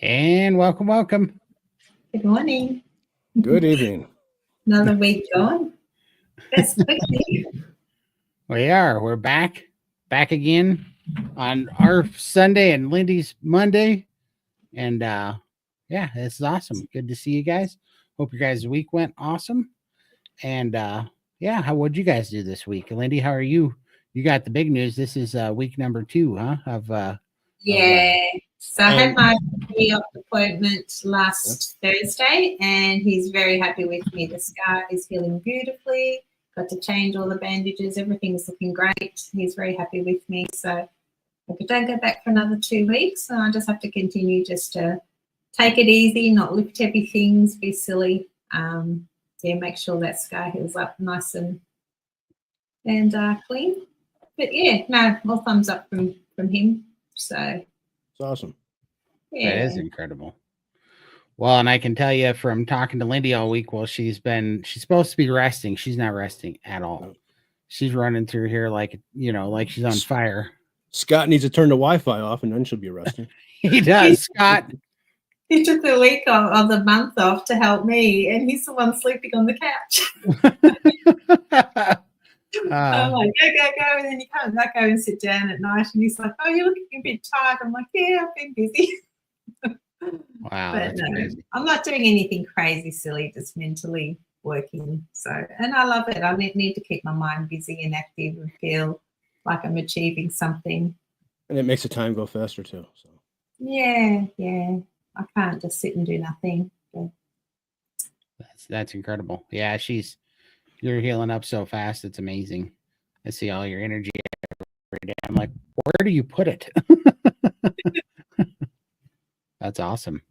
And welcome. Good morning. Good evening. Another week gone. That's quickly. We're back again on our Sunday and Lindy's Monday. And yeah, this is awesome. Good to see you guys. Hope your guys' week went awesome. And yeah, what'd you guys do this week? Lindy, how are you? You got the big news. This is week number 2, huh? So I had my pre-op appointment last Thursday, and he's very happy with me. The scar is healing beautifully. Got to change all the bandages. Everything's looking great. He's very happy with me. So I don't go back for another 2 weeks. So I just have to continue just to take it easy, not lift heavy things, be silly. Make sure that scar heals up nice and clean. But yeah, no, all thumbs up from him. So it's awesome. Yeah. That is incredible. Well, and I can tell you from talking to Lindy all week, well, she's supposed to be resting. She's not resting at all. No. She's running through here like she's on fire. Scott needs to turn the Wi-Fi off, and then she'll be resting. He does, Scott. He took the week of the month off to help me, and he's the one sleeping on the couch. I'm like, go, and then he comes back over and sit down at night, and he's like, "Oh, you're looking a bit tired." I'm like, "Yeah, I've been busy." Wow, but no, I'm not doing anything crazy, silly, just mentally working. So, and I love it. I need to keep my mind busy and active and feel like I'm achieving something. And it makes the time go faster too. So. Yeah. I can't just sit and do nothing. But that's incredible. Yeah, you're healing up so fast. It's amazing. I see all your energy every day. I'm like, where do you put it? That's awesome.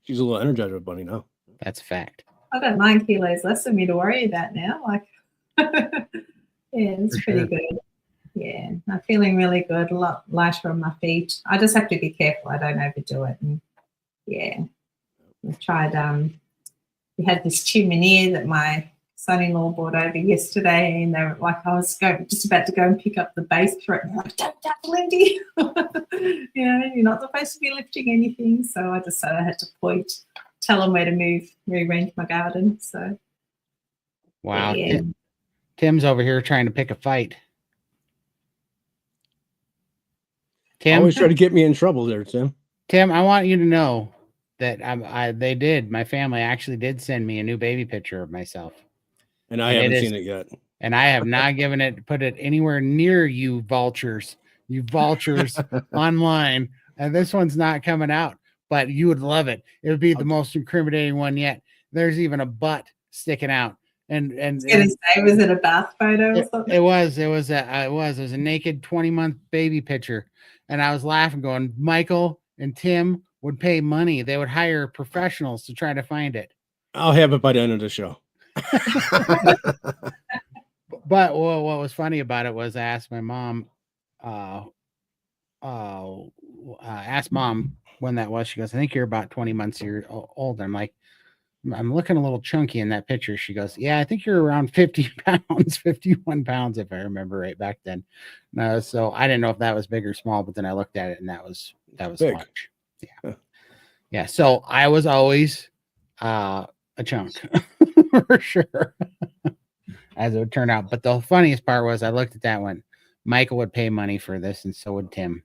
She's a little Energizer bunny now. That's a fact. I got 9 kilos less than me to worry about now. Like, yeah, it's pretty good. Yeah, I'm feeling really good. A lot lighter on my feet. I just have to be careful I don't overdo it. And yeah, I've tried. We had this chimney that my son-in-law brought over yesterday, and they were like, I was just about to go and pick up the base for it. And I'm like, don't, Lindy. You're not supposed to be lifting anything. So I decided I had to tell them where to rearrange my garden. So wow. Yeah. Tim's over here trying to pick a fight. Tim, always try to get me in trouble there, Tim. Tim, I want you to know that my family actually did send me a new baby picture of myself. And I haven't seen it yet. And I have not put it anywhere near you vultures online. And this one's not coming out, but you would love it. It would be the most incriminating one yet. There's even a butt sticking out. And was it a bath photo or something? It was a naked 20-month baby picture. And I was laughing going, Michael and Tim would pay money. They would hire professionals to try to find it. I'll have it by the end of the show. But what was funny about it was I asked my mom, asked mom when that was. She goes, I think you're about 20 months old. I'm like, I'm looking a little chunky in that picture. She goes, yeah, I think you're around 50 pounds, 51 pounds, if I remember right back then. So I didn't know if that was big or small, but then I looked at it and that was big. Large. Yeah. Yeah. So I was always a chunk for sure, as it would turn out. But the funniest part was I looked at that one. Michael would pay money for this, and so would Tim.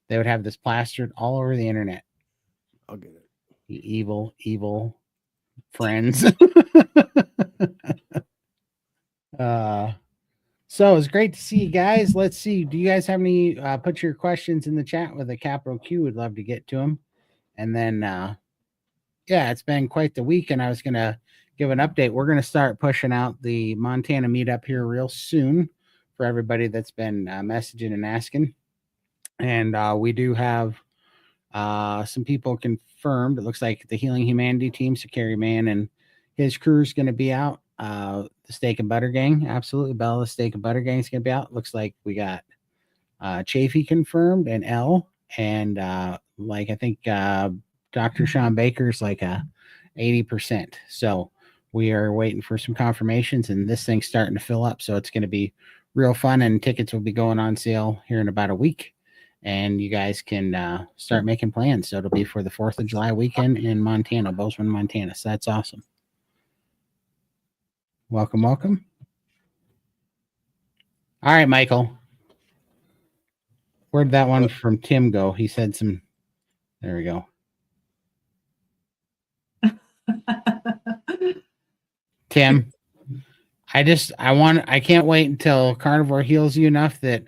They would have this plastered all over the internet. I'll get it. You evil friends. So it's great to see you guys. Let's see. Do you guys have any? Put your questions in the chat with a capital Q. We'd love to get to them. And then, yeah, it's been quite the week, and I was gonna give an update. We're gonna start pushing out the Montana meetup here real soon for everybody that's been messaging and asking. And we do have some people confirmed. It looks like the Healing Humanity team, so Carrie Mann and his crew is going to be out. The Steak and Butter Gang, absolutely. Bella, the Steak and Butter Gang is going to be out. Looks like we got Chafee confirmed and L. And like I think Dr. Sean Baker's like a 80%. So we are waiting for some confirmations, and this thing's starting to fill up. So it's going to be real fun, and tickets will be going on sale here in about a week. And you guys can start making plans. So it'll be for the 4th of July weekend in Montana, Bozeman, Montana. So that's awesome. Welcome, welcome. All right, Michael. Where'd that one from Tim go? He said some. There we go. Tim, I can't wait until carnivore heals you enough that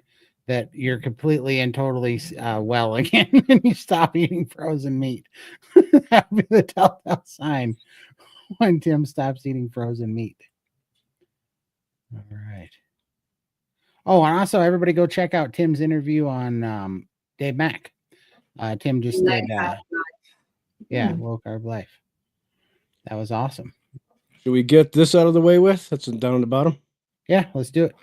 you're completely and totally well again and you stop eating frozen meat. That would be the telltale sign when Tim stops eating frozen meat. All right. Oh, and also everybody go check out Tim's interview on Dave Mack. Tim just did low carb life. That was awesome. Should we get this out of the way with? That's down at the bottom. Yeah, let's do it.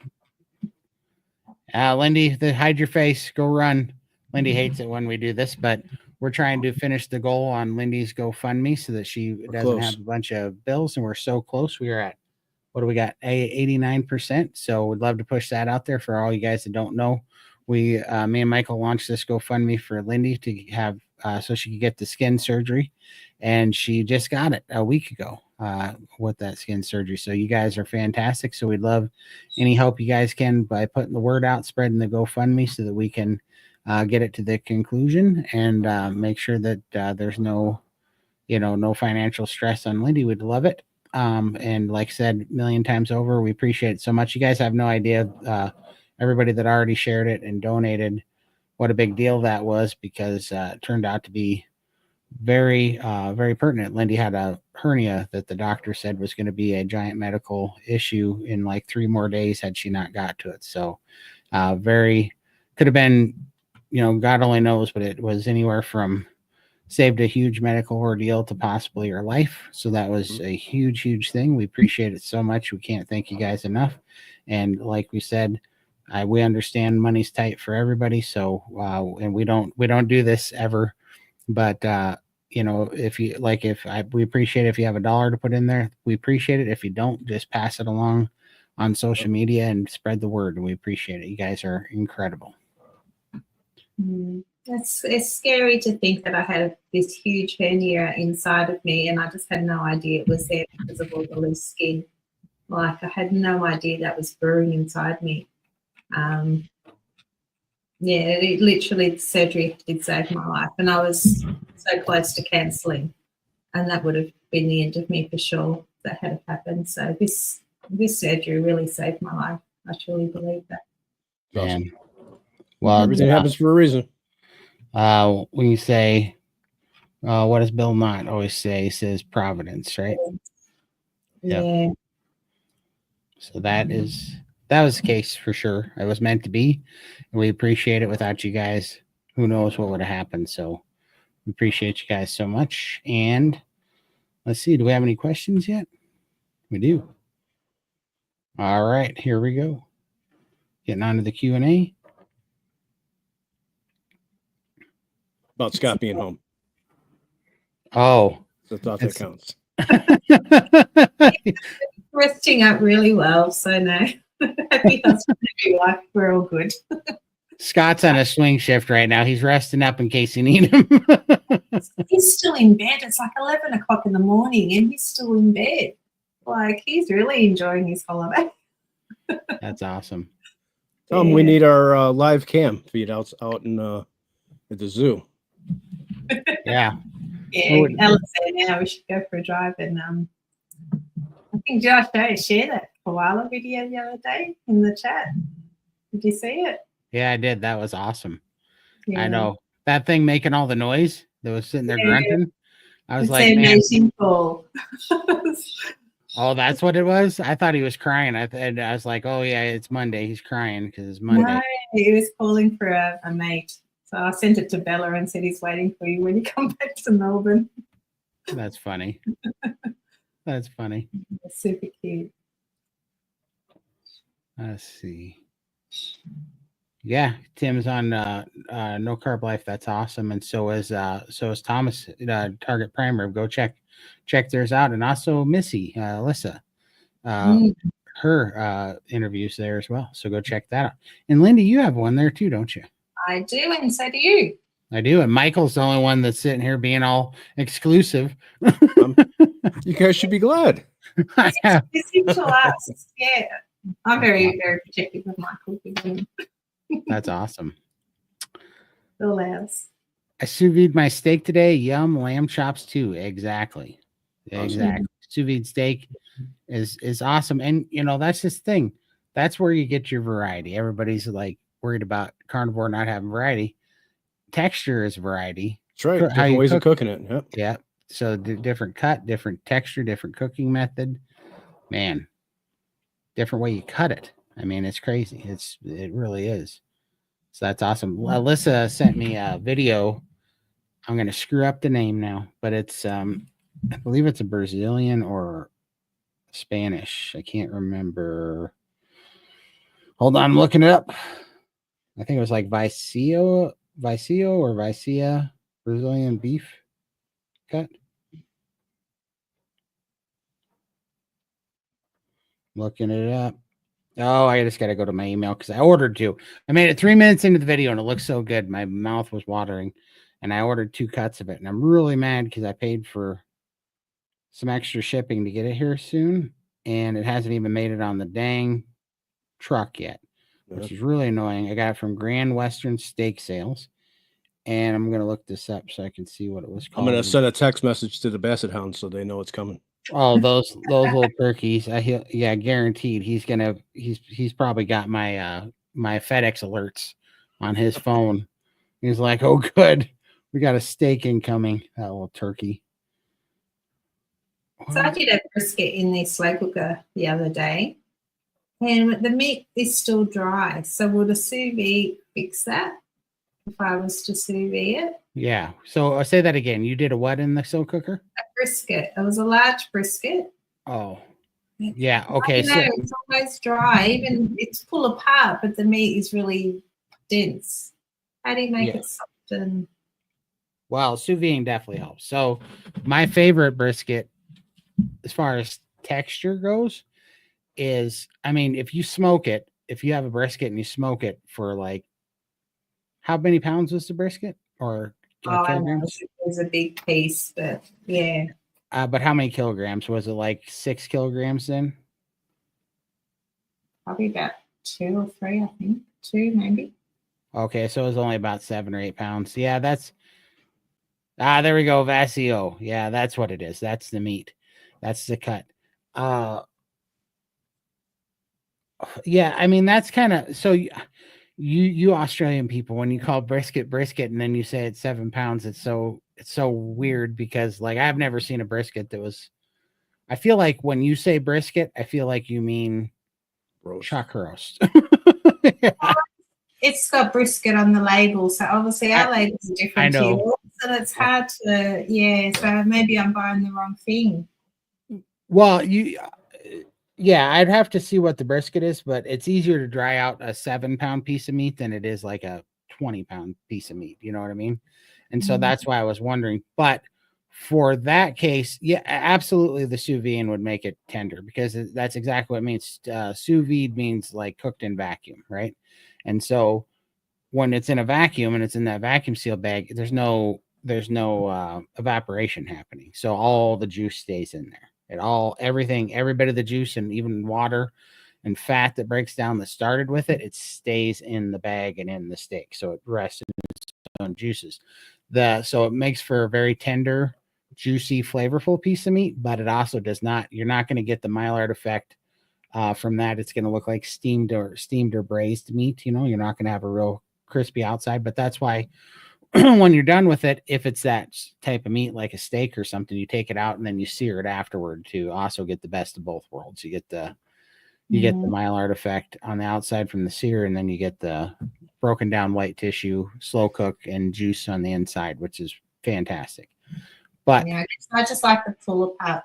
Lindy, hide your face. Go run. Lindy hates it when we do this, but we're trying to finish the goal on Lindy's GoFundMe so that she doesn't have a bunch of bills, and we're so close. We are at, what do we got? 89%. So we'd love to push that out there for all you guys that don't know. Me and Michael launched this GoFundMe for Lindy to have so she could get the skin surgery, and she just got it a week ago with that skin surgery. So you guys are fantastic. So we'd love any help you guys can by putting the word out, spreading the GoFundMe so that we can get it to the conclusion and make sure that there's no financial stress on Lindy. We'd love it. And like I said, a million times over, we appreciate it so much. You guys have no idea, everybody that already shared it and donated, what a big deal that was, because it turned out to be very, very pertinent. Lindy had a hernia that the doctor said was going to be a giant medical issue in like 3 more days had she not got to it. So very could have been, God only knows, but it was anywhere from saved a huge medical ordeal to possibly her life. So that was a huge, huge thing. We appreciate it so much. We can't thank you guys enough. And like we said, we understand money's tight for everybody. So, and we don't do this ever, but, if you we appreciate it. If you have $1 to put in there, we appreciate it. If you don't, just pass it along on social media and spread the word. And we appreciate it. You guys are incredible. It's scary to think that I had this huge hernia inside of me, and I just had no idea it was there because of all the loose skin. Like, I had no idea that was brewing inside me. It literally, the surgery did save my life, and I was so close to cancelling, and that would have been the end of me for sure. That had happened. So this surgery really saved my life. I truly believe that. Man. Well, everything happens for a reason. When you say, what does Bill Knott always say? He says providence, right? Yeah. Yep. So that was the case for sure. It was meant to be. And we appreciate it. Without you guys, who knows what would have happened. So we appreciate you guys so much. And let's see, do we have any questions yet? We do. All right, here we go. Getting on to the Q&A. About Scott being home. Oh. So I thought that counts. Resting up really well, so no. Happy husband, happy wife, we're all good. Scott's on a swing shift right now. He's resting up in case you need him. He's still in bed. It's like 11 o'clock in the morning and he's still in bed. Like, he's really enjoying his holiday. That's awesome. Tell him we need our live cam feed out in at the zoo. Yeah. Yeah, Ella said now we should go for a drive, and I think Josh share that. koala video the other day in the chat. Did you see it? Yeah, I did. That was awesome. Yeah. I know that thing making all the noise that was sitting there grunting. I was It's like, a man, mating call. oh, that's what it was. I thought he was crying. I was like, oh yeah, it's Monday. He's crying because it's Monday. No, he was calling for a mate. So I sent it to Bella and said he's waiting for you when you come back to Melbourne. That's funny. That's funny. It's super cute. Let's see. Yeah, Tim's on no carb life. That's awesome, and so is Thomas Target Primer. Go check theirs out, and also Missy Alyssa, her interviews there as well. So go check that out. And Lindy, you have one there too, don't you? I do, and so do you. I do, and Michael's the only one that's sitting here being all exclusive. You guys should be glad. I have. It's to us. Yeah, I'm very, very protective of Michael. That's awesome. All ours. I sous vide my steak today. Yum, lamb chops too. Exactly. Sous vide steak is awesome, and you know that's this thing. That's where you get your variety. Everybody's like worried about carnivore not having variety. Texture is variety. That's right. Different ways of cooking it. Yep. Yeah. So different cut, different texture, different cooking method. Man, different way you cut it. I mean, it's crazy. It really is. So that's awesome. Alyssa sent me a video. I'm going to screw up the name now, but it's I believe it's a Brazilian or Spanish. I can't remember. Hold on, I'm looking it up. I think it was like Vicio or Vicia Brazilian beef cut. Looking it up. Oh, I just got to go to my email because I ordered two. I made it 3 minutes into the video and it looks so good. My mouth was watering and I ordered 2 cuts of it. And I'm really mad because I paid for some extra shipping to get it here soon. And it hasn't even made it on the dang truck yet, which is really annoying. I got it from Grand Western Steak Sales. And I'm going to look this up so I can see what it was called. I'm going to send a text message to the Basset Hound so they know it's coming. Oh, those little turkeys. Yeah, guaranteed. He's probably got my my FedEx alerts on his phone. He's like, oh good, we got a steak incoming. That little turkey. So I did a brisket in the slow cooker the other day, and the meat is still dry. So would a sous vide fix that if I was to sous vide it? Yeah. So I'll say that again. You did a what in the slow cooker? A brisket. It was a large brisket. Oh, yeah. Okay. So it's almost dry. Even it's pull apart, but the meat is really dense. How do you make it soft and? Well, sous vide definitely helps. So my favorite brisket, as far as texture goes, is, I mean, if you smoke it, if you have a brisket and you smoke it for like, how many pounds was the brisket? Or kilograms? It was a big piece, but yeah. But how many kilograms? Was it like 6 kilograms then? Probably about 2 or 3, I think. 2 maybe. Okay, so it was only about 7 or 8 pounds. Yeah, that's there we go. Vasio. Yeah, that's what it is. That's the meat. That's the cut. Yeah, I mean that's kind of so. You Australian people, when you call brisket and then you say it's 7 pounds, it's so weird because like I've never seen a brisket that was. I feel like when you say brisket, I feel like you mean chuck roast. Yeah. It's got brisket on the label, so obviously our labels are different to yours, so it's hard to So maybe I'm buying the wrong thing. Well, I'd have to see what the brisket is, but it's easier to dry out a 7-pound piece of meat than it is like a 20-pound piece of meat. You know what I mean? And so that's why I was wondering. But for that case, yeah, absolutely, the sous vide would make it tender because that's exactly what it means. Sous vide means like cooked in vacuum, right? And so when it's in a vacuum and it's in that vacuum seal bag, there's no evaporation happening. So all the juice stays in there. Every bit of the juice and even water and fat that breaks down that started with it, it stays in the bag and in the steak. So it rests in its own juices. So it makes for a very tender, juicy, flavorful piece of meat, but it also does not, you're not going to get the Maillard effect From that, it's going to look like steamed or braised meat. You're not going to have a real crispy outside, but that's why when you're done with it, if it's that type of meat, like a steak or something, you take it out and then you sear it afterward to also get the best of both worlds. You get the Maillard effect on the outside from the sear, and then you get the broken down white tissue, slow cook, and juice on the inside, which is fantastic. But yeah, I just like the full apart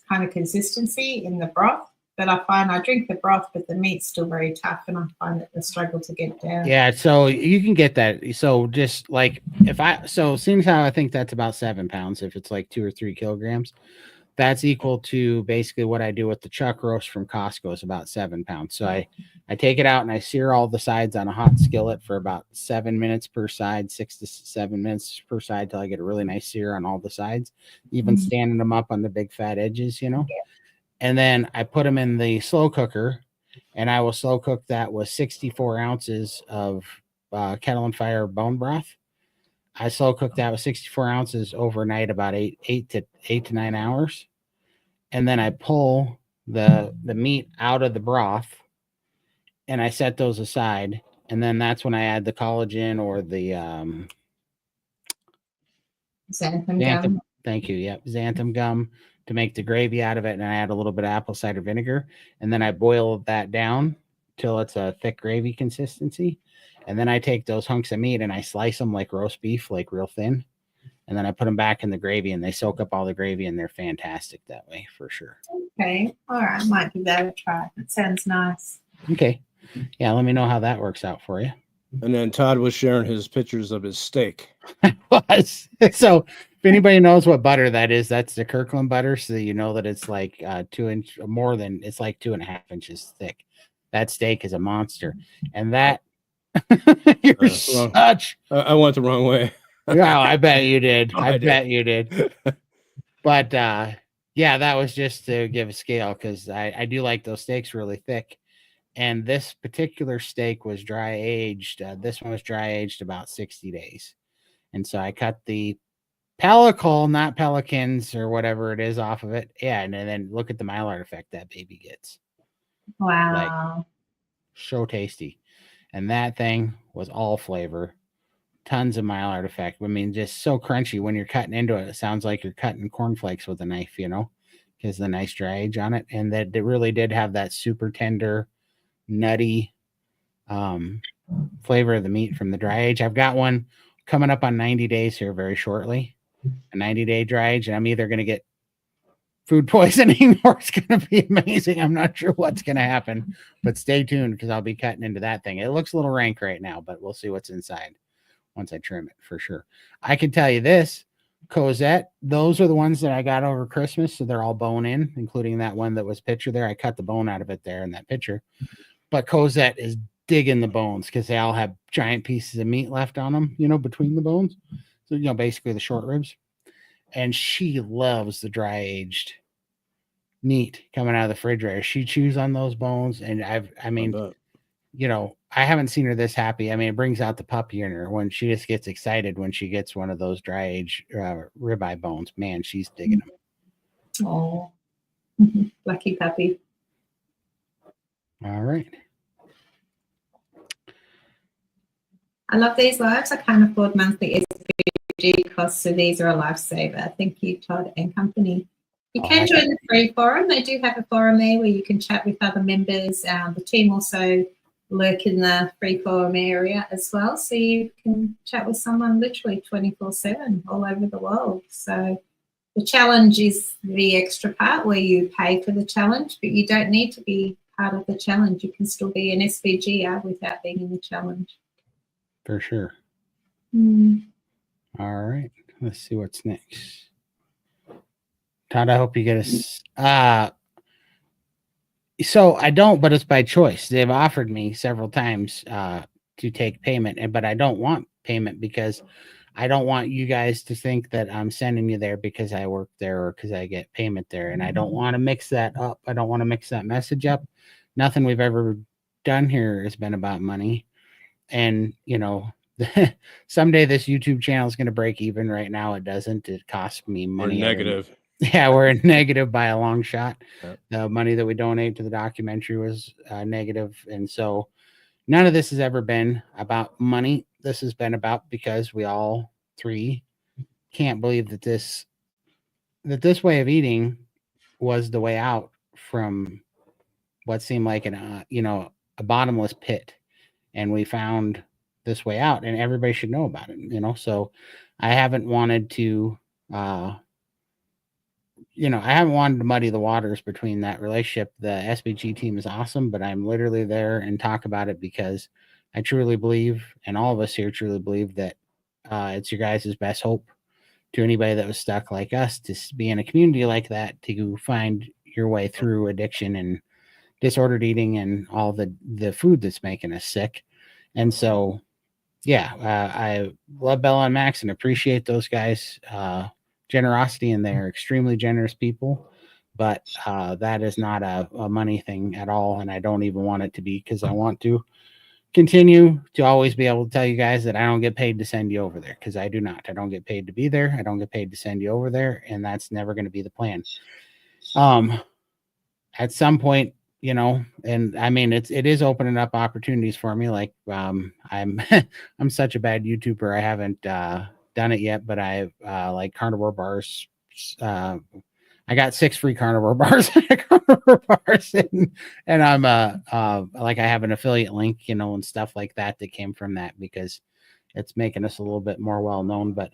kind of consistency in the broth. But I find I drink the broth, but the meat's still very tough, and I find it a struggle to get down. yeah, so you can get that. So just like seems how I think that's about 7 pounds. If it's like 2 or 3 kilograms, that's equal to basically what I do with the chuck roast from Costco is about 7 pounds. So I take it out and I sear all the sides on a hot skillet for about 7 minutes per side, 6 to 7 minutes per side till I get a really nice sear on all the sides, even standing them up on the big fat edges, And then I put them in the slow cooker, and I will slow cook that with 64 ounces of kettle and fire bone broth. I slow cook that with 64 ounces overnight, about 8 to 9 hours. And then I pull the meat out of the broth and I set those aside. And then that's when I add the collagen or the Xanthan xanthan. gum. Thank you. Yep. Xanthan gum to make the gravy out of it. And I add a little bit of apple cider vinegar. And then I boil that down till it's a thick gravy consistency. And then I take those hunks of meat and I slice them like roast beef, like real thin. And then I put them back in the gravy and they soak up all the gravy and they're fantastic that way for sure. Okay. All right. Might give that a try. It sounds nice. Okay. Yeah. Let me know how that works out for you. And then Todd was sharing his pictures of his steak. So if anybody knows what butter that is, that's the Kirkland butter. So you know that it's like 2 inch more than it's like 2.5 inches thick. That steak is a monster. And that you're such. I went the wrong way. Yeah, I bet you did. Oh, I bet you did. But yeah, that was just to give a scale because I do like those steaks really thick. And this particular steak was dry aged. This one was dry aged about 60 days. And so I cut the pellicle, not pelicans or whatever it is off of it. Yeah. And then look at the Maillard effect that baby gets. Wow. Like, so tasty. And that thing was all flavor. Tons of Maillard effect. I mean, just so crunchy when you're cutting into it. It sounds like you're cutting cornflakes with a knife, because the nice dry age on it. And that it really did have that super tender, nutty flavor of the meat from the dry age. I've got one coming up on 90 days here very shortly, a 90-day dry age, and I'm either going to get food poisoning or it's going to be amazing. I'm not sure what's going to happen, but stay tuned because I'll be cutting into that thing. It looks a little rank right now, but we'll see what's inside once I trim it for sure. I can tell you this, Cosette, those are the ones that I got over Christmas, so they're all bone in, including that one that was picture there. I cut the bone out of it there in that picture. But Cosette is digging the bones because they all have giant pieces of meat left on them, between the bones. So, basically the short ribs. And she loves the dry aged meat coming out of the refrigerator. She chews on those bones. And I haven't seen her this happy. I mean, it brings out the puppy in her when she just gets excited when she gets one of those dry aged ribeye bones. Man, she's digging them. Oh, lucky puppy. All right. I love these lives. I can't afford monthly SVG costs, so these are a lifesaver. Thank you, Todd and company. You can join the free forum. They do have a forum there where you can chat with other members. The team also lurk in the free forum area as well, so you can chat with someone literally 24/7 all over the world. So the challenge is the extra part where you pay for the challenge, but you don't need to be part of the challenge. You can still be an SVGer without being in the challenge. For sure. All right. Let's see what's next. Todd, I hope you get us. So I don't, but it's by choice. They've offered me several times to take payment, but I don't want payment because I don't want you guys to think that I'm sending you there because I work there or because I get payment there. And I don't want to mix that up. I don't want to mix that message up. Nothing we've ever done here has been about money. And, someday this YouTube channel is going to break even. Right now, it doesn't. It costs me money. Or negative. Yeah, we're negative by a long shot. Yep. The money that we donate to the documentary was negative, and so none of this has ever been about money. This has been about because we all three can't believe that this way of eating was the way out from what seemed like a bottomless pit, and we found this way out, and everybody should know about it. So I haven't wanted to. I haven't wanted to muddy the waters between that relationship. The SBG team is awesome, but I'm literally there and talk about it because I truly believe, and all of us here truly believe, that it's your guys' best hope to anybody that was stuck like us to be in a community like that, to find your way through addiction and disordered eating and all the food that's making us sick. And so, yeah, I love Bella and Max and appreciate those guys' generosity, and they're extremely generous people. But that is not a money thing at all, and I don't even want it to be, because I want to continue to always be able to tell you guys that I don't get paid to send you over there, because I do not. I don't get paid to be there. I don't get paid to send you over there, and that's never going to be the plan. At some point, and I mean, it is opening up opportunities for me. Like I'm I'm such a bad YouTuber. I haven't done it yet, but I like carnivore bars. I got 6 free carnivore bars, and I'm like, I have an affiliate link, and stuff like that came from that, because it's making us a little bit more well known. But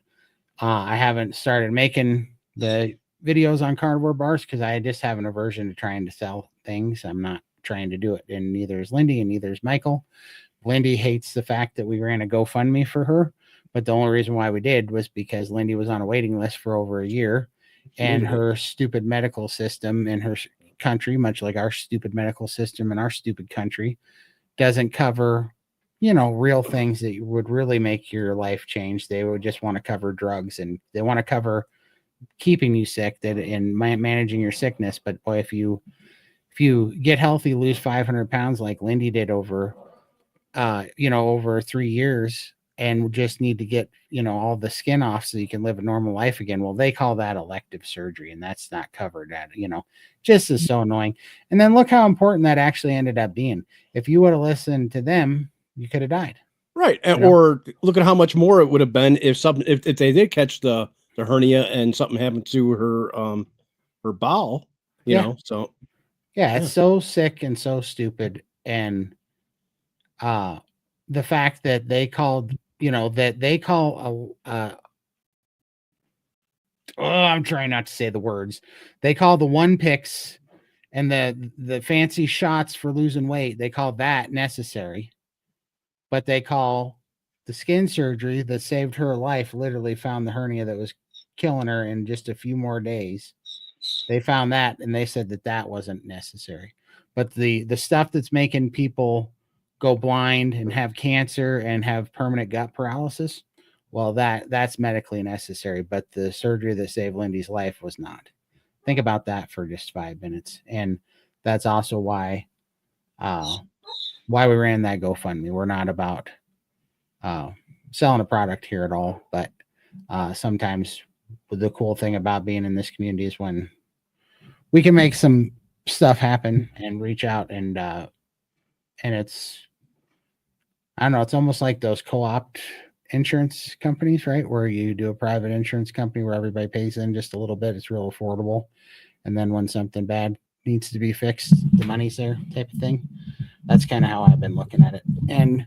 I haven't started making the videos on carnivore bars because I just have an aversion to trying to sell things. I'm not trying to do it, and neither is Lindy, and neither is Michael. Lindy hates the fact that we ran a GoFundMe for her, but the only reason why we did was because Lindy was on a waiting list for over a year, and her stupid medical system in her country, much like our stupid medical system in our stupid country, doesn't cover real things that would really make your life change. They would just want to cover drugs, and they want to cover keeping you sick and managing your sickness. But boy, if you get healthy, lose 500 pounds like Lindy did over 3 years, and just need to get all the skin off so you can live a normal life again, well, they call that elective surgery, and that's not covered. Just is so annoying. And then look how important that actually ended up being. If you would have listened to them, you could have died. Right. Or look at how much more it would have been if they did catch the hernia and something happened to her bowel, so yeah, it's so sick and so stupid. And the fact that they called, I'm trying not to say the words. They call the one picks and the fancy shots for losing weight, they call that necessary. But they call the skin surgery that saved her life, literally found the hernia that was killing her in just a few more days. They found that, and they said that wasn't necessary. But the stuff that's making people go blind and have cancer and have permanent gut paralysis, well, that's medically necessary. But the surgery that saved Lindy's life was not. Think about that for just 5 minutes. And that's also why we ran that GoFundMe. We're not about selling a product here at all, but sometimes the cool thing about being in this community is when we can make some stuff happen and reach out, and it's, I don't know, it's almost like those co-op insurance companies, right? Where you do a private insurance company where everybody pays in just a little bit. It's real affordable. And then when something bad needs to be fixed, the money's there, type of thing. That's kind of how I've been looking at it. And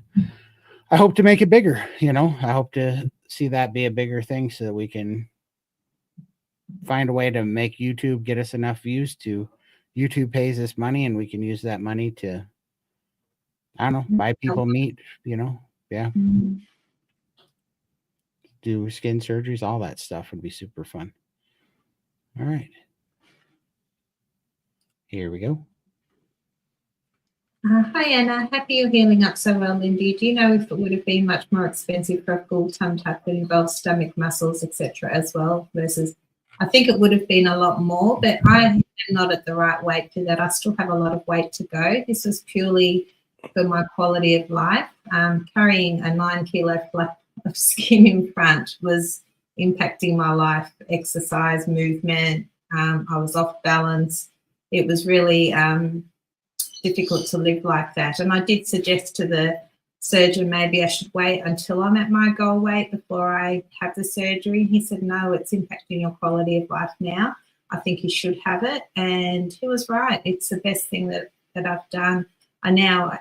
I hope to make it bigger. I hope to see that be a bigger thing so that we can find a way to make YouTube get us enough views to YouTube pays us money, and we can use that money to, I don't know, buy people meat, yeah. Do skin surgeries, all that stuff would be super fun. All right. Here we go. Hi, Anna. Happy you're healing up so well, Lindy. Do you know if it would have been much more expensive for a full tongue tuck that involves stomach muscles, etc., as well, versus, I think it would have been a lot more, but I am not at the right weight for that. I still have a lot of weight to go. This was purely for my quality of life. Carrying a 9-kilo flap of skin in front was impacting my life, exercise, movement, I was off balance. It was really difficult to live like that. And I did suggest to the surgeon maybe I should wait until I'm at my goal weight before I have the surgery. He said, no, it's impacting your quality of life now. I think you should have it. And he was right. It's the best thing that I've done. I now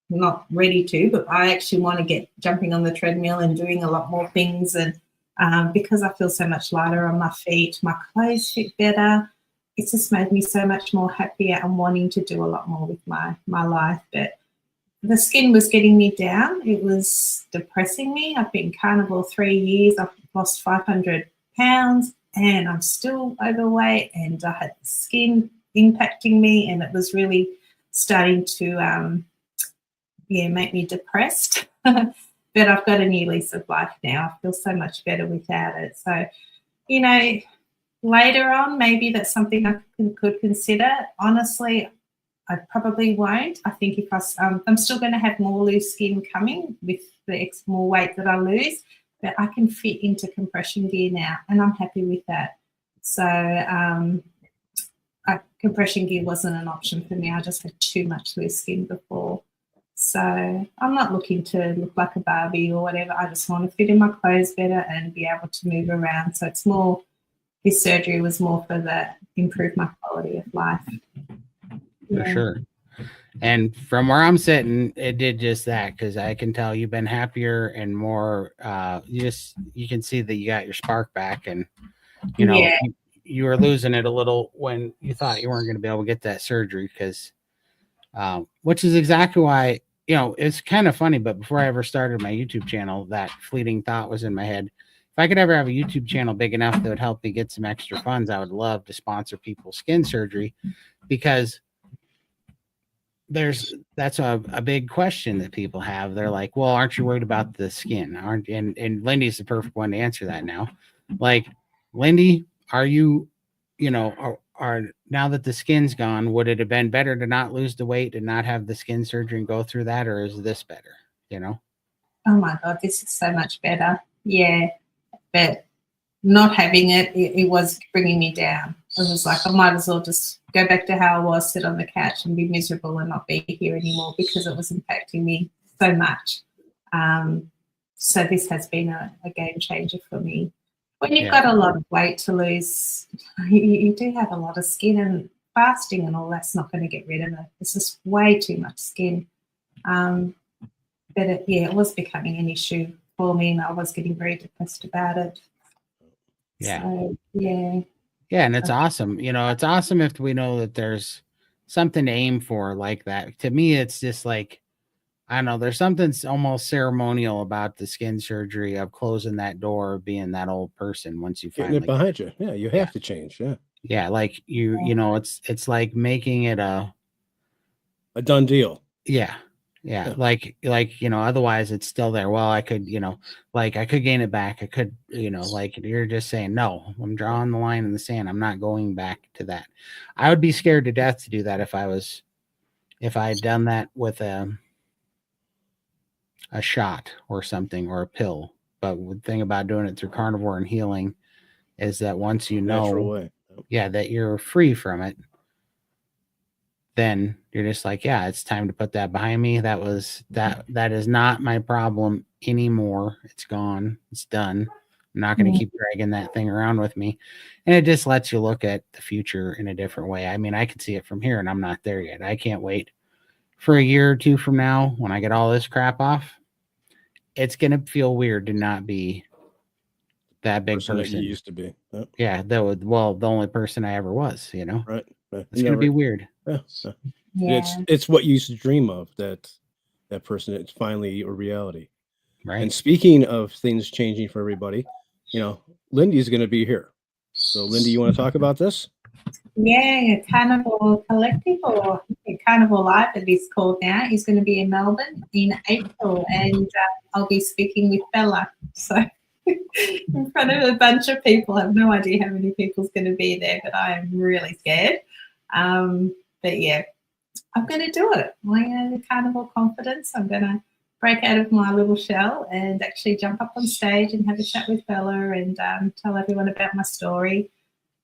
not ready to, but I actually want to get jumping on the treadmill and doing a lot more things. And because I feel so much lighter on my feet, my clothes fit better. It's just made me so much more happier and wanting to do a lot more with my life. But the skin was getting me down. It was depressing me. I've been carnivore 3 years. I've lost 500 pounds and I'm still overweight, and I had the skin impacting me, and it was really starting to make me depressed. But I've got a new lease of life now. I feel so much better without it. So, later on, maybe that's something I could consider. Honestly, I probably won't. I think if I'm still going to have more loose skin coming with the more weight that I lose, but I can fit into compression gear now, and I'm happy with that. So compression gear wasn't an option for me. I just had too much loose skin before. So I'm not looking to look like a Barbie or whatever. I just want to fit in my clothes better and be able to move around. So it's more, this surgery was more for that, improve my quality of life. For sure. And from where I'm sitting, it did just that, because I can tell you've been happier and more. You can see that you got your spark back, and you were losing it a little when you thought you weren't going to be able to get that surgery, because which is exactly why, it's kind of funny. But before I ever started my YouTube channel, that fleeting thought was in my head. If I could ever have a YouTube channel big enough that would help me get some extra funds, I would love to sponsor people's skin surgery, because that's a big question that people have. They're like, well, aren't you worried about the skin? And Lindy's the perfect one to answer that now. Like, Lindy, are you, are now that the skin's gone, would it have been better to not lose the weight and not have the skin surgery and go through that? Or is this better? Oh my God, this is so much better. Yeah. But not having it was bringing me down. It was like, I might as well just go back to how I was, sit on the couch and be miserable and not be here anymore, because it was impacting me so much. So this has been a game changer for me. When you've got a lot of weight to lose, you do have a lot of skin, and fasting and all that's not going to get rid of it. It's just way too much skin. But it was becoming an issue for me, and I was getting very depressed about it. Yeah. So, yeah. Yeah, and it's awesome. It's awesome if we know that there's something to aim for like that. To me, it's just like, I don't know, there's something almost ceremonial about the skin surgery, of closing that door, of being that old person once you Getting finally it behind you. Yeah, you have to change. Yeah. Yeah, like it's like making it a done deal. Yeah. Like, otherwise it's still there. Well, I could, like I could gain it back. I could, like you're just saying, no, I'm drawing the line in the sand. I'm not going back to that. I would be scared to death to do that if I had done that with a shot or something, or a pill. But the thing about doing it through carnivore and healing is that once you Natural way. that you're free from it, then you're just like, yeah, it's time to put that behind me. That is not my problem anymore. It's gone. It's done. I'm not going to keep dragging that thing around with me. And it just lets you look at the future in a different way. I mean, I can see it from here, and I'm not there yet. I can't wait for a year or two from now when I get all this crap off. It's going to feel weird to not be that big person that you used to be. Yep. Yeah, the only person I ever was, Right. It's going to be weird. Yeah. It's what you used to dream of, that person. It's finally a reality. Right. And speaking of things changing for everybody, Lindy's going to be here. So, Lindy, you want to talk about this? Yeah, Carnivore Collective, or Carnivore Live, that is called now, is going to be in Melbourne in April, and I'll be speaking with Bella. So in front of a bunch of people. I have no idea how many people's going to be there, but I am really scared. But yeah, I'm going to do it. I'm going to have carnivore confidence. I'm going to break out of my little shell and actually jump up on stage and have a chat with Bella and tell everyone about my story.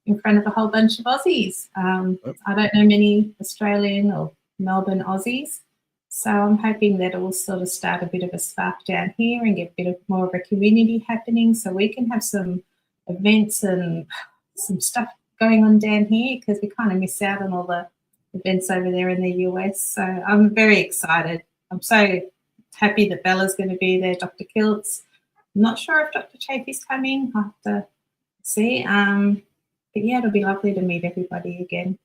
in front of a whole bunch of Aussies. I don't know many Australian or Melbourne Aussies, so I'm hoping that it will sort of start a bit of a spark down here and get a bit of more of a community happening, so we can have some events and some stuff going on down here, because we kind of miss out on all the events over there in the US. So I'm very excited. I'm so happy that Bella's going to be there, Dr. Kiltz. I'm not sure if Dr. Chafee's coming. I'll have to see. But yeah, it'll be lovely to meet everybody again.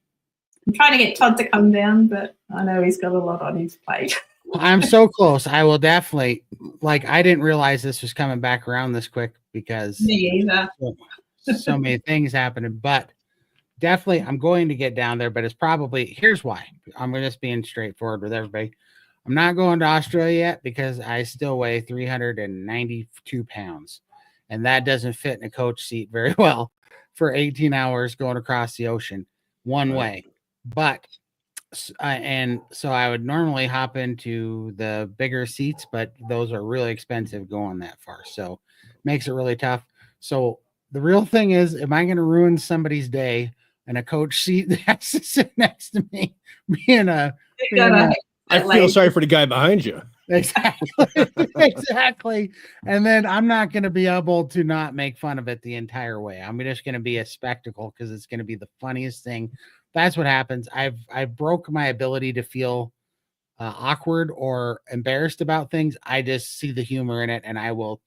I'm trying to get Todd to come down, but I know he's got a lot on his plate. I'm so close. I will definitely, like, I didn't realize this was coming back around this quick because Me either. so many things happening, but definitely I'm going to get down there, but it's probably, here's why. I'm just being straightforward with everybody. I'm not going to Australia yet because I still weigh 392 pounds, and that doesn't fit in a coach seat very well for 18 hours going across the ocean one way. But and so I would normally hop into the bigger seats, but those are really expensive going that far, so makes it really tough. So the real thing is, am I going to ruin somebody's day in a coach seat that has to sit next to me? I feel sorry for the guy behind you. Exactly. Exactly. And then I'm not going to be able to not make fun of it the entire way. I'm just going to be a spectacle because it's going to be the funniest thing. That's what happens. I've broke my ability to feel awkward or embarrassed about things. I just see the humor in it, and I will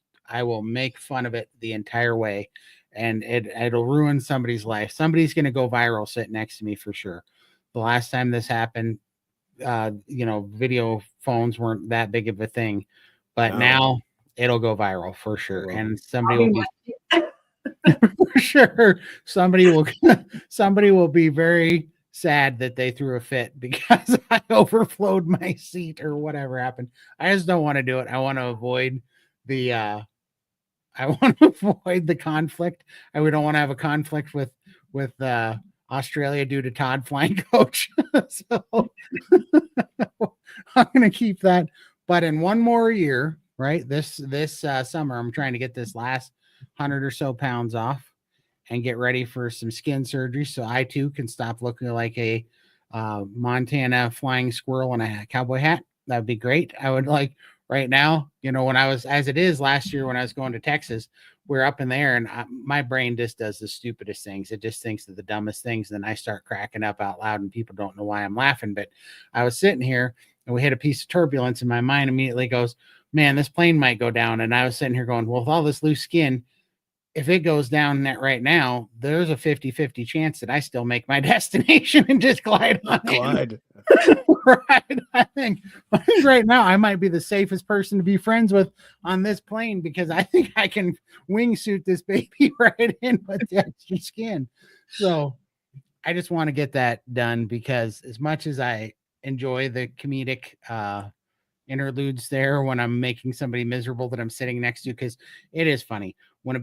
make fun of it the entire way, and it'll ruin somebody's life. Somebody's going to go viral sitting next to me for sure. The last time this happened, video phones weren't that big of a thing, but now it'll go viral for sure. And somebody will be for sure. Somebody will be very sad that they threw a fit because I overflowed my seat or whatever happened. I just don't want to do it. I want to avoid the conflict. I don't want to have a conflict with Australia due to Todd flying coach. So I'm going to keep that. But in one more year, right, this summer, I'm trying to get this last 100 or so pounds off and get ready for some skin surgery so I too can stop looking like a Montana flying squirrel in a cowboy hat. That'd be great. I would like right now, when I was, as it is last year when I was going to Texas, we're up in the air and my brain just does the stupidest things. It just thinks of the dumbest things. And then I start cracking up out loud and people don't know why I'm laughing. But I was sitting here and we hit a piece of turbulence and my mind immediately goes, man, this plane might go down. And I was sitting here going, well, with all this loose skin, if it goes down that right now, there's a 50-50 chance that I still make my destination and just glide on it. Right. I think right now I might be the safest person to be friends with on this plane because I think I can wingsuit this baby right in with the extra skin. So I just want to get that done because as much as I enjoy the comedic interludes there when I'm making somebody miserable that I'm sitting next to, because it is funny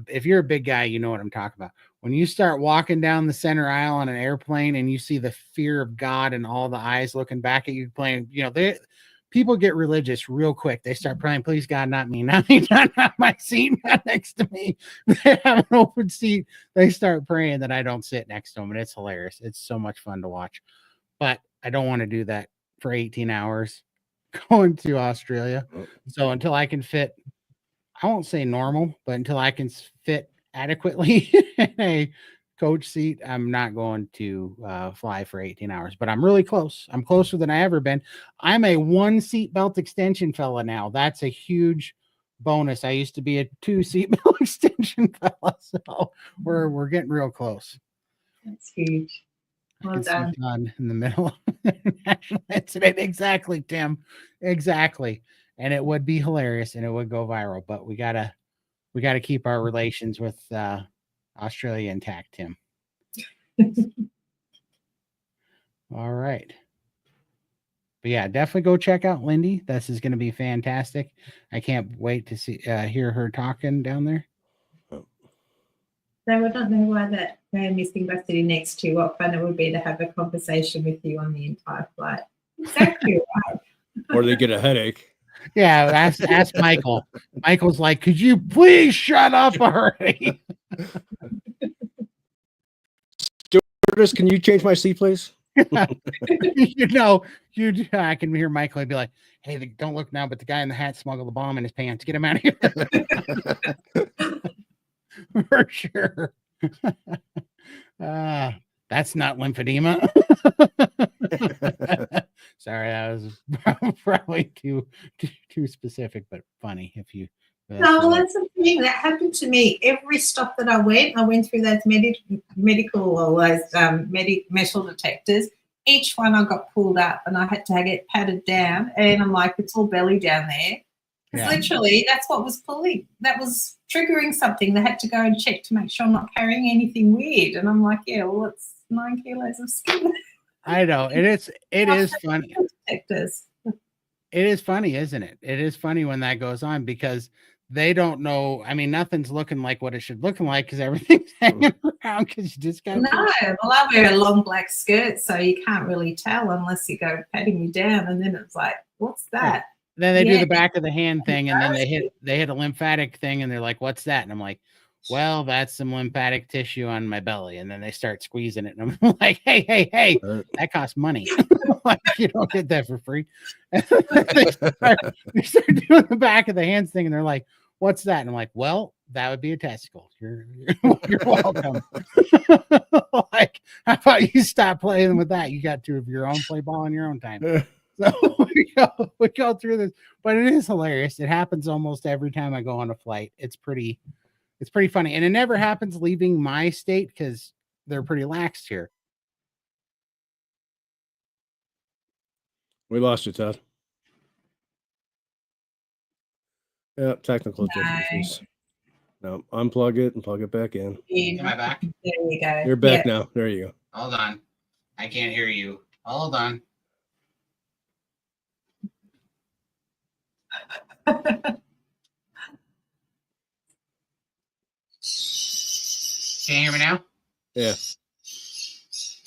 if you're a big guy, you know what I'm talking about. When you start walking down the center aisle on an airplane and you see the fear of God and all the eyes looking back at you playing, people get religious real quick. They start praying, please God, not me, not my seat, not next to me. They have an open seat. They start praying that I don't sit next to them, and it's hilarious. It's so much fun to watch, but I don't want to do that for 18 hours going to Australia. So until I can fit, I won't say normal, but until I can fit adequately in a coach seat, I'm not going to fly for 18 hours, but I'm really close. I'm closer than I ever been. I'm a 1 seat belt extension fella now. That's a huge bonus. I used to be a 2 seat belt extension fella. So we're getting real close. That's huge. Well done. Todd in the middle of the national incident. Exactly, Tim. Exactly. And it would be hilarious and it would go viral, but we gotta keep our relations with Australia intact, Tim. All right. But yeah, definitely go check out Lindy. This is going to be fantastic. I can't wait to hear her talking down there. So I don't know why that man missing by sitting next to you. What fun it would be to have a conversation with you on the entire flight. Exactly right. Or they get a headache. Yeah, ask Michael. Michael's like, could you please shut up already? stewardess, can you change my seat, please? You know, I can hear Michael be like, "Hey, don't look now, but the guy in the hat smuggled the bomb in his pants. Get him out of here." For sure. That's not lymphedema. Sorry, that was probably too specific, but funny if you. No, that's the thing that happened to me. Every stop that I went through those medical or those metal detectors. Each one I got pulled up and I had to get patted down, and I'm like, it's all belly down there. Because literally, that's what was pulling. That was triggering something. They had to go and check to make sure I'm not carrying anything weird. And I'm like, yeah, well, it's 9 kilos of skin. I know. It is funny. Detectors. It is funny, isn't it? It is funny when that goes on because they don't know. I mean, nothing's looking like what it should look like because everything's hanging around because you just got. No, well, I wear a long black skirt, so you can't really tell unless you go patting me down, and then it's like, what's that? Right. Then they do the back of the hand thing, and then they hit a lymphatic thing, and they're like, "What's that?" And I'm like, "Well, that's some lymphatic tissue on my belly." And then they start squeezing it, and I'm like, "Hey, that costs money. Like, you don't get that for free." They start doing the back of the hands thing, and they're like, "What's that?" And I'm like, "Well, that would be a testicle. You're welcome." Like, how about you stop playing with that? You got 2 of your own, play ball in your own time. So we go through this, but it is hilarious. It happens almost every time I go on a flight. It's pretty funny, and it never happens leaving my state because they're pretty lax here. We lost you, Todd. Yeah, technical difficulties. No, unplug it and plug it back in. Am I back? There you go. You're back now. There you go. Hold on. I can't hear you. Hold on. Can you hear me now? Yeah.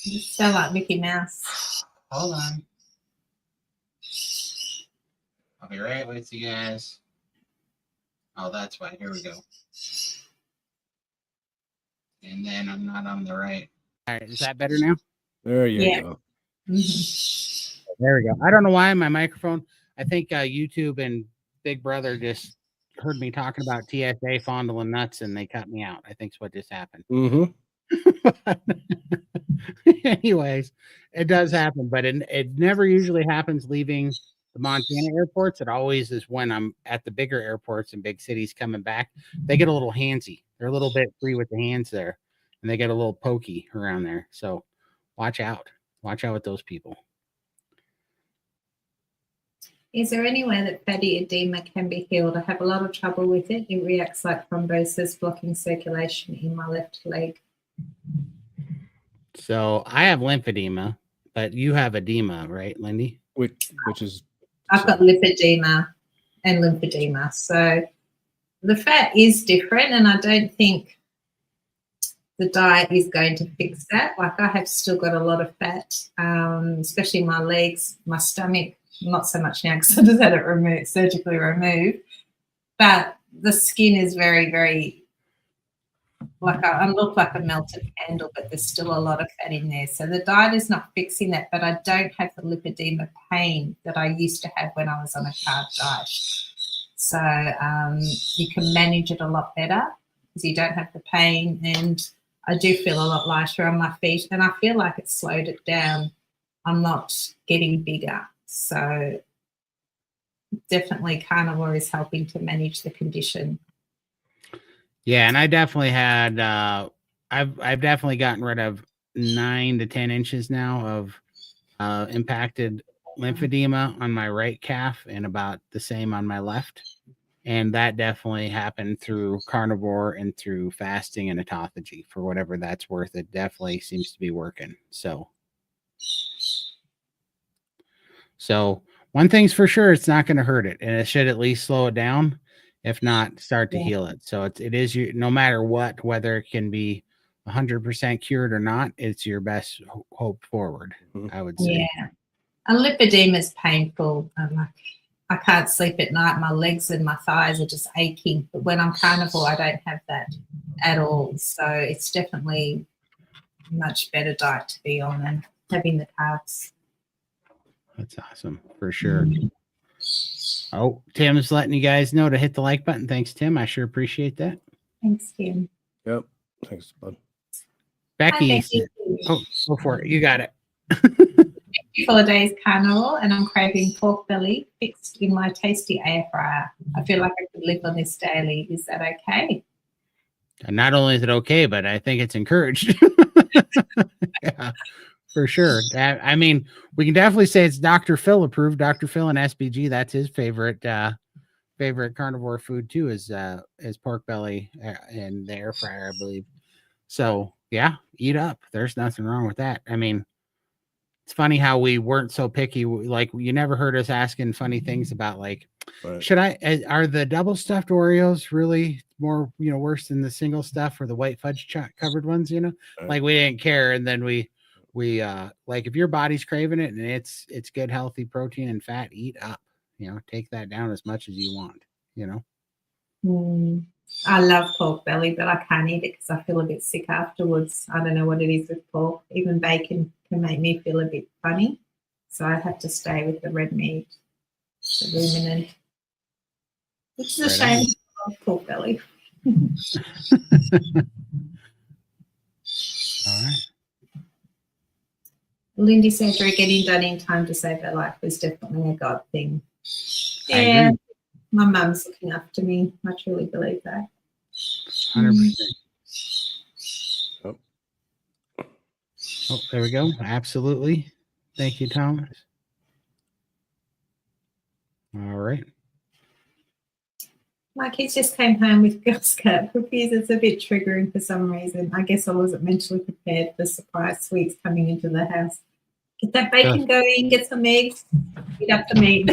You sound like Mickey Mouse. Hold on. I'll be right with you guys. Oh, that's why. Here we go. And then I'm not on the right. All right. Is that better now? There you go. Mm-hmm. There we go. I don't know why my microphone. I think YouTube and Big Brother just heard me talking about TSA fondling nuts and they cut me out. I think is what just happened. Mm-hmm. Anyways, it does happen, but it never usually happens leaving the Montana airports. It always is when I'm at the bigger airports and big cities coming back. They get a little handsy. They're a little bit free with the hands there, and they get a little pokey around there. So watch out. Watch out with those people. Is there any way that fatty edema can be healed? I have a lot of trouble with it. It reacts like thrombosis, blocking circulation in my left leg. So I have lymphedema, but you have edema, right, Lindy? Which is I've got lipedema and lymphedema. So the fat is different, and I don't think the diet is going to fix that. Like, I have still got a lot of fat, especially my legs, my stomach. Not so much now because I just had it surgically removed. But the skin is very, very, like I look like a melted candle, but there's still a lot of fat in there. So the diet is not fixing that, but I don't have the lipedema pain that I used to have when I was on a carb diet. So you can manage it a lot better because you don't have the pain, and I do feel a lot lighter on my feet, and I feel like it's slowed it down. I'm not getting bigger. So definitely carnivore is helping to manage the condition. Yeah, and I definitely had I've definitely gotten rid of 9 to 10 inches now of impacted lymphedema on my right calf and about the same on my left. And that definitely happened through carnivore and through fasting and autophagy. For whatever that's worth, it definitely seems to be working. So one thing's for sure, it's not going to hurt it, and it should at least slow it down, if not start to heal it. So it is you, no matter what, whether it can be 100% cured or not, it's your best hope forward, I would say. Yeah, and lipedema is painful. I can't sleep at night. My legs and my thighs are just aching. But when I'm carnivore, I don't have that at all. So it's definitely much better diet to be on than having the carbs. That's awesome for sure. Oh, Tim's letting you guys know to hit the like button. Thanks, Tim. I sure appreciate that. Thanks, Tim. Yep. Thanks, bud. Becky, Hi, Becky. oh, go for it. You got it. 4 days carnivore, and I'm craving pork belly fixed in my tasty air fryer. I feel like I could live on this daily. Is that okay? And not only is it okay, but I think it's encouraged. Yeah, for sure. I mean, we can definitely say it's Dr. Phil approved. Dr. Phil and SBG, that's his favorite carnivore food too, is pork belly in the air fryer, I believe. So yeah, eat up. There's nothing wrong with that. I mean, it's funny how we weren't so picky. Like, you never heard us asking funny things about, like, Right. are the double stuffed Oreos really more, worse than the single stuff or the white fudge covered ones, Right. like we didn't care. And then we like, if your body's craving it and it's good, healthy protein and fat, eat up, take that down as much as you want, I love pork belly, but I can't eat it because I feel a bit sick afterwards. I don't know what it is with pork. Even bacon can make me feel a bit funny. So I have to stay with the red meat, the ruminant, which is a shame. I love pork belly. All right. Lindy Sandra getting done in time to save her life was definitely a God thing. I Yeah, agree. my mum's looking after me. I truly believe that. 100%. Oh. Oh, there we go. Absolutely. Thank you, Thomas. All right. My kids just came home with Girl Scout cookies. It's a bit triggering for some reason. I guess I wasn't mentally prepared for surprise sweets coming into the house. Get that bacon going, get some eggs, eat up the meat.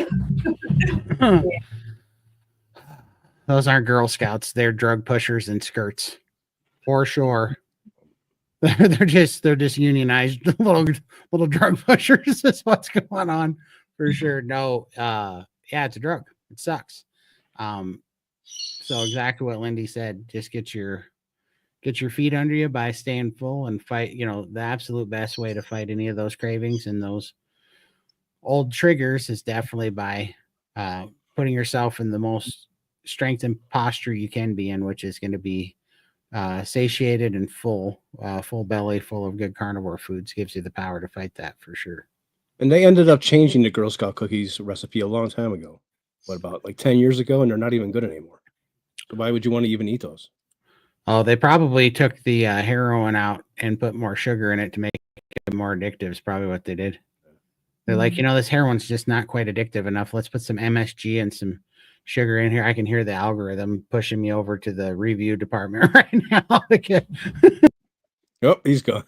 Those aren't Girl Scouts. They're drug pushers in skirts, for sure. They're just unionized little drug pushers. Is what's going on, for sure. No, yeah, it's a drug. It sucks. So exactly what Lindy said. Just get your feet under you by staying full and fight. The absolute best way to fight any of those cravings and those old triggers is definitely by putting yourself in the most strength and posture you can be in, which is going to be satiated and full belly, full of good carnivore foods. Gives you the power to fight that, for sure. And they ended up changing the Girl Scout cookies recipe a long time ago. What, about like 10 years ago? And they're not even good anymore. So why would you want to even eat those? Oh, they probably took the heroin out and put more sugar in it to make it more addictive. Is probably what they did. They're like, this heroin's just not quite addictive enough. Let's put some MSG and some sugar in here. I can hear the algorithm pushing me over to the review department right now. Oh, he's gone.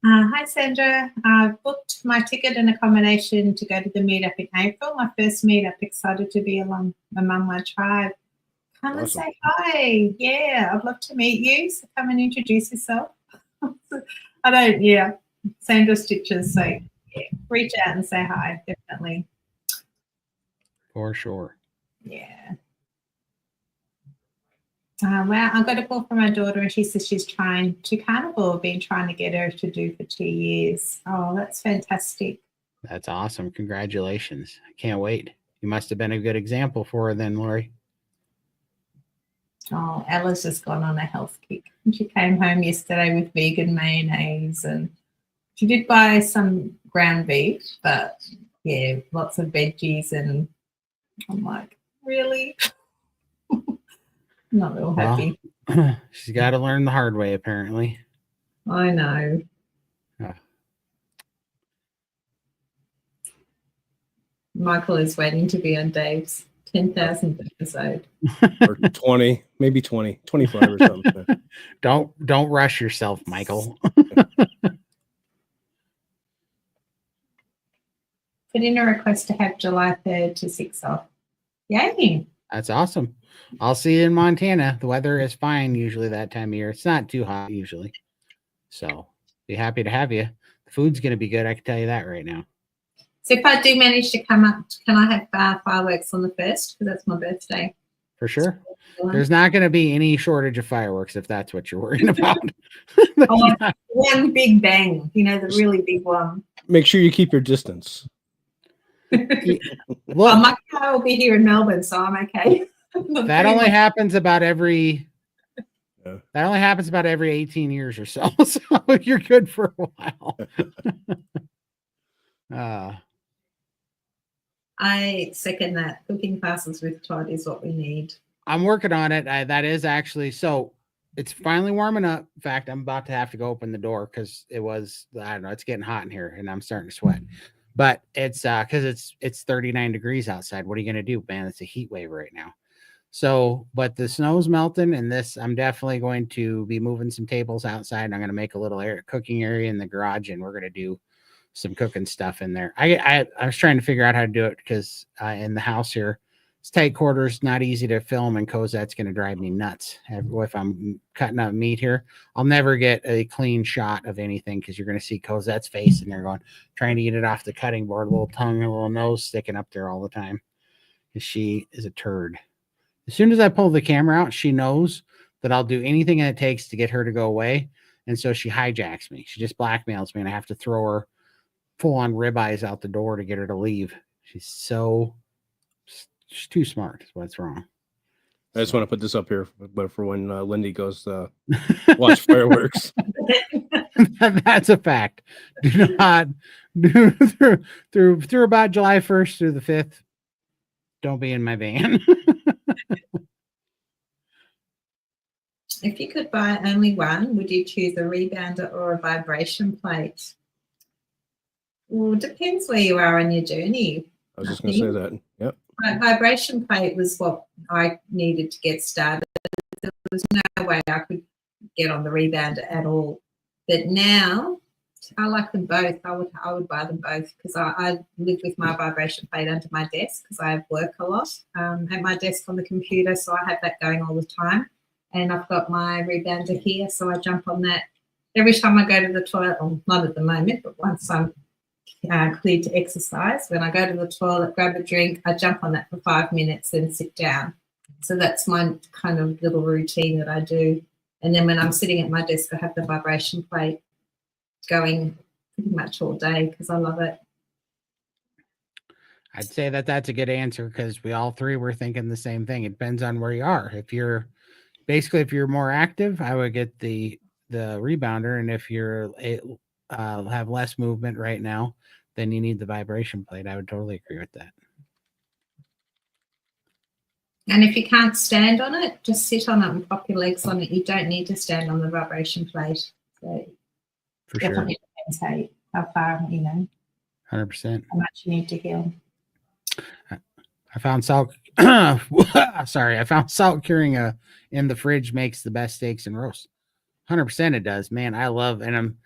Hi, Sandra. I've booked my ticket and accommodation to go to the meetup in April. My first meetup. Excited to be among my tribe. Come and say hi. Yeah, I'd love to meet you. So come and introduce yourself. Sandra Stitches. So yeah, reach out and say hi. Definitely. For sure. Yeah. Well, I got a call from my daughter and she says she's trying to carnivore. Been trying to get her to do for 2 years. Oh, that's fantastic. That's awesome. Congratulations. I can't wait. You must have been a good example for her then, Lori. Oh, Ella's just gone on a health kick. She came home yesterday with vegan mayonnaise and she did buy some ground beef, but yeah, lots of veggies, and I'm like, really? Not real happy. Well, she's got to learn the hard way, apparently. I know. Michael is waiting to be on Dave's 10,000th episode. Or 20, maybe 20, 25 or something. Don't rush yourself, Michael. Put in a request to have July 3rd to 6th off. Yay. That's awesome. I'll see you in Montana. The weather is fine usually that time of year. It's not too hot usually. So be happy to have you. The food's going to be good. I can tell you that right now. So if I do manage to come up, can I have fireworks on the 1st? Because that's my birthday. For sure. There's not going to be any shortage of fireworks if that's what you're worrying about. One big bang, the really big one. Make sure you keep your distance. Look, my car will be here in Melbourne, so I'm okay. That only happens about every 18 years or so. So you're good for a while. I second that. Cooking classes with Todd is what we need. I'm working on it. That is actually, so it's finally warming up. In fact, I'm about to have to go open the door because it was, I don't know, it's getting hot in here and I'm starting to sweat. But it's because it's 39 degrees outside. What are you going to do, man? It's a heat wave right now. So, but the snow's melting, and I'm definitely going to be moving some tables outside. And I'm going to make a little cooking area in the garage, and we're going to do some cooking stuff in there. I was trying to figure out how to do it because in the house here, it's tight quarters, not easy to film, and Cosette's going to drive me nuts if I'm cutting up meat here. I'll never get a clean shot of anything because you're going to see Cosette's face, and they're trying to get it off the cutting board, a little tongue, a little nose sticking up there all the time because she is a turd. As soon as I pull the camera out, she knows that I'll do anything it takes to get her to go away. And so she hijacks me. She just blackmails me, and I have to throw her full-on ribeyes out the door to get her to leave. She's too smart is what's wrong. I just want to put this up here, but for when Lindy goes to watch fireworks. That's a fact. Do not do through about July 1st through the 5th. Don't be in my van. If you could buy only one, would you choose a rebounder or a vibration plate? Well, it depends where you are on your journey. I was just going to say that. Yep. My vibration plate was what I needed to get started. There was no way I could get on the rebounder at all. But now I like them both. I would buy them both because I live with my vibration plate under my desk because I work a lot at my desk on the computer, so I have that going all the time. And I've got my rebounder here, so I jump on that every time I go to the toilet. Well, not at the moment, but once I'm cleared to exercise, when I go to the toilet, grab a drink, I jump on that for 5 minutes, then sit down. So that's my kind of little routine that I do. And then when I'm sitting at my desk, I have the vibration plate going pretty much all day because I love it. I'd say that's a good answer because we all three were thinking the same thing. It depends on where you are. If you're more active, I would get the rebounder, and if you're have less movement right now, then you need the vibration plate. I would totally agree with that. And if you can't stand on it, just sit on it and pop your legs on it. You don't need to stand on the vibration plate. So for sure, depends how far 100%. How much you need to heal. I found salt. Sorry, I found salt curing in the fridge makes the best steaks and roasts. 100% it does, man. I love, and I'm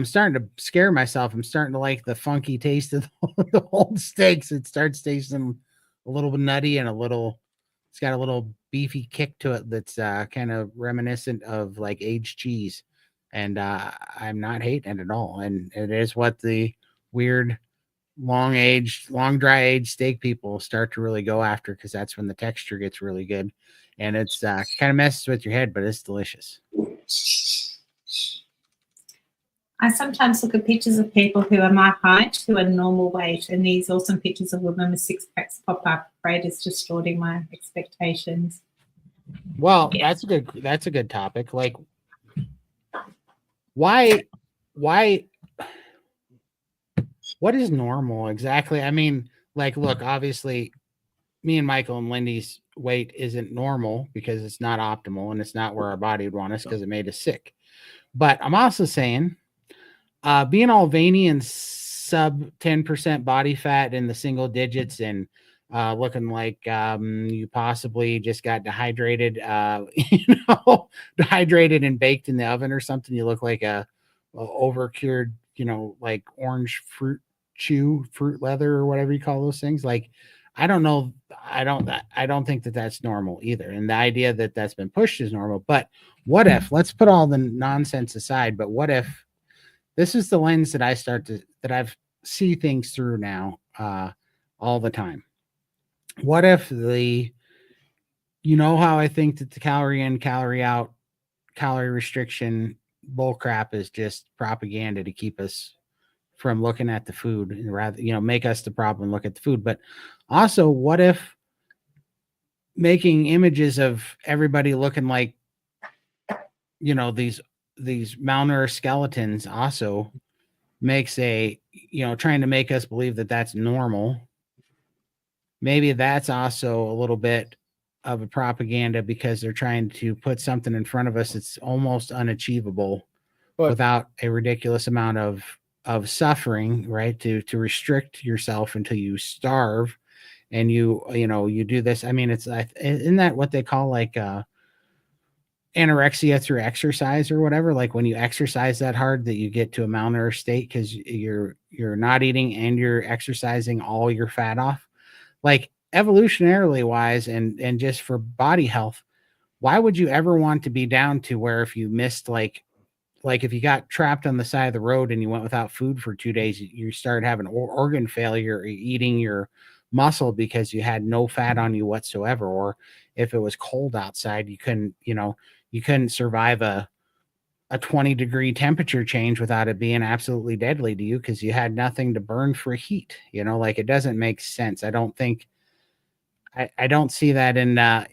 starting to scare myself. I'm starting to like the funky taste of the old steaks. It starts tasting a little bit nutty and it's got a little beefy kick to it that's kind of reminiscent of like aged cheese. And I'm not hating it at all. And it is what the weird long dry aged steak people start to really go after, because that's when the texture gets really good. And it's kind of messes with your head, but it's delicious. I sometimes look at pictures of people who are my height, who are normal weight, and these awesome pictures of women with six packs pop up. Afraid it's distorting my expectations. Well, that's a good topic. Like, why? What is normal exactly? I mean, like, look, obviously, me and Michael and Lindy's weight isn't normal because it's not optimal and it's not where our body would want us because it made us sick. But I'm also saying, being all veiny and sub 10% body fat in the single digits and looking like you possibly just got dehydrated, dehydrated and baked in the oven or something. You look like a overcured, like orange fruit leather or whatever you call those things. Like, I don't know. I don't think that that's normal either. And the idea that that's been pushed is normal. But what if, let's put all the nonsense aside, but what if this is the lens that I've see things through now all the time? What if you You know how I think that the calorie in, calorie out, calorie restriction bull crap is just propaganda to keep us from looking at the food and rather, make us the problem, look at the food. But also, what if making images of everybody looking like, these malnourished skeletons also makes trying to make us believe that that's normal. Maybe that's also a little bit of a propaganda because they're trying to put something in front of us that's almost unachievable without a ridiculous amount of suffering, right? To restrict yourself until you starve, and you do this. I mean, isn't that what they call like anorexia through exercise or whatever? Like when you exercise that hard that you get to a malnourished state because you're not eating and you're exercising all your fat off. Like evolutionarily wise and just for body health, why would you ever want to be down to where if you missed like if you got trapped on the side of the road and you went without food for 2 days, you started having organ failure or eating your muscle because you had no fat on you whatsoever. Or if it was cold outside, you couldn't survive a 20-degree temperature change without it being absolutely deadly to you because you had nothing to burn for heat. Like it doesn't make sense. I don't see that in, I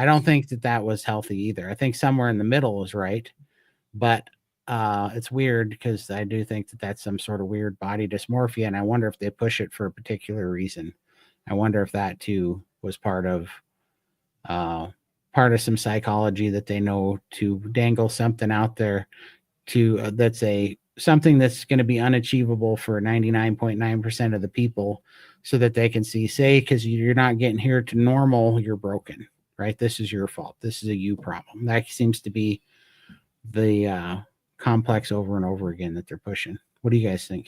don't think that was healthy either. I think somewhere in the middle is right. But it's weird because I do think that that's some sort of weird body dysmorphia. And I wonder if they push it for a particular reason. I wonder if that too was part of some psychology that they know to dangle something out there to that's something that's going to be unachievable for 99.9% of the people so that they can say, because you're not getting here to normal, you're broken, right? This is your fault. This is a you problem. That seems to be the complex over and over again that they're pushing. What do you guys think?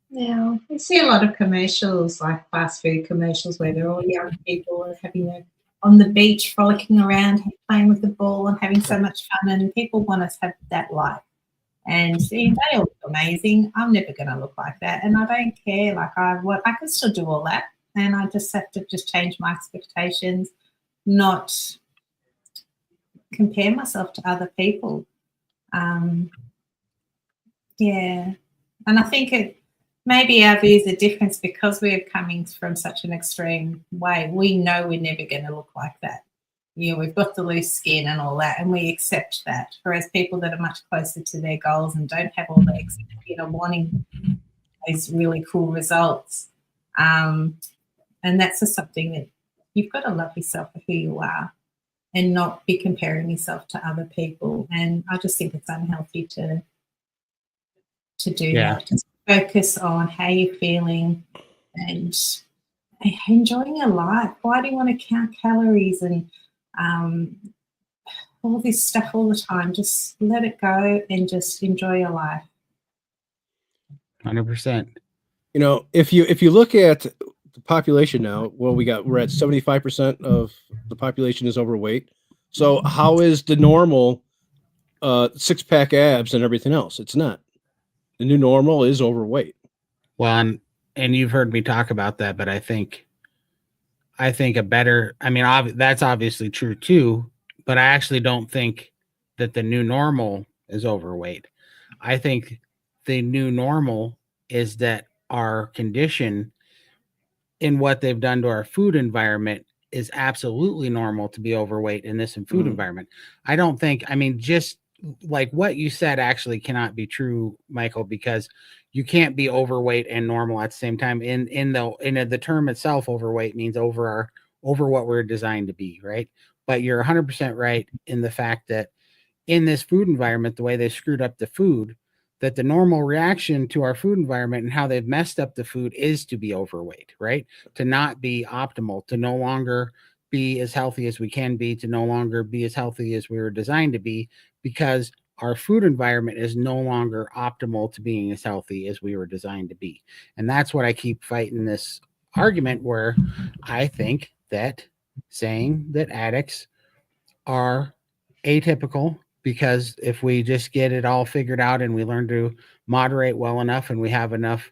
Yeah, I see a lot of commercials, like fast food commercials, where they're all young people and having on the beach, frolicking around, playing with the ball and having so much fun, and people want us to have that life. And see, they all look amazing. I'm never going to look like that, and I don't care. Like I can still do all that, and I just have to change my expectations, not compare myself to other people. Yeah, and I think maybe our views are different because we're coming from such an extreme way. We know we're never going to look like that. We've got the loose skin and all that, and we accept that. Whereas people that are much closer to their goals and don't have all the wanting those really cool results, and that's just something that you've got to love yourself for who you are and not be comparing yourself to other people. And I just think it's unhealthy to do that. Just focus on how you're feeling and enjoying your life. Why do you want to count calories and all this stuff all the time? Just let it go and just enjoy your life. 100%. If you look at the population now, well, we're at 75% of the population is overweight. So how is the normal 6-pack abs and everything else? It's not. The new normal is overweight. Well, and you've heard me talk about that, but I think that's obviously true too, but I actually don't think that the new normal is overweight. I think the new normal is that our condition in what they've done to our food environment is absolutely normal to be overweight in this food environment. I don't think, just like what you said actually cannot be true, Michael, because you can't be overweight and normal at the same time. In the term itself, overweight means over what we're designed to be, right? But you're 100% right in the fact that in this food environment, the way they screwed up the food, that the normal reaction to our food environment and how they've messed up the food is to be overweight, right? To not be optimal, to no longer be as healthy as we can be, to no longer be as healthy as we were designed to be, because our food environment is no longer optimal to being as healthy as we were designed to be. And that's what I keep fighting this argument where I think that saying that addicts are atypical, because if we just get it all figured out and we learn to moderate well enough and we have enough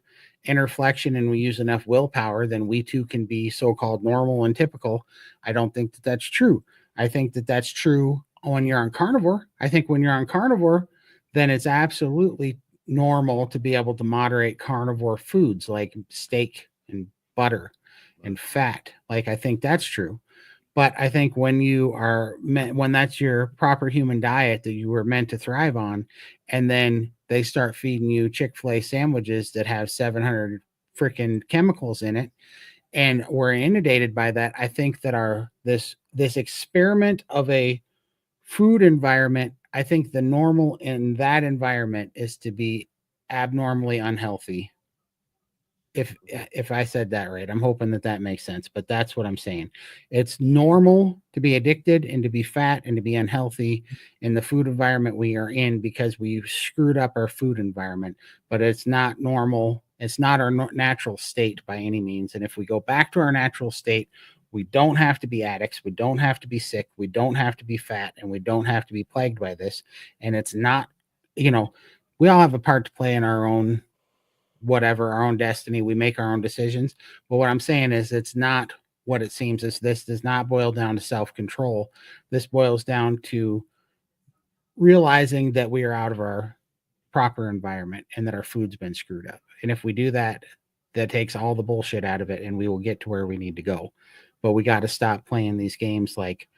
interflexion and we use enough willpower, then we too can be so-called normal and typical. I don't think that that's true. I think that that's true when you're on carnivore. I think when you're on carnivore, then it's absolutely normal to be able to moderate carnivore foods like steak and butter and fat. Like, I think that's true. But I think when you are when that's your proper human diet that you were meant to thrive on, and then they start feeding you Chick-fil-A sandwiches that have 700 freaking chemicals in it, and we're inundated by that, I think that our this experiment of a food environment, I think the normal in that environment is to be abnormally unhealthy. If I said that right, I'm hoping that that makes sense, but that's what I'm saying. It's normal to be addicted and to be fat and to be unhealthy in the food environment we are in because we screwed up our food environment, but it's not normal. It's not our natural state by any means. And if we go back to our natural state, we don't have to be addicts. We don't have to be sick. We don't have to be fat, and we don't have to be plagued by this. And it's not, we all have a part to play in our own whatever, our own destiny. We make our own decisions. But what I'm saying is it's not what it seems. Is this does not boil down to self-control. This boils down to realizing that we are out of our proper environment and that our food's been screwed up. And if we do that, that takes all the bullshit out of it and we will get to where we need to go. But we got to stop playing these games like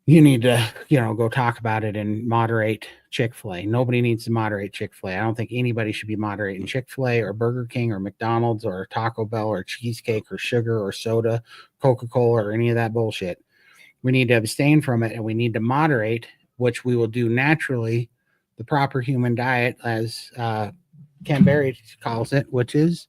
you need to, go talk about it and moderate Chick-fil-A. Nobody needs to moderate Chick-fil-A. I don't think anybody should be moderating Chick-fil-A or Burger King or McDonald's or Taco Bell or cheesecake or sugar or soda, Coca-Cola or any of that bullshit. We need to abstain from it, and we need to moderate, which we will do naturally, the proper human diet, as Ken Berry calls it, which is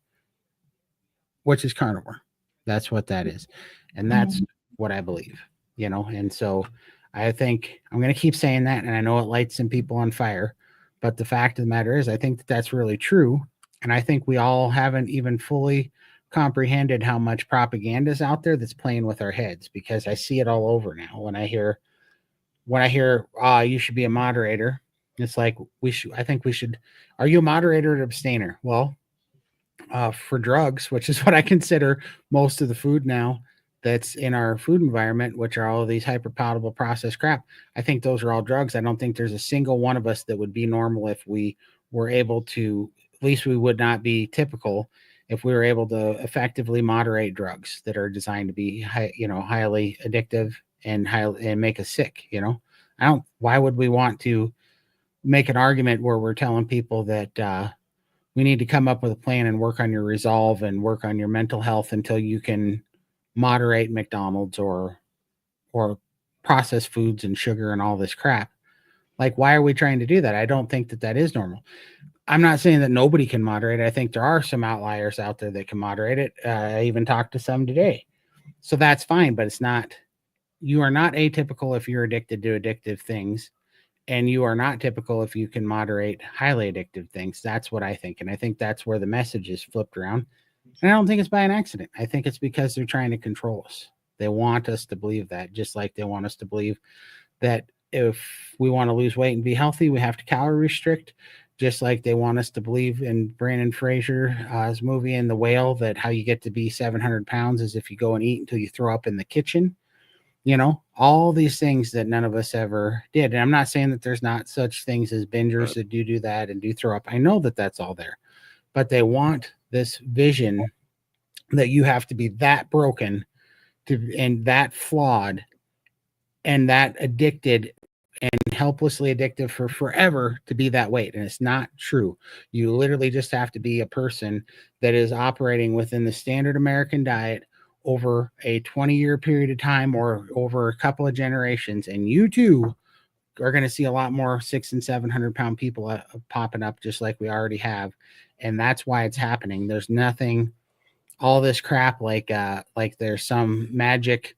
carnivore. That's what that is. And that's what I believe, and so I think I'm going to keep saying that. And I know it lights some people on fire, but the fact of the matter is I think that that's really true. And I think we all haven't even fully comprehended how much propaganda is out there that's playing with our heads, because I see it all over now. When I hear, you should be a moderator, it's like, I think we should, are you a moderator or abstainer? Well, for drugs, which is what I consider most of the food now that's in our food environment, which are all of these hyperpalatable processed crap. I think those are all drugs. I don't think there's a single one of us that would be normal if we were able to, at least we would not be typical if we were able to effectively moderate drugs that are designed to be highly addictive and make us sick. Why would we want to make an argument where we're telling people that, we need to come up with a plan and work on your resolve and work on your mental health until you can moderate McDonald's or processed foods and sugar and all this crap. Like, why are we trying to do that? I don't think that is normal. I'm not saying that nobody can moderate. I think there are some outliers out there that can moderate it. I even talked to some today. So that's fine, but you are not atypical if you're addicted to addictive things. And you are not typical if you can moderate highly addictive things. That's what I think. And I think that's where the message is flipped around. And I don't think it's by an accident. I think it's because they're trying to control us. They want us to believe that, just like they want us to believe that if we want to lose weight and be healthy, we have to calorie restrict, just like they want us to believe in Brandon Fraser's movie in The Whale, that how you get to be 700 pounds is if you go and eat until you throw up in the kitchen. All these things that none of us ever did. And I'm not saying that there's not such things as bingers that do that and do throw up. I know that that's all there, but they want this vision that you have to be that broken and that flawed and that addicted and helplessly addictive for forever to be that weight. And it's not true. You literally just have to be a person that is operating within the standard American diet over a 20-year period of time or over a couple of generations. And you too are going to see a lot more 600 and 700 pound people popping up, just like we already have. And that's why it's happening. There's nothing, all this crap, like there's some magic,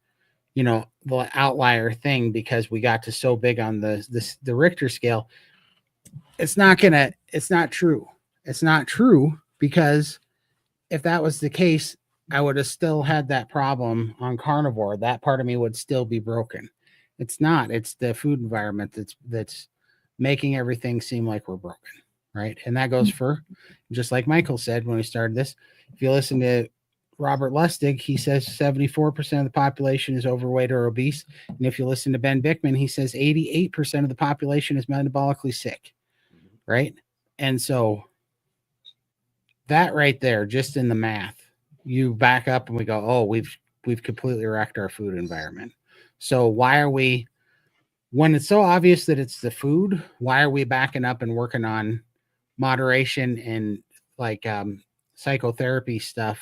the outlier thing because we got to so big on the Richter scale. It's not true. It's not true, because if that was the case, I would have still had that problem on carnivore. That part of me would still be broken. It's not. It's the food environment that's making everything seem like we're broken, right? And that goes for just like Michael said when we started this, if you listen to Robert Lustig, he says 74% of the population is overweight or obese. And if you listen to Ben Bickman, he says 88% of the population is metabolically sick. Right. And so that right there, just in the math, you back up and we go, oh, we've completely wrecked our food environment. So why are we, when it's so obvious that it's the food, why are we backing up and working on moderation and like psychotherapy stuff?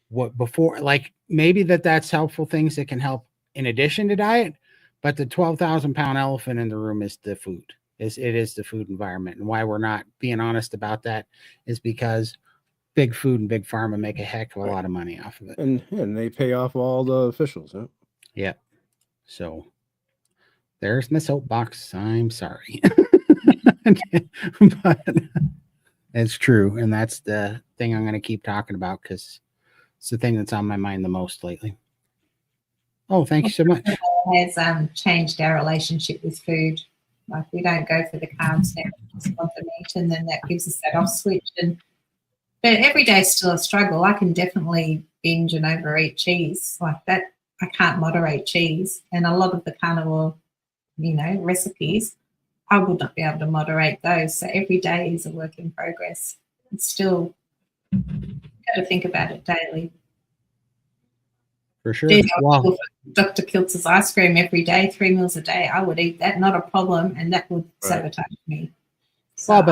What before, like maybe that's helpful things that can help in addition to diet, but the 12,000-pound elephant in the room is the food. It is the food environment. And why we're not being honest about that is because big food and big pharma make a heck of a lot of money off of it. And they pay off all the officials. Huh? Yeah. So there's my soapbox. I'm sorry. But it's true. And that's the thing I'm going to keep talking about because it's the thing that's on my mind the most lately. Oh, thank you so much. It has changed our relationship with food. Like we don't go for the carbs now, we just want the meat, and then that gives us that off switch. But every day is still a struggle. I can definitely binge and overeat cheese like that. I can't moderate cheese, and a lot of the carnivore, recipes, I would not be able to moderate those. So every day is a work in progress. It's still got to think about it daily. For sure. Wow. Dr. Kiltz's ice cream every day, 3 meals a day. I would eat that, not a problem, and that would sabotage me. So well,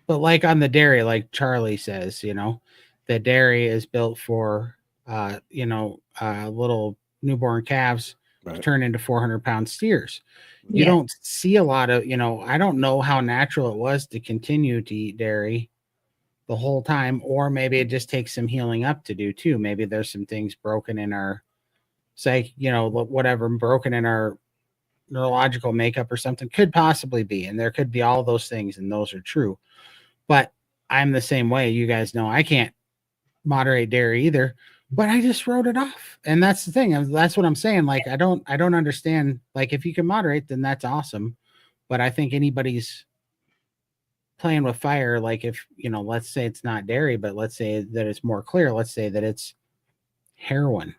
but like on the dairy, like Charlie says, the dairy is built for little newborn calves to turn into 400-pound steers. You don't see a lot of, I don't know how natural it was to continue to eat dairy the whole time, or maybe it just takes some healing up to do too. Maybe there's some things broken in our broken in our neurological makeup or something. Could possibly be, and there could be all those things, and those are true. But I'm the same way. You guys know I can't moderate dairy either, but I just wrote it off. And that's the thing. That's what I'm saying. Like, I don't understand. Like, if you can moderate, then that's awesome. But I think anybody's playing with fire, like if, let's say it's not dairy, but let's say that it's more clear. Let's say that it's heroin.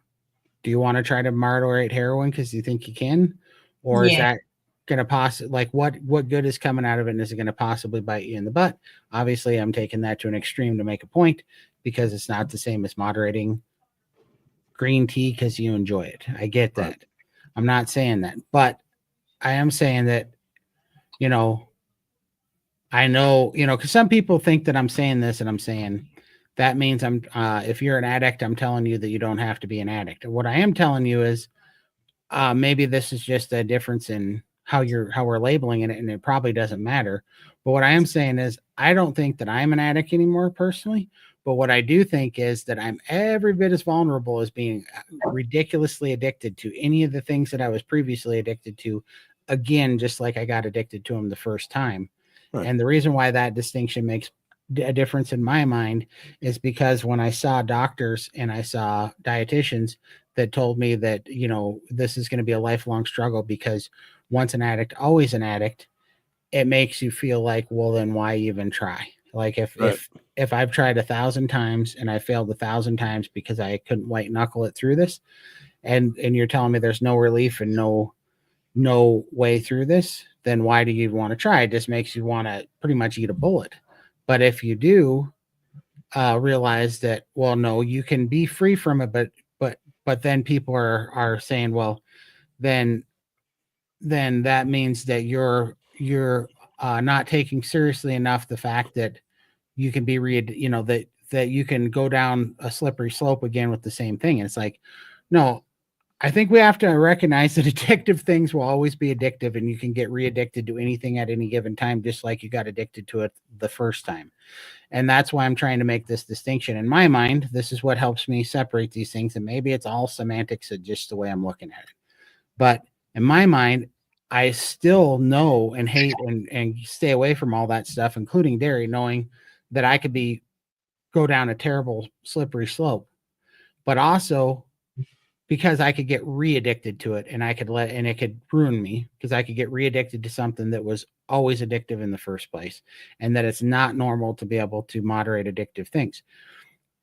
Do you want to try to moderate heroin because you think you can? Or is that going to possibly, like, what good is coming out of it, and is it going to possibly bite you in the butt? Obviously, I'm taking that to an extreme to make a point, because it's not the same as moderating green tea because you enjoy it. I get that. Right. I'm not saying that, but I am saying that, I know, because some people think that I'm saying this, and I'm saying that means if you're an addict, I'm telling you that you don't have to be an addict. What I am telling you is maybe this is just a difference in how we're labeling it, and it probably doesn't matter. But what I am saying is I don't think that I'm an addict anymore personally. But what I do think is that I'm every bit as vulnerable as being ridiculously addicted to any of the things that I was previously addicted to. Again, just like I got addicted to them the first time. Right. And the reason why that distinction makes a difference in my mind is because when I saw doctors and I saw dietitians that told me that, this is going to be a lifelong struggle because once an addict, always an addict, it makes you feel like, well, then why even try? Like if I've tried 1,000 times and I failed 1,000 times because I couldn't white knuckle it through this, and you're telling me there's no relief and no way through this, then why do you want to try? It just makes you want to pretty much eat a bullet. But if you do realize that, well, no, you can be free from it, but then people are saying, well, then that means that you're not taking seriously enough the fact that you can be that you can go down a slippery slope again with the same thing. And it's like, no, I think we have to recognize that addictive things will always be addictive, and you can get re-addicted to anything at any given time, just like you got addicted to it the first time. And that's why I'm trying to make this distinction. In my mind, this is what helps me separate these things. And maybe it's all semantics of just the way I'm looking at it. But in my mind, I still know and hate and stay away from all that stuff, including dairy, knowing that I could go down a terrible slippery slope. But also, because I could get re-addicted to it, and it could ruin me, because I could get re-addicted to something that was always addictive in the first place, and that it's not normal to be able to moderate addictive things.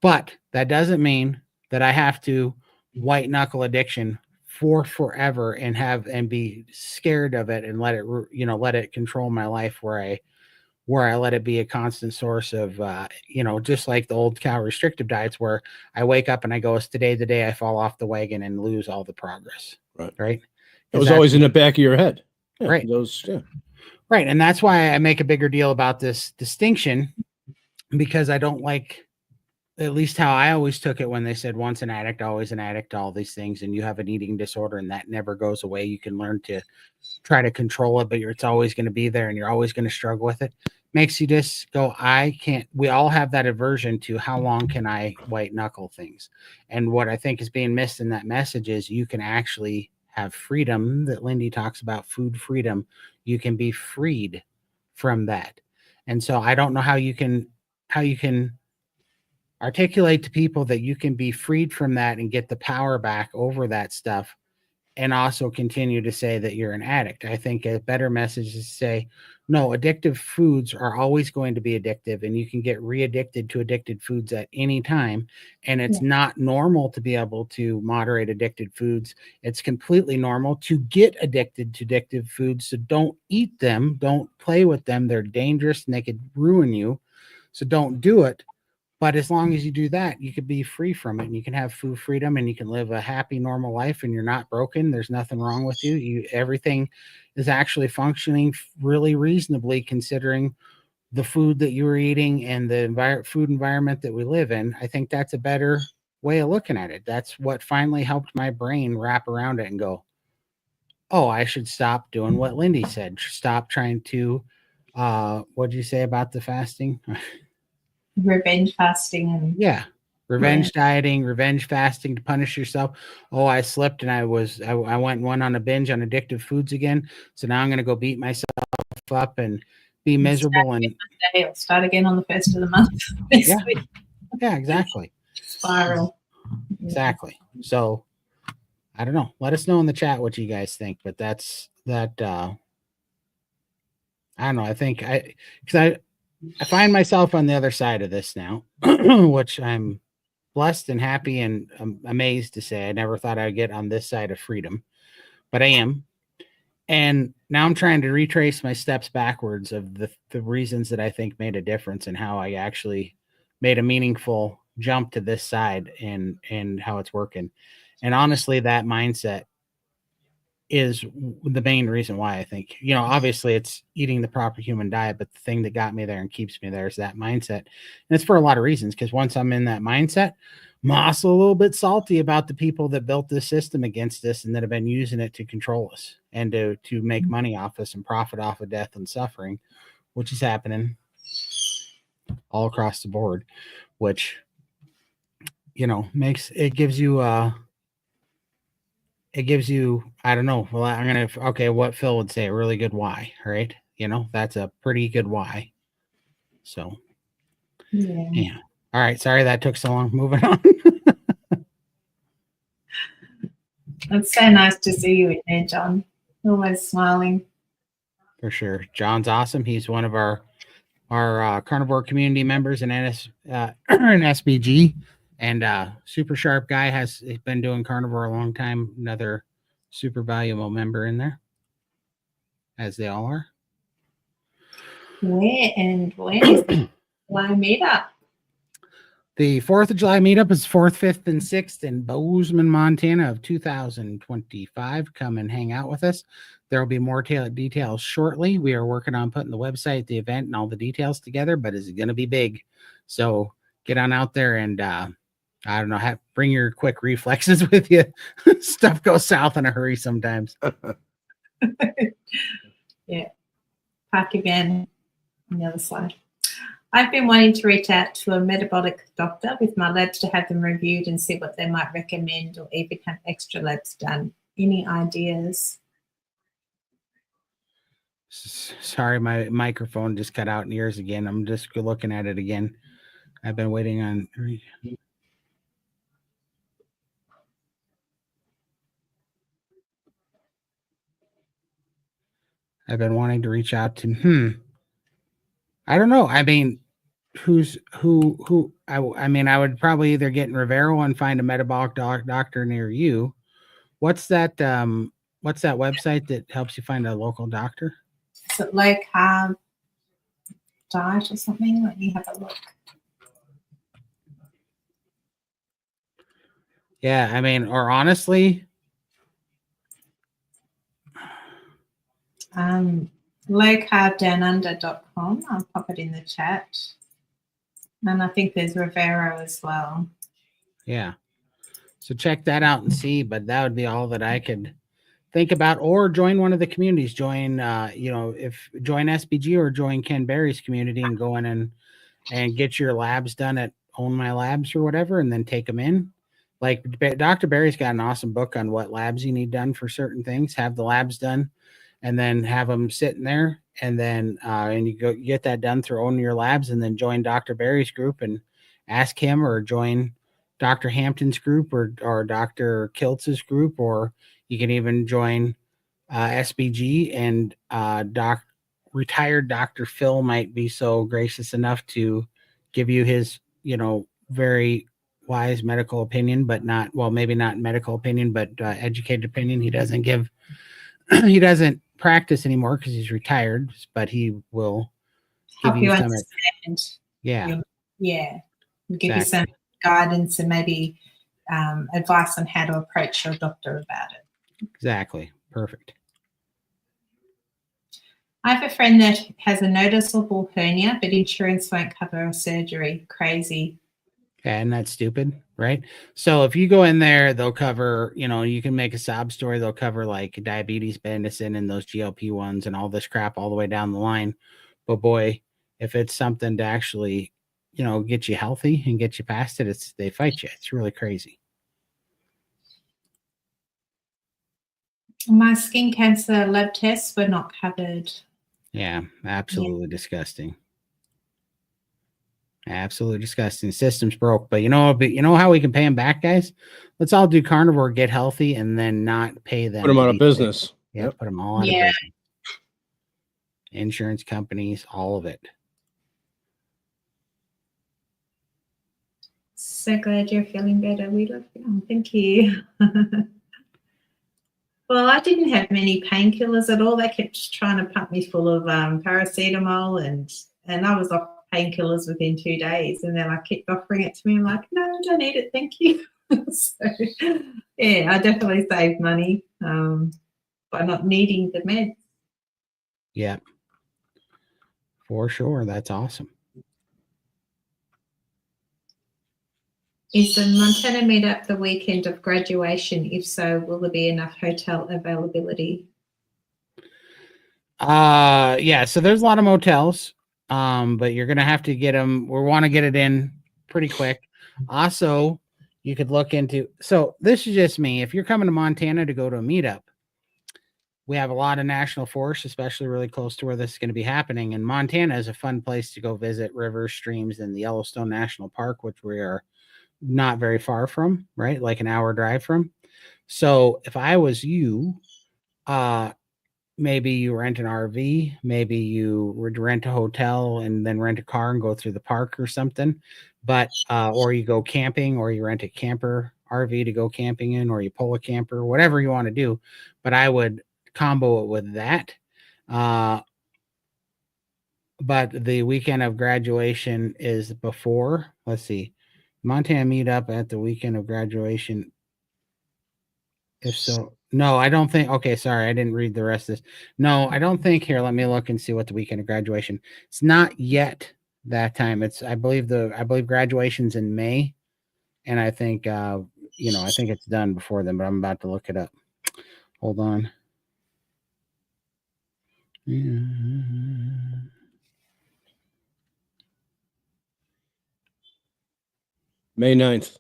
But that doesn't mean that I have to white knuckle addiction for forever and be scared of it and let it control my life, where I let it be a constant source of, just like the old cow restrictive diets, where I wake up and I go, "Is today the day I fall off the wagon and lose all the progress?" Right. Right. It was always in the back of your head. Yeah, right. Right. And that's why I make a bigger deal about this distinction, because I don't like, at least how I always took it, when they said once an addict, always an addict, all these things, and you have an eating disorder and that never goes away. You can learn to try to control it, but it's always going to be there and you're always going to struggle with it. Makes you just go, I can't. We all have that aversion to, how long can I white knuckle things? And what I think is being missed in that message is you can actually have freedom, that Lindy talks about, food freedom. You can be freed from that. And so I don't know how you can articulate to people that you can be freed from that and get the power back over that stuff, and also continue to say that you're an addict. I think a better message is to say, no, addictive foods are always going to be addictive, and you can get re-addicted to addicted foods at any time. And it's not normal to be able to moderate addicted foods. It's completely normal to get addicted to addictive foods. So don't eat them. Don't play with them. They're dangerous and they could ruin you. So don't do it. But as long as you do that, you could be free from it, and you can have food freedom, and you can live a happy, normal life, and you're not broken. There's nothing wrong with you. Everything is actually functioning really reasonably, considering the food that you were eating and the food environment that we live in. I think that's a better way of looking at it. That's what finally helped my brain wrap around it and go, oh, I should stop doing what Lindy said. Stop trying to, what did you say about the fasting? Revenge fasting and revenge dieting, revenge fasting to punish yourself. Oh, I slipped and I went on a binge on addictive foods again, so now I'm going to go beat myself up and be miserable and start again on the first of the month. Yeah, exactly. Spiral. Exactly. So I don't know. Let us know in the chat what you guys think, but that's that. I don't know. I think because I find myself on the other side of this now, which I'm blessed and happy and amazed to say. I never thought I'd get on this side of freedom, but I am. And now I'm trying to retrace my steps backwards of the reasons that I think made a difference, and how I actually made a meaningful jump to this side, and how it's working. And honestly, that mindset is the main reason why I think, obviously it's eating the proper human diet, but the thing that got me there and keeps me there is that mindset. And it's for a lot of reasons, because once I'm in that mindset, I'm also a little bit salty about the people that built this system against us and that have been using it to control us and to make money off us and profit off of death and suffering, which is happening all across the board, which, gives you, I don't know. Well, what Phil would say, a really good why, right? That's a pretty good why. So, yeah. All right. Sorry that took so long. Moving on. It's so nice to see you in there, John. Always smiling. For sure. John's awesome. He's one of our carnivore community members in SBG. And super sharp guy, has been doing carnivore a long time. Another super valuable member in there, as they all are. When is the July meetup? The 4th of July meetup is 4th, 5th, and 6th in Bozeman, Montana of 2025. Come and hang out with us. There will be more details shortly. We are working on putting the website, the event, and all the details together, but it's going to be big. So get on out there and I don't know, bring your quick reflexes with you. Stuff goes south in a hurry sometimes. Yeah. Park again on the other side. I've been wanting to reach out to a metabolic doctor with my labs to have them reviewed and see what they might recommend, or even have extra labs done. Any ideas? Sorry, my microphone just cut out in ears again. I'm just looking at it again. I've been waiting on. I've been wanting to reach out to. I don't know. I mean, who? I mean, I would probably either get in Rivero and find a metabolic doctor near you. What's that? What's that website that helps you find a local doctor? Is it low carb diet or something? Let me have a look. Yeah, I mean, or honestly, lowcarbdownunder.com. I'll pop it in the chat. And I think there's Rivero as well. yeah. So check that out and see. But that would be all that I could think about. Or join one of the communities. Join, if join SBG or join Ken Berry's community and go in and get your labs done at Own My Labs or whatever, and then take them in. Like Dr. Berry's got an awesome book on what labs you need done for certain things. Have the labs done, and then have them sitting there, and then and you get that done through Own Your Labs, and then join Dr. Berry's group and ask him, or join Dr. Hampton's group or Dr. Kiltz's group, or you can even join SBG and retired Dr. Phil might be so gracious enough to give you his, very wise medical opinion, but maybe not medical opinion, but educated opinion. He doesn't give, he doesn't practice anymore because he's retired, but he will give Help you some. understand. Yeah. Yeah. Give you some guidance and maybe advice on how to approach your doctor about it. Exactly. Perfect. I have a friend that has a noticeable hernia, but insurance won't cover a surgery. Crazy. And that's stupid, right? So if you go in there, they'll cover, you can make a sob story. They'll cover like diabetes medicine and those GLP-1s and all this crap all the way down the line. But boy, if it's something to actually, get you healthy and get you past it, they fight you. It's really crazy. My skin cancer lab tests were not covered. Yeah, absolutely disgusting. Absolutely disgusting. The system's broke, but you know how we can pay them back, guys? Let's all do carnivore, get healthy, and then not pay them. Put them out of business. Yeah, yep. Put them all out of business. Insurance companies, all of it. So glad you're feeling better. We love you. Oh, thank you. Well, I didn't have many painkillers at all. They kept trying to pump me full of paracetamol, and I was off painkillers within 2 days. And then I kept offering it to me. I'm like, no, I don't need it. Thank you. So, yeah, I definitely saved money by not needing the meds. Yeah, for sure. That's awesome. Is the Montana meetup the weekend of graduation? If so, will there be enough hotel availability? Yeah, so there's a lot of motels, but you're gonna have to get them. We want to get it in pretty quick. Also, you could look into. So this is just me. If you're coming to Montana to go to a meetup, we have a lot of national forests, especially really close to where this is going to be happening. And Montana is a fun place to go visit rivers, streams, and the Yellowstone National Park, which we are not very far from, right? Like an hour drive from. So if I was you, maybe you rent an RV, maybe you would rent a hotel and then rent a car and go through the park or something. But or you go camping, or you rent a camper RV to go camping in, or you pull a camper, whatever you want to do. But I would combo it with that. But the weekend of graduation is before. Let's see. Montana meetup at the weekend of graduation. If so, no, I don't think. Okay, sorry, I didn't read the rest of this. No, I don't think. Here, let me look and see what the weekend of graduation. It's not yet that time. It's I believe graduation's in May, and I think I think it's done before then. But I'm about to look it up. Hold on. May 9th.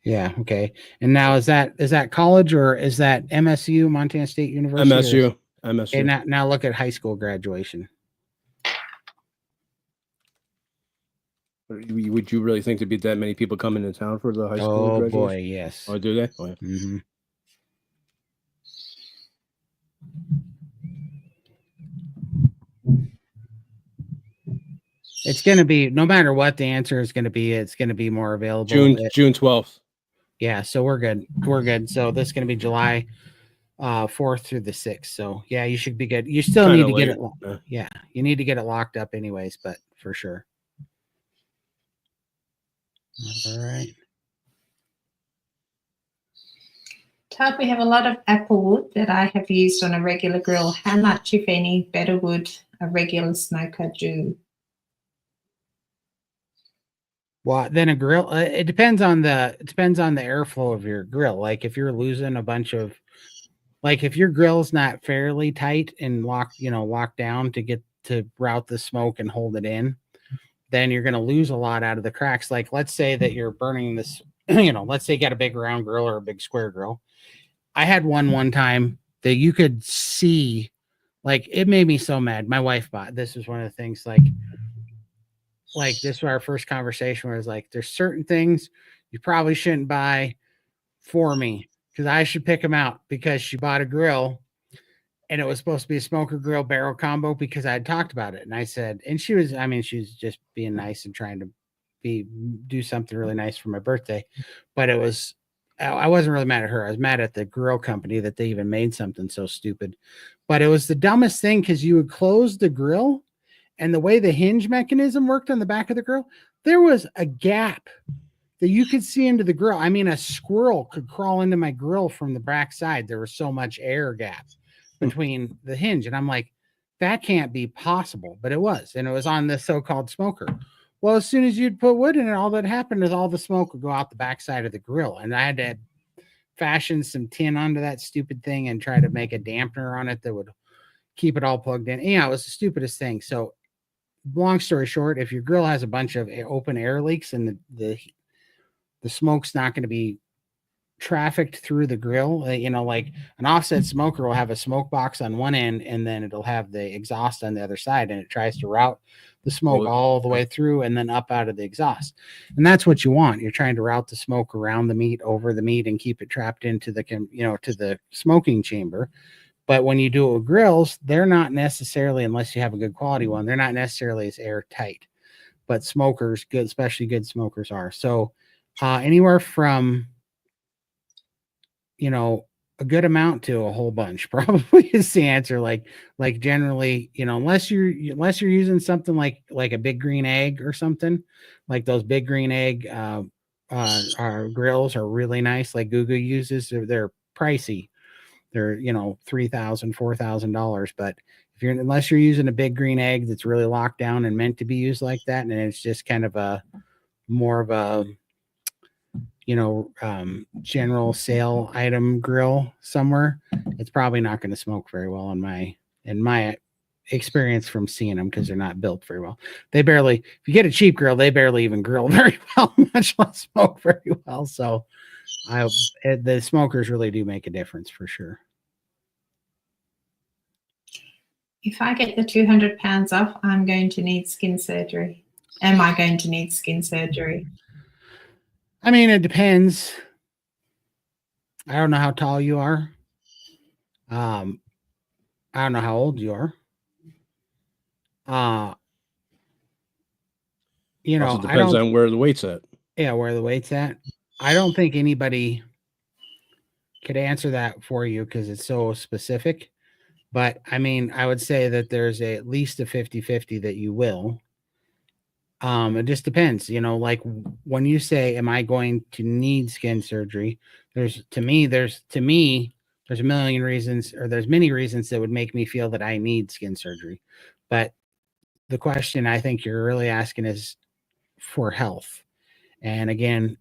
Yeah. Okay. And now is that college or is that MSU, Montana State University? MSU. Okay, now look at high school graduation. Would you really think there'd be that many people coming to town for the high school graduation? Oh boy, yes. Oh, do they? Oh, yeah. Mm-hmm. It's going to be, no matter what the answer is going to be, it's going to be more available. June 12th. Yeah, so we're good. We're good. So this is going to be July 4th through the 6th. So yeah, you should be good. You still Kinda need to late. get it. Yeah, you need to get it locked up anyways, but for sure. All right. Todd, we have a lot of apple wood that I have used on a regular grill. How much, if any, better would a regular smoker do? Well, then a grill, it depends on the airflow of your grill. Like if you're losing a bunch of, like if your grill's not fairly tight and locked down to get to route the smoke and hold it in, then you're going to lose a lot out of the cracks. Like let's say that you're burning this, let's say you got a big round grill or a big square grill. I had one time that you could see, like it made me so mad. My wife bought, this was one of the things, like this was our first conversation where it's like, there's certain things you probably shouldn't buy for me because I should pick them out, because she bought a grill and it was supposed to be a smoker grill barrel combo because I had talked about it. And I said, and she was just being nice and trying to do something really nice for my birthday. But I wasn't really mad at her. I was mad at the grill company that they even made something so stupid. But it was the dumbest thing because you would close the grill, and the way the hinge mechanism worked on the back of the grill, there was a gap that you could see into the grill. I mean, a squirrel could crawl into my grill from the back side. There was so much air gap between the hinge. And I'm like, that can't be possible. But it was. And it was on the so-called smoker. Well, as soon as you'd put wood in it, all that happened is all the smoke would go out the backside of the grill. And I had to fashion some tin onto that stupid thing and try to make a dampener on it that would keep it all plugged in. Yeah, it was the stupidest thing. So long story short, if your grill has a bunch of open air leaks and the smoke's not going to be trafficked through the grill, like an offset smoker will have a smoke box on one end and then it'll have the exhaust on the other side, and it tries to route the smoke all the way through and then up out of the exhaust. And that's what you want. You're trying to route the smoke around the meat, over the meat, and keep it trapped into the to the smoking chamber. But when you do it with grills, they're not necessarily, unless you have a good quality one, they're not necessarily as airtight. But smokers, good, especially good smokers, are. So anywhere from, a good amount to a whole bunch probably is the answer. Like generally, unless you're using something like a big green egg or something, like those big green egg our grills are really nice. Like Gugu uses, they're pricey. They're, $3,000, $4,000. But unless you're using a big green egg that's really locked down and meant to be used like that, and it's just kind of a more of a, general sale item grill somewhere, it's probably not going to smoke very well in my experience from seeing them, because they're not built very well. They barely, if you get a cheap grill, they barely even grill very well, much less smoke very well. So the smokers really do make a difference for sure. If I get the 200 pounds off, I'm going to need skin surgery. Am I going to need skin surgery? I mean, it depends. I don't know how tall you are. I don't know how old you are. Also depends on where the weight's at. Yeah, where the weight's at. I don't think anybody could answer that for you because it's so specific. But I mean, I would say that there's at least a 50-50 that you will. It just depends, like when you say, am I going to need skin surgery? There's many reasons, or there's many reasons that would make me feel that I need skin surgery. But the question I think you're really asking is for health. And again,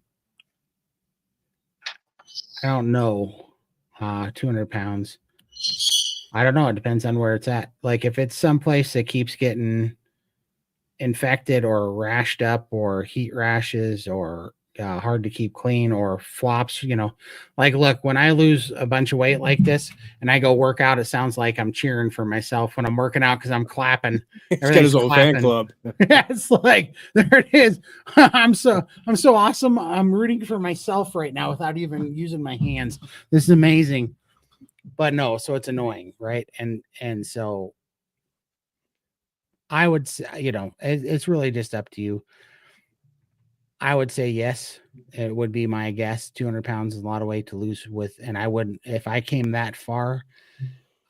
I don't know, 200 pounds. I don't know. It depends on where it's at. Like if it's someplace that keeps getting infected or rashed up, or heat rashes, or hard to keep clean, or flops, like look, when I lose a bunch of weight like this and I go work out, it sounds like I'm cheering for myself when I'm working out because I'm clapping. He's got his own fan club. Yeah, it's like, there it is. I'm so awesome. I'm rooting for myself right now without even using my hands. This is amazing. But no, so it's annoying, right? And so I would say, it's really just up to you. I would say yes. It would be my guess. 200 pounds is a lot of weight to lose with. And I wouldn't, if I came that far,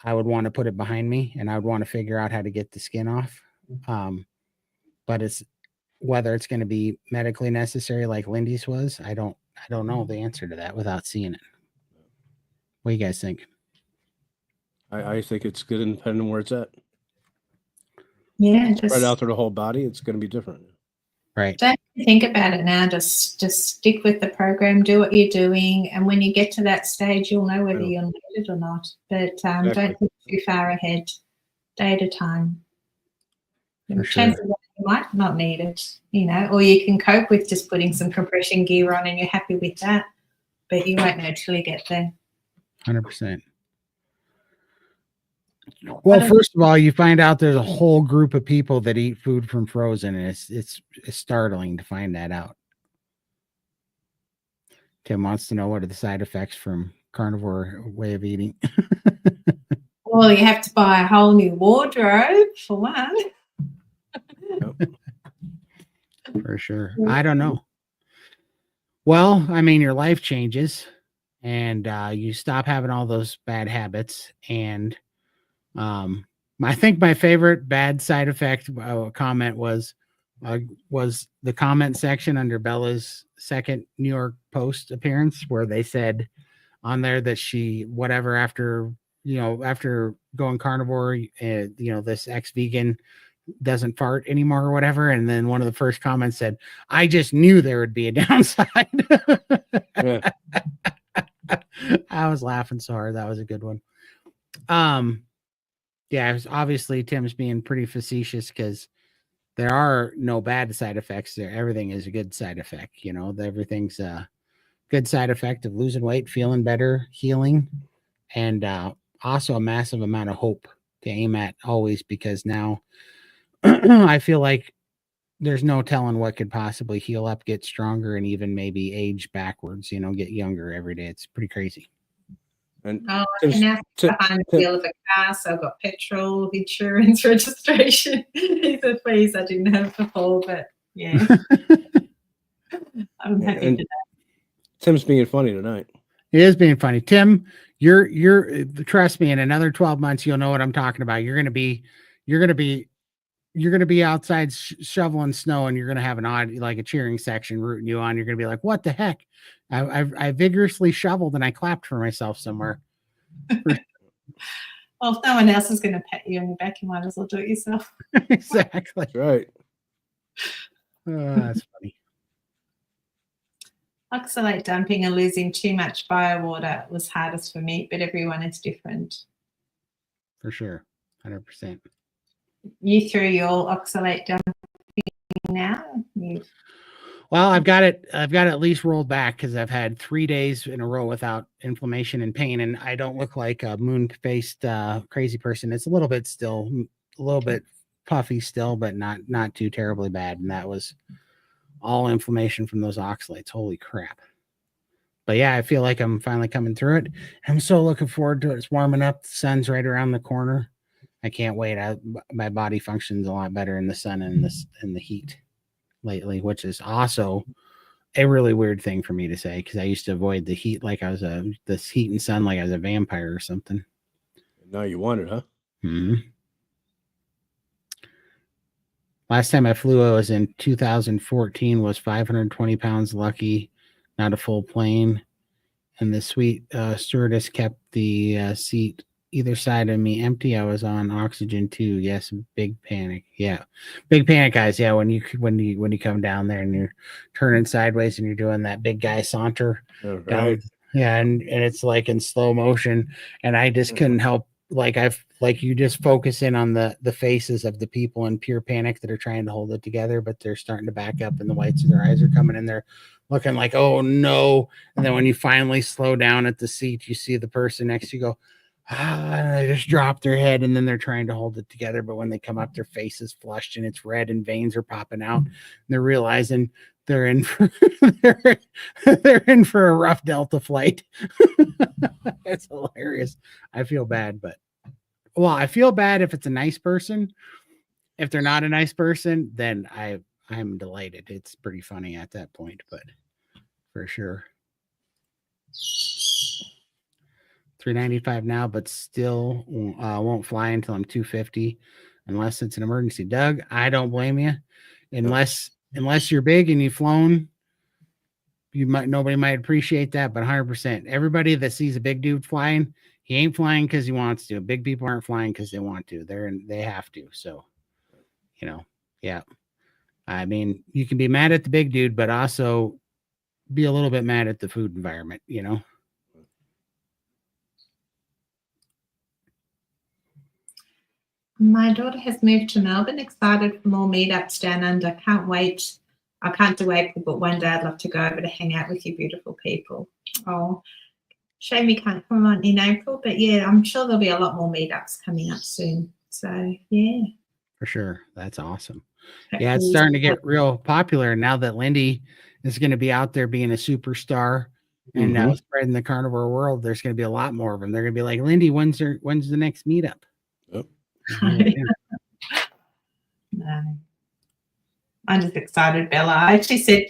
I would want to put it behind me and I would want to figure out how to get the skin off. But it's whether it's going to be medically necessary like Lindy's was. I don't know the answer to that without seeing it. What do you guys think? I think it's good independent on where it's at. Yeah, Spread just out through the whole body, it's going to be different. Right. don't think about it now. Just stick with the program, do what you're doing, and when you get to that stage, you'll know whether you'll need it or not. But don't think too far ahead, day at a time. For Chances sure. are you might not need it, or you can cope with just putting some compression gear on and you're happy with that, but you won't know till you get there. 100%. Well, first of all, you find out there's a whole group of people that eat food from frozen, and it's startling to find that out. Tim wants to know what are the side effects from carnivore way of eating. Well, you have to buy a whole new wardrobe for one. For sure. I don't know. Well, I mean, your life changes and you stop having all those bad habits. And I think my favorite bad side effect comment was the comment section under Bella's second New York Post appearance, where they said on there that she, whatever, after going carnivore, this ex-vegan doesn't fart anymore or whatever. And then one of the first comments said, I just knew there would be a downside. Yeah. I was laughing so hard. That was a good one. Yeah, it was obviously Tim's being pretty facetious because there are no bad side effects there. Everything is a good side effect. Everything's a good side effect of losing weight, feeling better, healing, and also a massive amount of hope to aim at always, because now I feel like there's no telling what could possibly heal up, get stronger, and even maybe age backwards, get younger every day. It's pretty crazy. And I can now sit behind the wheel of a car, so I've got petrol, insurance, registration. He said, please, I didn't have before, but yeah. I'm happy for that. Tim's being funny tonight. He is being funny. Tim, you're trust me, in another 12 months, you'll know what I'm talking about. You're going to be outside shoveling snow, and you're going to have a cheering section rooting you on. You're going to be like, what the heck? I vigorously shoveled and I clapped for myself somewhere. Well, if no one else is going to pat you on the back, you might as well do it yourself. Exactly. That's right. That's funny. Oxalate dumping and losing too much biowater was hardest for me, but everyone is different. For sure. 100%. You through your oxalate dumping now? Well, I've got it at least rolled back because I've had 3 days in a row without inflammation and pain, and I don't look like a moon-faced crazy person. It's a little bit puffy still, but not too terribly bad. And that was all inflammation from those oxalates. Holy crap. But yeah, I feel like I'm finally coming through it. I'm so looking forward to it. It's warming up. The sun's right around the corner. I can't wait. My body functions a lot better in the sun and the heat lately, which is also a really weird thing for me to say, because I used to avoid the heat like I was this heat and sun like I was a vampire or something. Now you want it, huh? Mm-hmm. Last time I flew, I was in 2014, was 520 pounds lucky, not a full plane. And the sweet stewardess kept the seat either side of me empty. I was on oxygen too. Yes, big panic. Yeah, big panic, guys. Yeah, when you come down there and you're turning sideways and you're doing that big guy saunter down. Yeah, and it's like in slow motion, and I just couldn't help. You just focus in on the faces of the people in pure panic that are trying to hold it together, but they're starting to back up, and the whites of their eyes are coming in. They're looking like, oh no. And then when you finally slow down at the seat, you see the person next to you go, and they just drop their head, and then they're trying to hold it together. But when they come up, their face is flushed and it's red and veins are popping out. And they're realizing they're in for, they're in for a rough Delta flight. It's hilarious. I feel bad, I feel bad if it's a nice person. if they're not a nice person, then I'm delighted. It's pretty funny at that point, but for sure. $3.95 now, but still won't fly until I'm 250 unless it's an emergency. Doug, I don't blame you. Unless you're big and you've flown, nobody might appreciate that, but 100%. Everybody that sees a big dude flying, he ain't flying because he wants to. Big people aren't flying because they want to. They have to. So, yeah. I mean, you can be mad at the big dude, but also be a little bit mad at the food environment, My daughter has moved to Melbourne, excited for more meetups down under. Can't wait. I can't do April, but one day I'd love to go over to hang out with you beautiful people. Oh, shame we can't come on in April, but yeah, I'm sure there'll be a lot more meetups coming up soon. So, yeah. For sure. That's awesome. Yeah, it's starting to get real popular now that Lindy is going to be out there being a superstar and now spreading the carnivore world. There's going to be a lot more of them. They're going to be like, Lindy, when's the next meetup? Yep. No. I'm just excited, Bella. I actually said,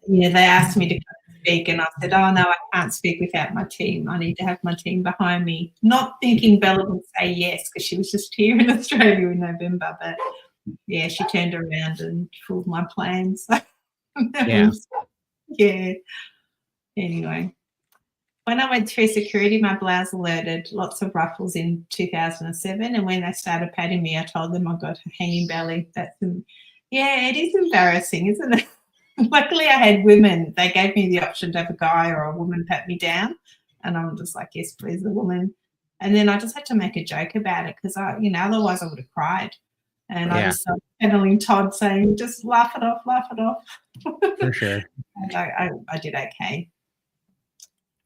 they asked me to speak, and I said, oh, no, I can't speak without my team. I need to have my team behind me. Not thinking Bella would say yes, because she was just here in Australia in November, but yeah, she turned around and fooled my plans. Yeah. Anyway, when I went through security, my blouse alerted lots of ruffles in 2007, and when they started patting me, I told them I got a hanging belly. Yeah, it is embarrassing, isn't it? Luckily, I had women. They gave me the option to have a guy or a woman pat me down, and I'm just like, yes, please, a woman. And then I just had to make a joke about it because otherwise I would have cried. And I just started pedaling Todd, saying, just laugh it off. For sure. And I did okay.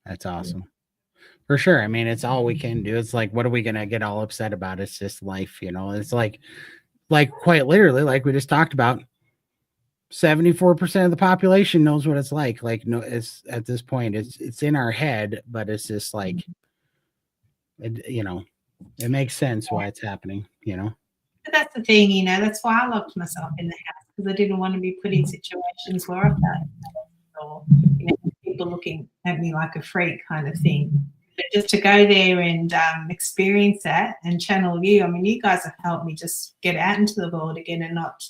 That's awesome. For sure. I mean, it's all we can do. It's like, what are we going to get all upset about? It's just life, It's like quite literally, like we just talked about, 74% of the population knows what it's like. Like, no, it's at this point, it's in our head, but it's just like, it makes sense why it's happening, But that's the thing, that's why I locked myself in the house, because I didn't want to be put in situations where I felt or people looking at me like a freak kind of thing. But just to go there and experience that and channel you, I mean, you guys have helped me just get out into the world again and not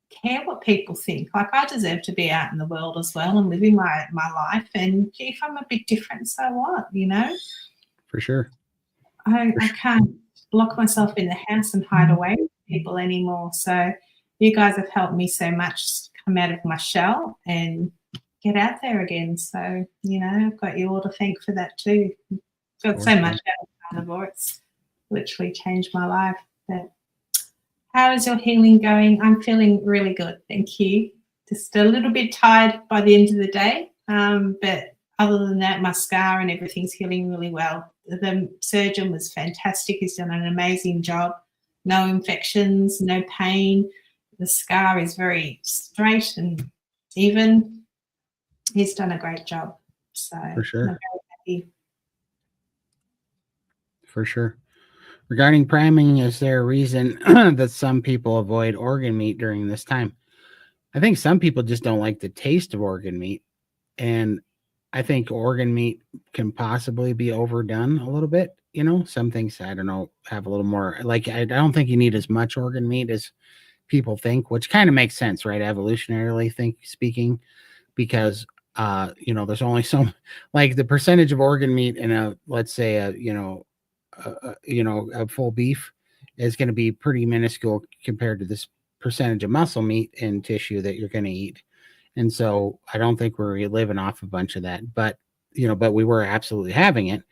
care what people think. Like, I deserve to be out in the world as well and living my life. And if I'm a bit different, so what, For sure. I can't lock myself in the house and hide away from people anymore. So you guys have helped me so much come out of my shell and get out there again. So, I've got you all to thank for that too. Got so much out of carnivore. It's literally changed my life. But how is your healing going? I'm feeling really good, thank you. Just a little bit tired by the end of the day. But other than that, my scar and everything's healing really well. The surgeon was fantastic. He's done an amazing job. No infections, no pain. The scar is very straight and even. He's done a great job. So for sure. I'm very happy. For sure. Regarding priming, is there a reason that some people avoid organ meat during this time? I think some people just don't like the taste of organ meat. And I think organ meat can possibly be overdone a little bit. Some things, I don't know, have a little more, like, I don't think you need as much organ meat as people think, which kind of makes sense, right? Evolutionarily speaking, because, there's only like the percentage of organ meat in let's say a full beef is going to be pretty minuscule compared to this percentage of muscle meat and tissue that you're going to eat. And so I don't think we're living off a bunch of that, but we were absolutely having it.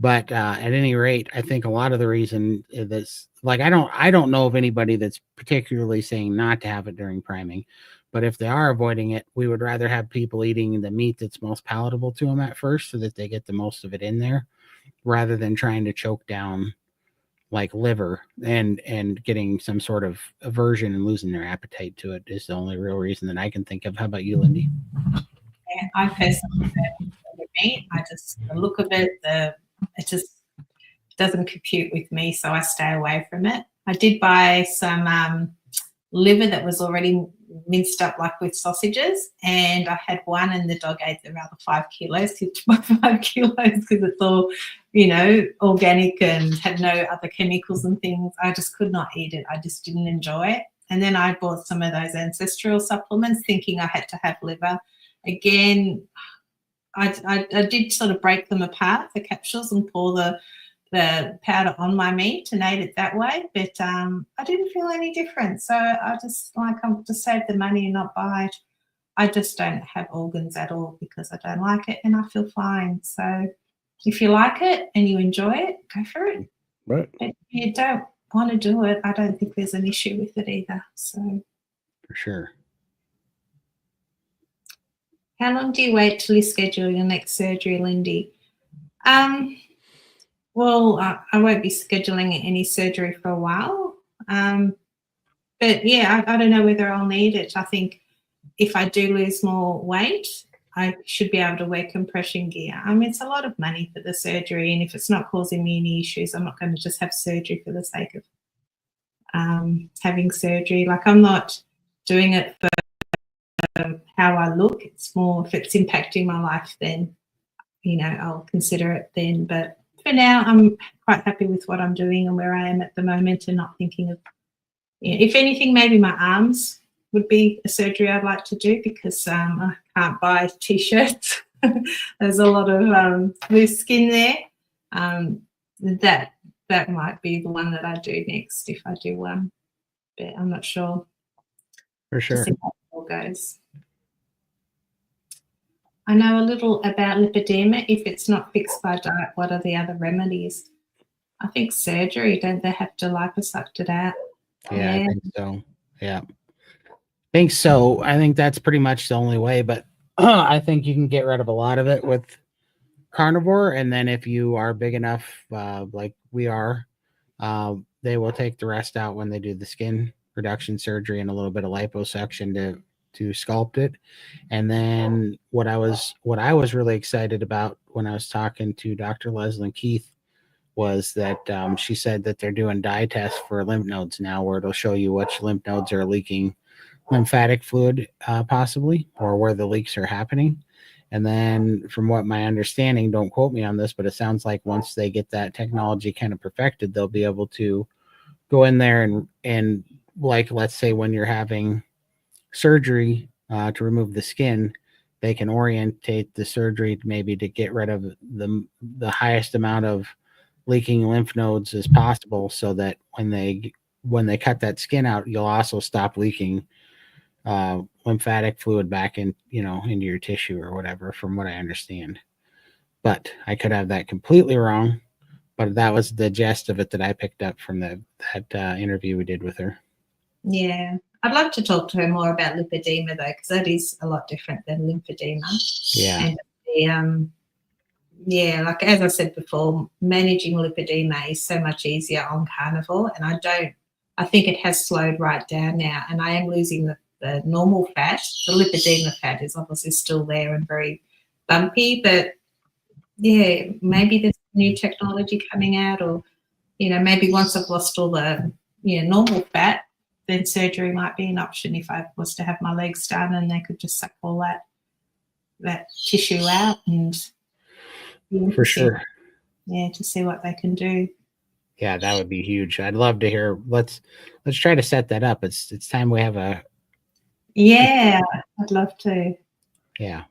But at any rate, I think a lot of the reason that's like, I don't know of anybody that's particularly saying not to have it during priming, but if they are avoiding it, we would rather have people eating the meat that's most palatable to them at first so that they get the most of it in there, rather than trying to choke down like liver and getting some sort of aversion and losing their appetite to it is the only real reason that I can think of. How about you, Lindy? Yeah, I personally don't meat. The look of it, it just doesn't compute with me, so I stay away from it. I did buy some liver that was already minced up like with sausages, and I had one and the dog ate around 5 kilos, 5 kilos because it's all, organic and had no other chemicals and things. I just could not eat it. I just didn't enjoy it. And then I bought some of those ancestral supplements thinking I had to have liver. Again, I did sort of break them apart, the capsules, and pour the powder on my meat and ate it that way, but I didn't feel any different. So I just I'm to save the money and not buy it. I just don't have organs at all because I don't like it and I feel fine. So if you like it and you enjoy it, go for it. Right. But if you don't want to do it, I don't think there's an issue with it either. So For sure. how long do you wait till you schedule your next surgery, Lindy? Well, I won't be scheduling any surgery for a while. But yeah, I don't know whether I'll need it. I think if I do lose more weight, I should be able to wear compression gear. I mean, it's a lot of money for the surgery, and if it's not causing me any issues, I'm not going to just have surgery for the sake of having surgery. Like, I'm not doing it for how I look. It's more if it's impacting my life, then, I'll consider it then. But for now, I'm quite happy with what I'm doing and where I am at the moment, and not thinking of, if anything, maybe my arms would be a surgery I'd like to do because I can't buy T-shirts. There's a lot of loose skin there. That might be the one that I do next if I do one, but I'm not sure. For sure. See how it all goes. I know a little about lipedema. If it's not fixed by diet, what are the other remedies? I think surgery. Don't they have to liposuct it out? Yeah, I think so. Yeah. Think so. I think that's pretty much the only way, but I think you can get rid of a lot of it with carnivore. And then if you are big enough, like we are, they will take the rest out when they do the skin reduction surgery and a little bit of liposuction to sculpt it. And then what I was really excited about when I was talking to Dr. Leslie Keith was that she said that they're doing dye tests for lymph nodes now, where it'll show you which lymph nodes are leaking lymphatic fluid possibly, or where the leaks are happening. And then from what my understanding, don't quote me on this, but it sounds like once they get that technology kind of perfected, they'll be able to go in there and like, let's say when you're having surgery to remove the skin, they can orientate the surgery maybe to get rid of the highest amount of leaking lymph nodes as possible, so that when they cut that skin out, you'll also stop leaking lymphatic fluid back in, into your tissue or whatever, from what I understand. But I could have that completely wrong, but that was the gist of it that I picked up from that interview we did with her. Yeah. I'd love to talk to her more about lipedema though, because that is a lot different than lymphedema. Yeah. And like as I said before, managing lipedema is so much easier on carnivore, and I think it has slowed right down now, and I am losing the normal fat. The lipedema fat is obviously still there and very bumpy, but yeah, maybe there's new technology coming out, or maybe once I've lost all the normal fat, then surgery might be an option if I was to have my legs done and they could just suck all that tissue out and for sure. To see what they can do. Yeah, that would be huge. I'd love to hear. Let's try to set that up. It's time we have a. Yeah, I'd love to. Yeah.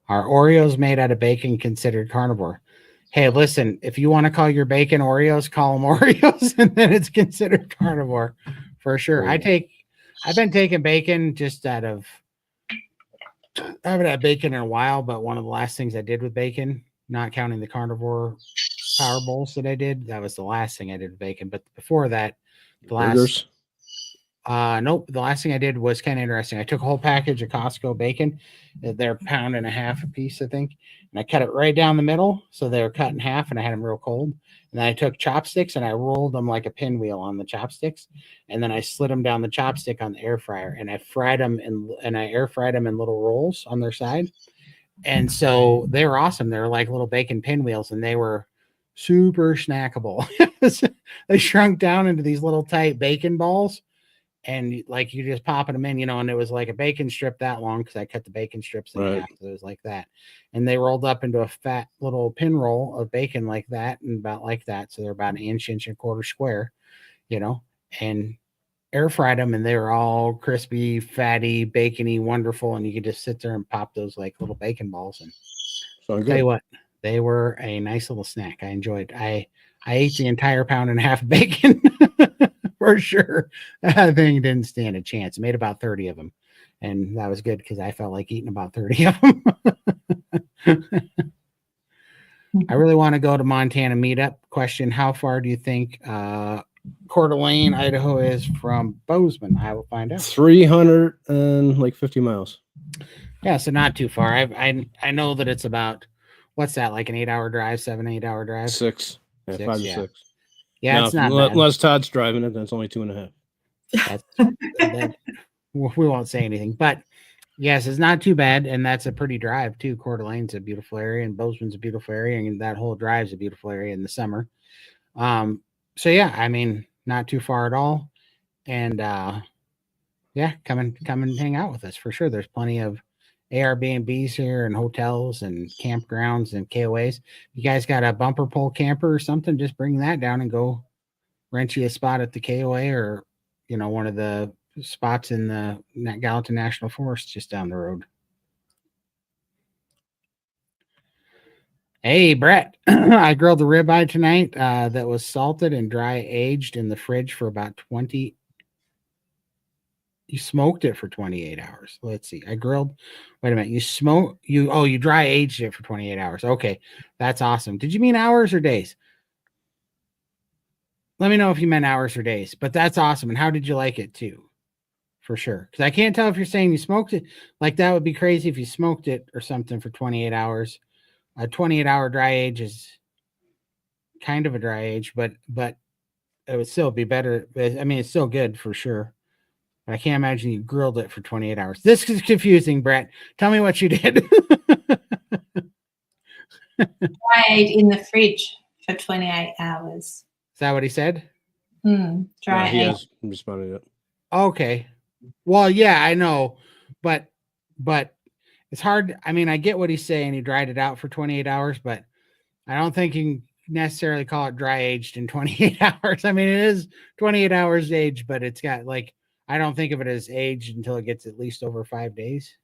Are Oreos made out of bacon considered carnivore? Hey, listen, if you want to call your bacon Oreos, call them Oreos, and then it's considered carnivore for sure. I've been taking bacon just out of. I haven't had bacon in a while, but one of the last things I did with bacon, not counting the carnivore power bowls that I did, that was the last thing I did with bacon. But before that, Burgers? Nope. The last thing I did was kind of interesting. I took a whole package of Costco bacon. They're £1.50 a piece, I think. And I cut it right down the middle. So they were cut in half, and I had them real cold. And then I took chopsticks and I rolled them like a pinwheel on the chopsticks. And then I slid them down the chopstick on the air fryer, and I fried them and I air fried them in little rolls on their side. And so they were awesome. They were like little bacon pinwheels, and they were super snackable. they shrunk down into these little tight bacon balls. And like you just popping them in, and it was like a bacon strip that long because I cut the bacon strips in half. So it was like that. And they rolled up into a fat little pin roll of bacon like that and about like that. So they're about an inch and a quarter square, and air fried them. And they were all crispy, fatty, bacony, wonderful. And you could just sit there and pop those like little bacon balls. And tell you what, they were a nice little snack. I enjoyed. I ate the entire pound and a half of bacon. For sure. That thing didn't stand a chance. I made about 30 of them. And that was good because I felt like eating about 30 of them. I really want to go to Montana meetup. Question: how far do you think Coeur d'Alene, Idaho is from Bozeman? I will find out. 350 miles. Yeah, so not too far. I know that it's about, what's that, like an 8-hour drive, 7-8 hour drive? 6. Yeah, 5 to 6. Yeah, now, it's not bad. Unless Todd's driving it, then it's only 2.5. That we won't say anything, but yes, it's not too bad, and that's a pretty drive too. Coeur d'Alene's a beautiful area, and Bozeman's a beautiful area, and that whole drive's a beautiful area in the summer. So yeah, I mean, not too far at all, and yeah, come and hang out with us for sure. There's plenty of Airbnbs here and hotels and campgrounds and KOAs. You guys got a bumper pole camper or something? Just bring that down and go rent you a spot at the KOA or one of the spots in the Gallatin National Forest just down the road. Hey, Brett, I grilled a ribeye tonight that was salted and dry aged in the fridge for about 20. You smoked it for 28 hours. Let's see. I grilled. Wait a minute. You dry aged it for 28 hours. Okay. That's awesome. Did you mean hours or days? Let me know if you meant hours or days, but that's awesome. And how did you like it too? For sure. Because I can't tell if you're saying you smoked it. Like that would be crazy if you smoked it or something for 28 hours. A 28-hour dry age is kind of a dry age, but it would still be better. I mean, it's still good for sure. I can't imagine you grilled it for 28 hours. This is confusing, Brett. Tell me what you did. Dried in the fridge for 28 hours. Is that what he said? Dry he has responded yet. Okay. Well, yeah, I know, but it's hard. I mean, I get what he's saying. He dried it out for 28 hours, but I don't think you can necessarily call it dry aged in 28 hours. I mean, it is 28 hours aged, but it's got I don't think of it as aged until it gets at least over 5 days.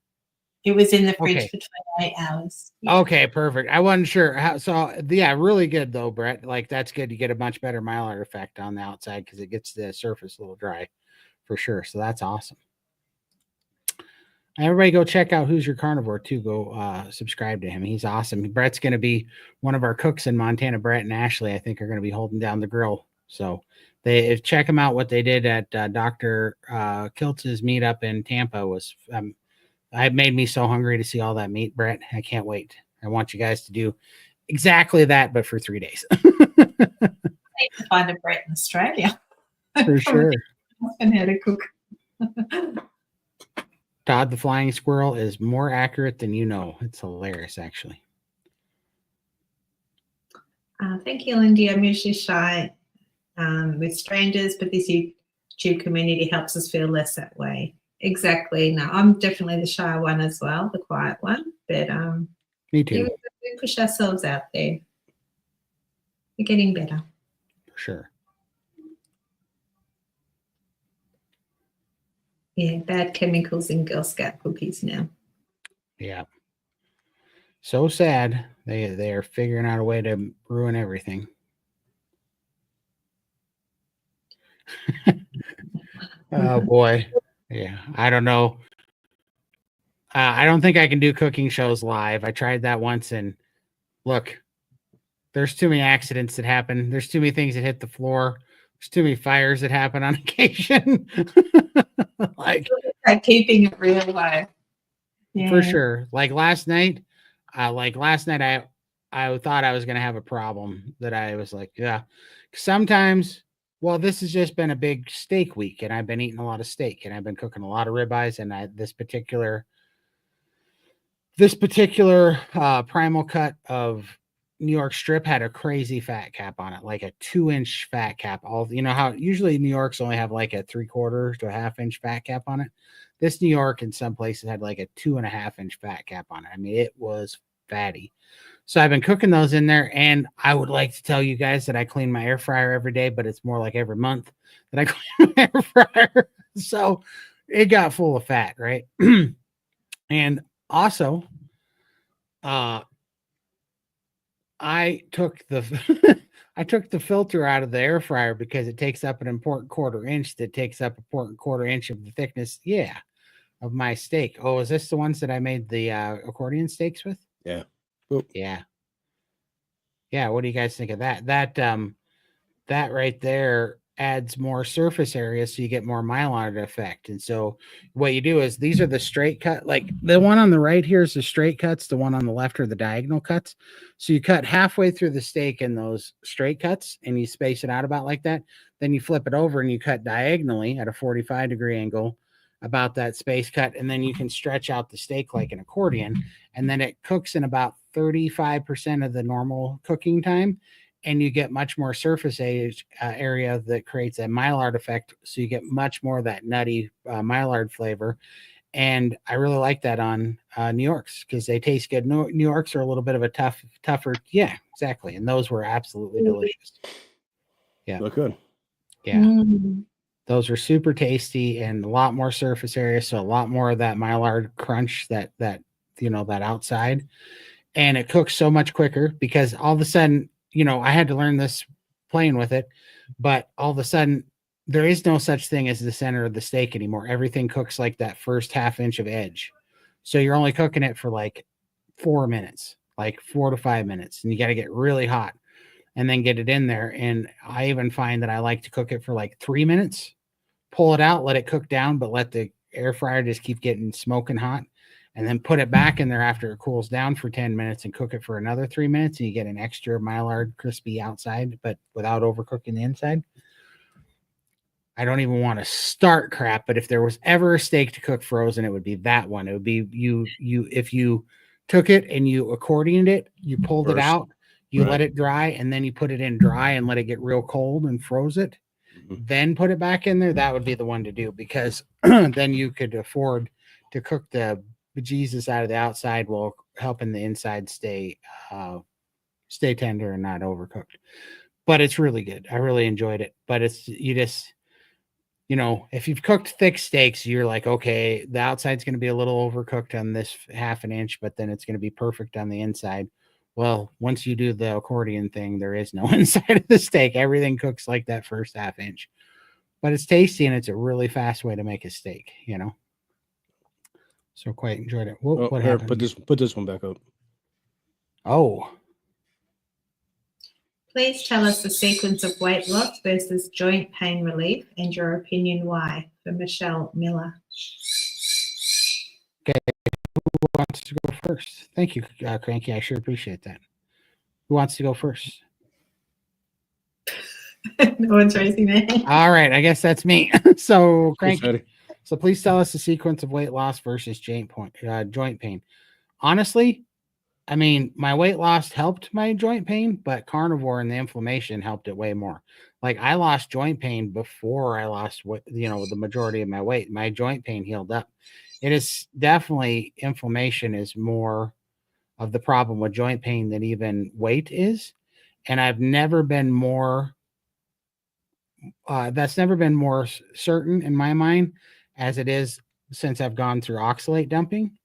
It was in the fridge for 28 hours. Yeah. Okay, perfect. I wasn't sure. So yeah, really good though, Brett. That's good. You get a much better Maillard effect on the outside because it gets the surface a little dry for sure. So that's awesome. Everybody go check out Who's Your Carnivore too. Go subscribe to him. He's awesome. Brett's going to be one of our cooks in Montana. Brett and Ashley, I think, are going to be holding down the grill. So they check them out. What they did at Dr. Kiltz's meetup in Tampa was it made me so hungry to see all that meat, Brett. I can't wait. I want you guys to do exactly that, but for 3 days. I need to find a Brett in Australia. For sure. And how to cook. Todd the Flying Squirrel is more accurate than you know. It's hilarious, actually. Thank you, Lindy. I'm usually shy with strangers, but this YouTube community helps us feel less that way. Exactly. No, I'm definitely the shy one as well, the quiet one. But me too. We push ourselves out there. We're getting better. For sure. Yeah, bad chemicals in Girl Scout cookies now. Yeah. So sad. They are figuring out a way to ruin everything. Oh boy. Yeah. I don't know. I don't think I can do cooking shows live. I tried that once and look, there's too many accidents that happen. There's too many things that hit the floor. There's too many fires that happen on occasion. Like keeping it real life. Yeah. For sure. Like last night, I thought I was going to have a problem that I was like, yeah, sometimes, well, this has just been a big steak week and I've been eating a lot of steak and I've been cooking a lot of ribeyes and this particular primal cut of New York strip had a crazy fat cap on it, like a 2-inch fat cap. You know how usually New York's only have like a 3/4 to a 1/2 inch fat cap on it. This New York in some places had like a 2.5-inch fat cap on it. I mean, it was fatty. So I've been cooking those in there, and I would like to tell you guys that I clean my air fryer every day, but it's more like every month that I clean my air fryer. So it got full of fat, right? And also, I took the I took the filter out of the air fryer because it takes up an important 1/4 inch that takes up a important 1/4 inch of the thickness, of my steak. Oh, is this the ones that I made the accordion steaks with? Yeah. Yeah. Yeah, what do you guys think of that? That right there adds more surface area so you get more Maillard effect. And so what you do is these are the straight cut, like the one on the right here is the straight cuts, the one on the left are the diagonal cuts. So you cut halfway through the steak in those straight cuts and you space it out about like that. Then you flip it over and you cut diagonally at a 45-degree angle about that space cut, and then you can stretch out the steak like an accordion, and then it cooks in about 35% of the normal cooking time, and you get much more surface area that creates a Maillard effect. So you get much more of that nutty Maillard flavor. And I really like that on New Yorks because they taste good. New Yorks are a little bit of a tougher. Yeah, exactly. And those were absolutely delicious. Yeah. Look good. Yeah. Those are super tasty and a lot more surface area. So a lot more of that Maillard crunch, that outside. And it cooks so much quicker because all of a sudden, I had to learn this playing with it, but all of a sudden there is no such thing as the center of the steak anymore. Everything cooks like that first 1/2 inch of edge. So you're only cooking it for like 4 minutes, like 4 to 5 minutes, and you got to get really hot and then get it in there. And I even find that I like to cook it for like 3 minutes, pull it out, let it cook down, but let the air fryer just keep getting smoking hot, and then put it back in there after it cools down for 10 minutes and cook it for another 3 minutes. And you get an extra Maillard crispy outside, but without overcooking the inside. I don't even want to start crap, but if there was ever a steak to cook frozen, it would be that one. It would be if you took it and you accordioned it, you pulled it out, you let it dry, and then you put it in dry and let it get real cold and froze it, then put it back in there. That would be the one to do, because then you could afford to cook the bejesus out of the outside while helping the inside stay tender and not overcooked. But it's really good. I really enjoyed it. But if you've cooked thick steaks, you're like, okay, the outside's going to be a little overcooked on this 1/2 inch, but then it's going to be perfect on the inside. Well, once you do the accordion thing, there is no inside of the steak. Everything cooks like that first 1/2 inch. But it's tasty, and it's a really fast way to make a steak, So quite enjoyed it. What happened? Put this one back up. Oh. Please tell us the sequence of weight loss versus joint pain relief and your opinion why. For Michelle Miller. Okay. Who wants to go first? Thank you, Cranky. I sure appreciate that. Who wants to go first? No one's raising their hand. All right. I guess that's me. So, Cranky. So please tell us the sequence of weight loss versus joint pain. Honestly, I mean, my weight loss helped my joint pain, but carnivore and the inflammation helped it way more. Like, I lost joint pain before I lost the majority of my weight. My joint pain healed up. It is definitely, inflammation is more of the problem with joint pain than even weight is. And I've never been more, that's never been more certain in my mind as it is since I've gone through oxalate dumping.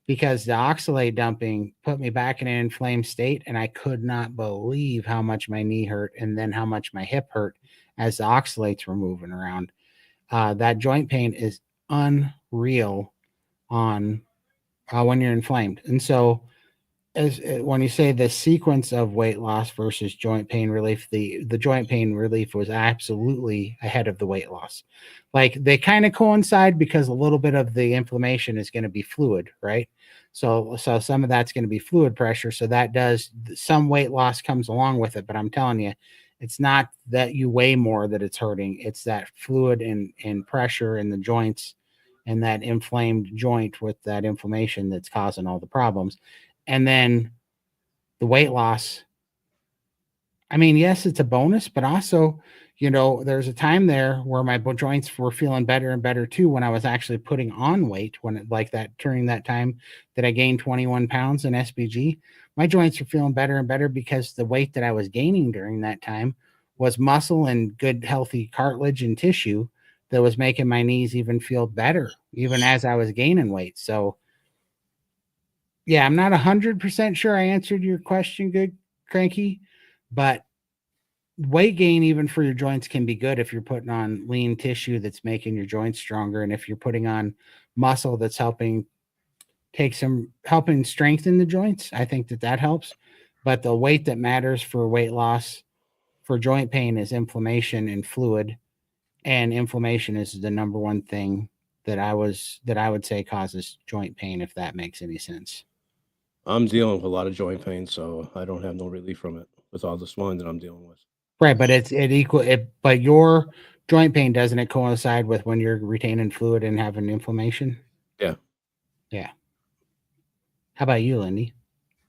Because the oxalate dumping put me back in an inflamed state, and I could not believe how much my knee hurt and then how much my hip hurt as the oxalates were moving around. That joint pain is unreal on when you're inflamed. And so when you say the sequence of weight loss versus joint pain relief, the joint pain relief was absolutely ahead of the weight loss. Like, they kind of coincide because a little bit of the inflammation is going to be fluid, right? So some of that's going to be fluid pressure. So that does, some weight loss comes along with it, but I'm telling you, it's not that you weigh more that it's hurting. It's that fluid and pressure in the joints and that inflamed joint with that inflammation that's causing all the problems. And then the weight loss I mean, yes, it's a bonus, but also, there's a time there where my joints were feeling better and better too when I was actually putting on weight. Like that during that time that I gained 21 pounds in SBG, my joints were feeling better and better because the weight that I was gaining during that time was muscle and good, healthy cartilage and tissue that was making my knees even feel better, even as I was gaining weight. So, yeah, I'm not 100% sure I answered your question, good cranky, but weight gain even for your joints can be good if you're putting on lean tissue that's making your joints stronger, and if you're putting on muscle that's helping strengthen the joints. I think that helps, but the weight that matters for weight loss for joint pain is inflammation and fluid, and inflammation is the number one thing that I would say causes joint pain, if that makes any sense. I'm dealing with a lot of joint pain, so I don't have no relief from it with all the swelling that I'm dealing with. Right, but but your joint pain, doesn't it coincide with when you're retaining fluid and having inflammation? Yeah. Yeah. How about you, Lindy?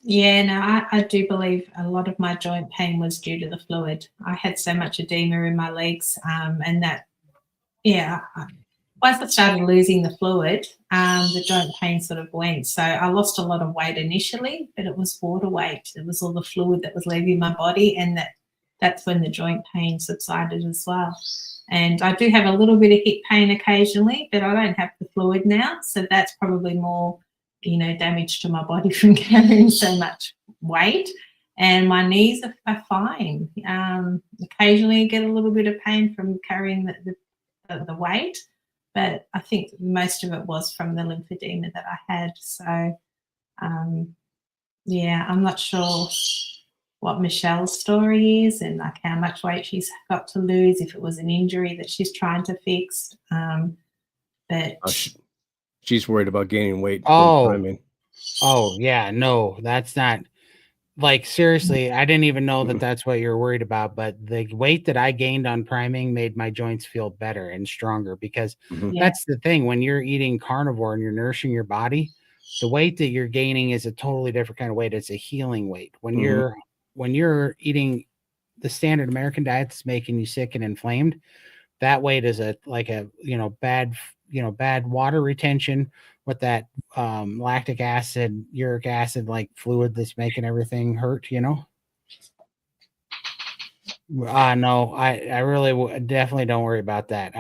Yeah, no, I do believe a lot of my joint pain was due to the fluid. I had so much edema in my legs, and that, yeah, once I started losing the fluid, the joint pain sort of went. So I lost a lot of weight initially, but it was water weight. It was all the fluid that was leaving my body, and that's when the joint pain subsided as well. And I do have a little bit of hip pain occasionally, but I don't have the fluid now. So that's probably more, damage to my body from carrying so much weight. And my knees are fine. Occasionally I get a little bit of pain from carrying the weight, but I think most of it was from the lymphedema that I had. So, yeah, I'm not sure what Michelle's story is and like how much weight she's got to lose, if it was an injury that she's trying to fix. But she's worried about gaining weight. Oh yeah, no, that's not, like, seriously, I didn't even know that that's what you're worried about, but the weight that I gained on priming made my joints feel better and stronger, because that's the thing. When you're eating carnivore and you're nourishing your body, the weight that you're gaining is a totally different kind of weight. It's a healing weight. When you're eating the standard American diet that's making you sick and inflamed, that weight is bad water retention with that lactic acid, uric acid, like fluid that's making everything hurt. No, I really definitely don't worry about that.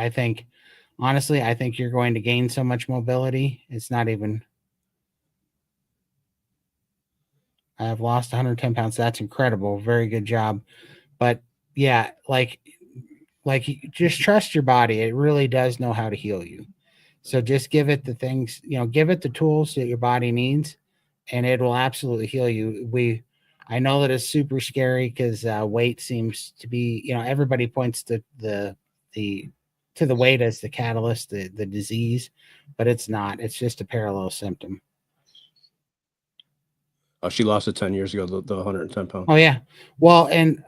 Honestly, I think you're going to gain so much mobility. It's not even. I have lost 110 pounds. That's incredible. Very good job. But yeah, like just trust your body. It really does know how to heal you. So just give it the things, give it the tools that your body needs, and it will absolutely heal you. I know that it's super scary because weight seems to be, everybody points to the weight as the catalyst, the disease, but it's not. It's just a parallel symptom. She lost it 10 years ago, the 110 pounds. Oh yeah. Well, and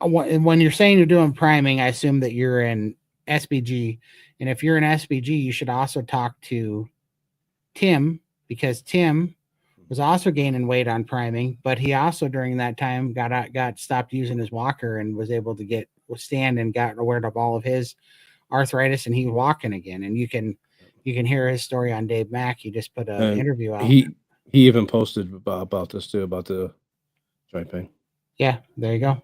when you're saying you're doing priming, I assume that you're in SBG. And if you're in SBG, you should also talk to Tim, because Tim was also gaining weight on priming, but he also during that time got stopped using his walker and was able to stand and got rid of all of his arthritis, and he's walking again. And you can hear his story on Dave Mack. He just put an interview out. He even posted about this too, about the joint pain. Yeah, there you go.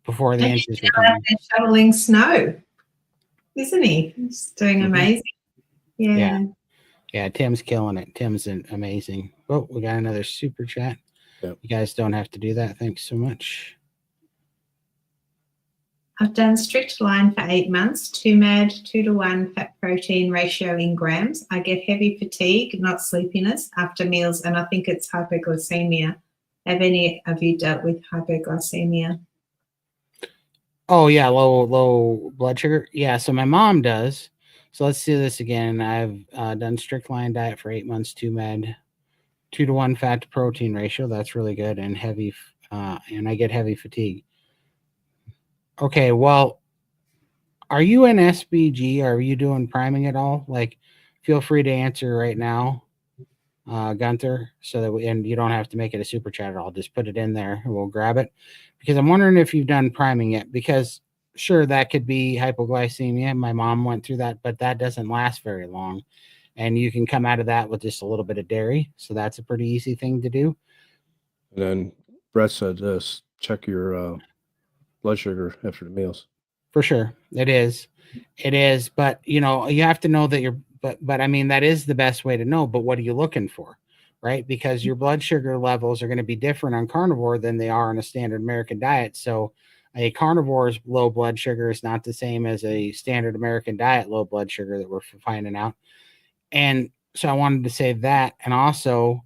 Before the inches were coming. Shoveling snow, isn't he? He's doing amazing. Yeah, Tim's killing it. Tim's amazing. Oh, we got another super chat. Yep. You guys don't have to do that. Thanks so much. I've done strict line for 8 months, 2 MAD, 2-to-1 fat protein ratio in grams. I get heavy fatigue, not sleepiness after meals, and I think it's hypoglycemia. Have any of you dealt with hypoglycemia? Oh yeah, low blood sugar. Yeah, so my mom does. So let's do this again. I've done strict line diet for 8 months, 2 MAD, 2-to-1 fat to protein ratio. That's really good, and heavy, and I get heavy fatigue. Okay, well, are you in SBG? Are you doing priming at all? Like, feel free to answer right now. Gunther, so that and you don't have to make it a super chat at all. Just put it in there and we'll grab it. Because I'm wondering if you've done priming yet. Because sure, that could be hypoglycemia. My mom went through that, but that doesn't last very long. And you can come out of that with just a little bit of dairy. So that's a pretty easy thing to do. And then Brett said this: check your blood sugar after the meals. For sure, it is. But you have to know that but I mean, that is the best way to know. But what are you looking for, right? Because your blood sugar levels are going to be different on carnivore than they are on a standard American diet. So a carnivore's low blood sugar is not the same as a standard American diet low blood sugar that we're finding out. And so I wanted to say that. And also,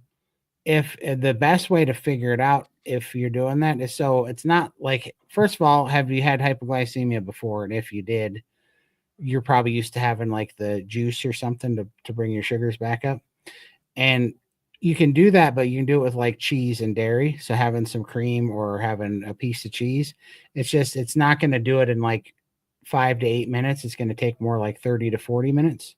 if the best way to figure it out, if you're doing that, is so it's not like, first of all, have you had hypoglycemia before? And if you did, you're probably used to having like the juice or something to bring your sugars back up. And you can do that, but you can do it with like cheese and dairy. So having some cream or having a piece of cheese, it's not going to do it in like 5 to 8 minutes. It's going to take more like 30 to 40 minutes.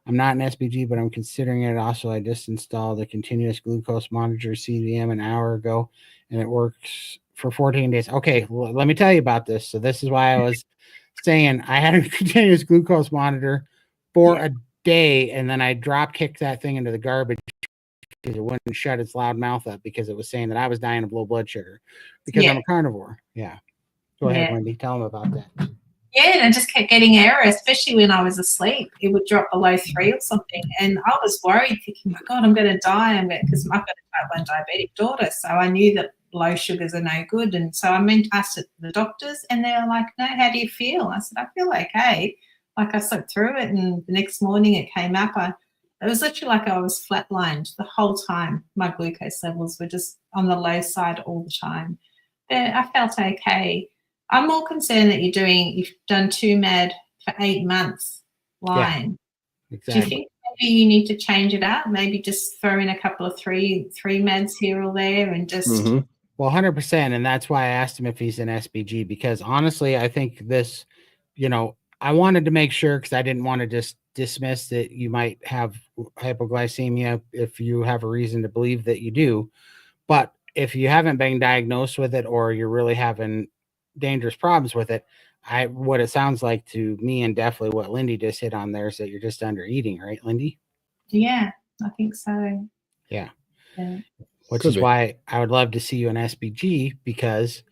I'm not an SBG, but I'm considering it. Also, I just installed a continuous glucose monitor CVM an hour ago, and it works for 14 days. Okay, well, let me tell you about this. So this is why I was saying I had a continuous glucose monitor for a day, and then I drop kicked that thing into the garbage because it wouldn't shut its loud mouth up because it was saying that I was dying of low blood sugar because I'm a carnivore. Yeah. Go ahead, Lindy. Tell them about that. Yeah, and I just kept getting error, especially when I was asleep. It would drop below 3 or something. And I was worried, thinking, my God, I'm going to die. Because I've got a type 1 diabetic daughter. So I knew that low sugars are no good. And so I asked the doctors, and they were like, no, how do you feel? I said, I feel okay. Like I slept through it, and the next morning it came up. It was literally like I was flatlined the whole time. My glucose levels were just on the low side all the time. But I felt okay. I'm more concerned that you've done 2 MAD for 8 months line. Yeah, exactly. Do you think maybe you need to change it up? Maybe just throw in a couple of three MADs here or there and just. Mm-hmm. Well, 100%. And that's why I asked him if he's an SBG, because honestly, I think this, I wanted to make sure, because I didn't want to just dismiss that you might have hypoglycemia if you have a reason to believe that you do. But if you haven't been diagnosed with it, or you're really having dangerous problems with it, what it sounds like to me, and definitely what Lindy just hit on there, is that you're just under eating, right, Lindy? Yeah, I think so. Yeah. Which is why I would love to see you in SBG, because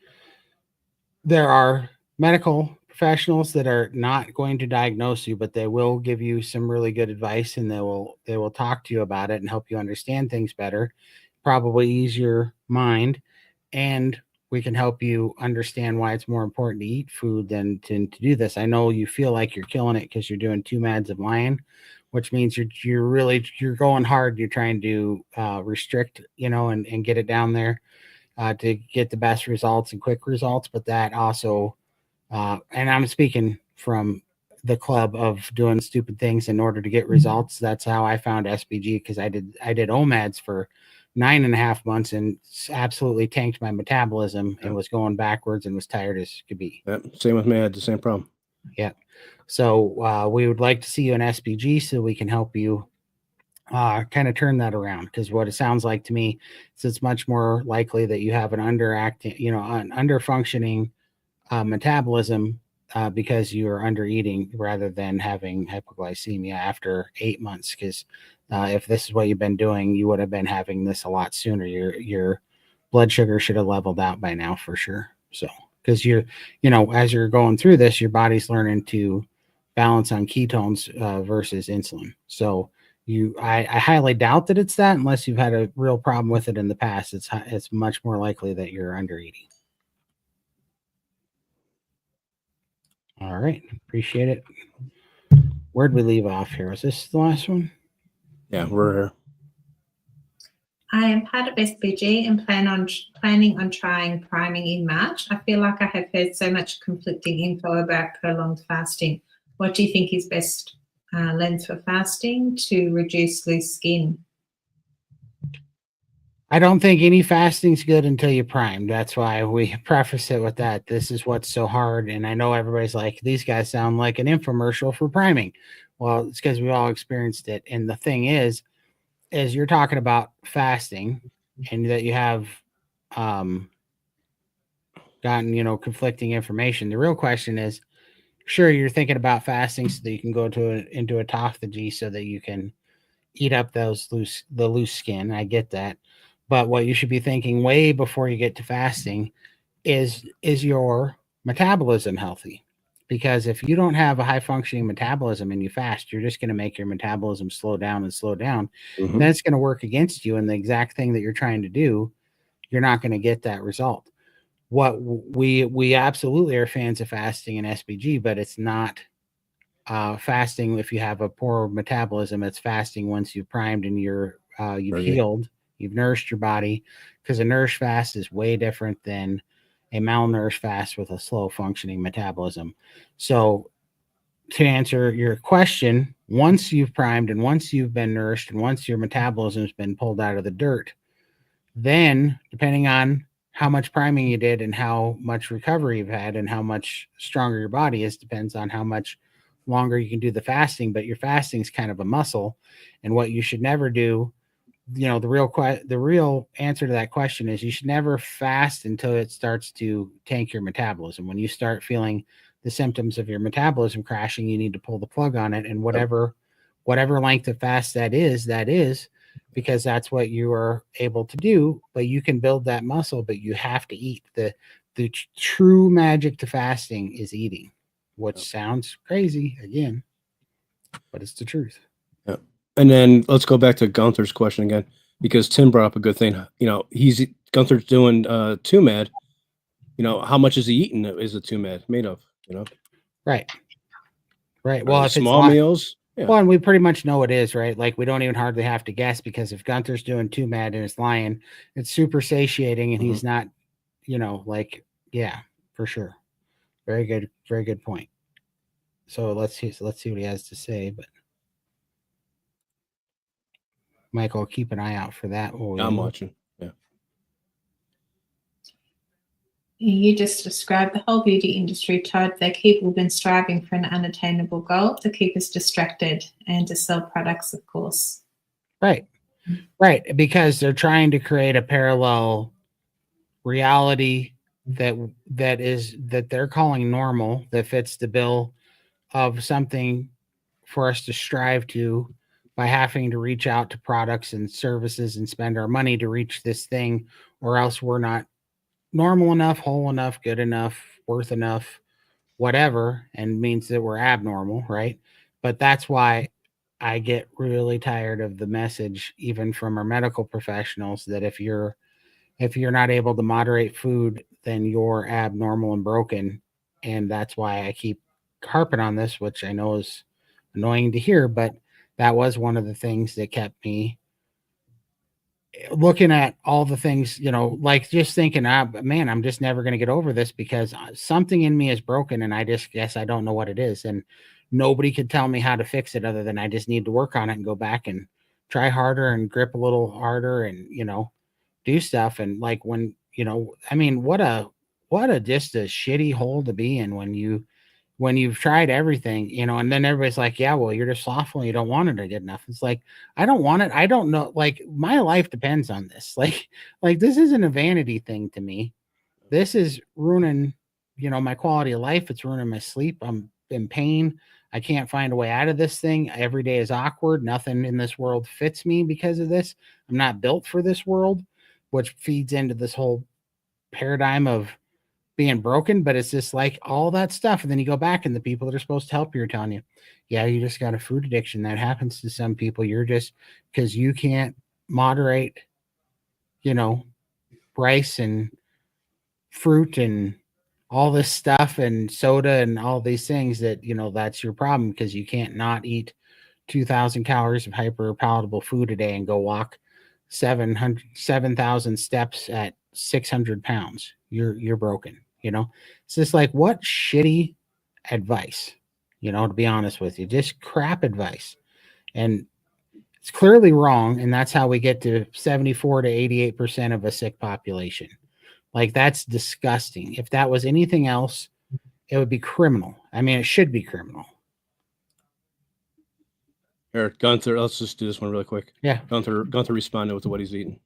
there are medical professionals that are not going to diagnose you, but they will give you some really good advice, and they will talk to you about it and help you understand things better, probably ease your mind, and we can help you understand why it's more important to eat food than to do this. I know you feel like you're killing it because you're doing 2 MADs of lion, which means you're going hard. You're trying to restrict, and get it down there to get the best results and quick results. But that also, and I'm speaking from the club of doing stupid things in order to get results. That's how I found SBG, because I did OMADs for 9.5 months and absolutely tanked my metabolism and was going backwards and was tired as could be. Yep. Same with me. I had the same problem. Yeah. So we would like to see you in SBG so we can help you kind of turn that around, because what it sounds like to me is it's much more likely that you have an under functioning metabolism because you are under eating rather than having hypoglycemia after 8 months. Because if this is what you've been doing, you would have been having this a lot sooner. Your blood sugar should have leveled out by now for sure. So, because as you're going through this, your body's learning to balance on ketones versus insulin. So I highly doubt that it's that, unless you've had a real problem with it in the past. It's much more likely that you're under eating. All right. Appreciate it. Where'd we leave off here? Was this the last one? Yeah, we're here. I am part of SBG and planning on trying priming in March. I feel like I have heard so much conflicting info about prolonged fasting. What do you think is best length for fasting to reduce loose skin? I don't think any fasting's good until you prime. That's why we preface it with that. This is what's so hard. And I know everybody's like, these guys sound like an infomercial for priming. Well, it's because we all experienced it. And the thing is as you're talking about fasting and that you have gotten, conflicting information, the real question is, sure, you're thinking about fasting so that you can go into autophagy so that you can eat up the loose skin. I get that. But what you should be thinking way before you get to fasting is your metabolism healthy? Because if you don't have a high functioning metabolism and you fast, you're just going to make your metabolism slow down and slow down. Mhm. Then it's going to work against you, and the exact thing that you're trying to do, you're not going to get that result. What we absolutely are fans of fasting and SPG, but it's not fasting if you have a poor metabolism. It's fasting once you've primed and you've Right. healed, you've nourished your body, because a nourished fast is way different than a malnourished fast with a slow functioning metabolism. So to answer your question, once you've primed and once you've been nourished and once your metabolism's been pulled out of the dirt, then depending on how much priming you did and how much recovery you've had and how much stronger your body is, depends on how much longer you can do the fasting. But your fasting is kind of a muscle, and what you should never do, the real answer to that question is you should never fast until it starts to tank your metabolism. When you start feeling the symptoms of your metabolism crashing, you need to pull the plug on it, and whatever length of fast that is, because that's what you are able to do. But you can build that muscle, but you have to eat. The true magic to fasting is eating, which sounds crazy again, but it's the truth. Yeah. And then let's go back to Gunther's question again, because Tim brought up a good thing. Gunther's doing TUMAD. How much is he eating? Is the TUMAD made of? Right. Well, if small meals. Yeah. Well, and we pretty much know it is, right? Like, we don't even hardly have to guess, because if Gunther's doing TUMAD and it's lying, it's super satiating, and he's not, yeah, for sure. Very good point. So let's see what he has to say. But Michael, keep an eye out for that. I'm watching. Yeah. You just described the whole beauty industry, Todd. They keep been striving for an unattainable goal to keep us distracted and to sell products, of course. Right. Because they're trying to create a parallel reality that they're calling normal, that fits the bill of something for us to strive to, by having to reach out to products and services and spend our money to reach this thing, or else we're not normal enough, whole enough, good enough, worth enough, whatever, and means that we're abnormal, right? But that's why I get really tired of the message, even from our medical professionals, that if you're not able to moderate food, then you're abnormal and broken. And that's why I keep harping on this, which I know is annoying to hear, but that was one of the things that kept me looking at all the things, like just thinking, man, I'm just never going to get over this, because something in me is broken, and I just guess I don't know what it is. And nobody could tell me how to fix it, other than I just need to work on it and go back and try harder and grip a little harder and, do stuff. And like, when, I mean, what a just a shitty hole to be in when you've tried everything, and then everybody's like, yeah, well, you're just slothful and you don't want it to get enough. It's like, I don't want it. I don't know. Like, my life depends on this. Like this isn't a vanity thing to me. This is ruining, my quality of life. It's ruining my sleep. I'm in pain. I can't find a way out of this thing. Every day is awkward. Nothing in this world fits me because of this. I'm not built for this world, which feeds into this whole paradigm of being broken. But it's just like all that stuff. And then you go back, and the people that are supposed to help you are telling you, yeah, you just got a food addiction. That happens to some people. You're just, because you can't moderate, rice and fruit and all this stuff and soda and all these things, that, that's your problem, because you can't not eat 2,000 calories of hyper palatable food a day and go walk 7,000 steps at 600 pounds. You're broken. It's just like, what shitty advice, to be honest with you, just crap advice. And it's clearly wrong. And that's how we get to 74 to 88% of a sick population. Like, that's disgusting. If that was anything else, it would be criminal. I mean, it should be criminal. Here, Gunther, let's just do this one really quick. Yeah. Gunther responded with what he's eating.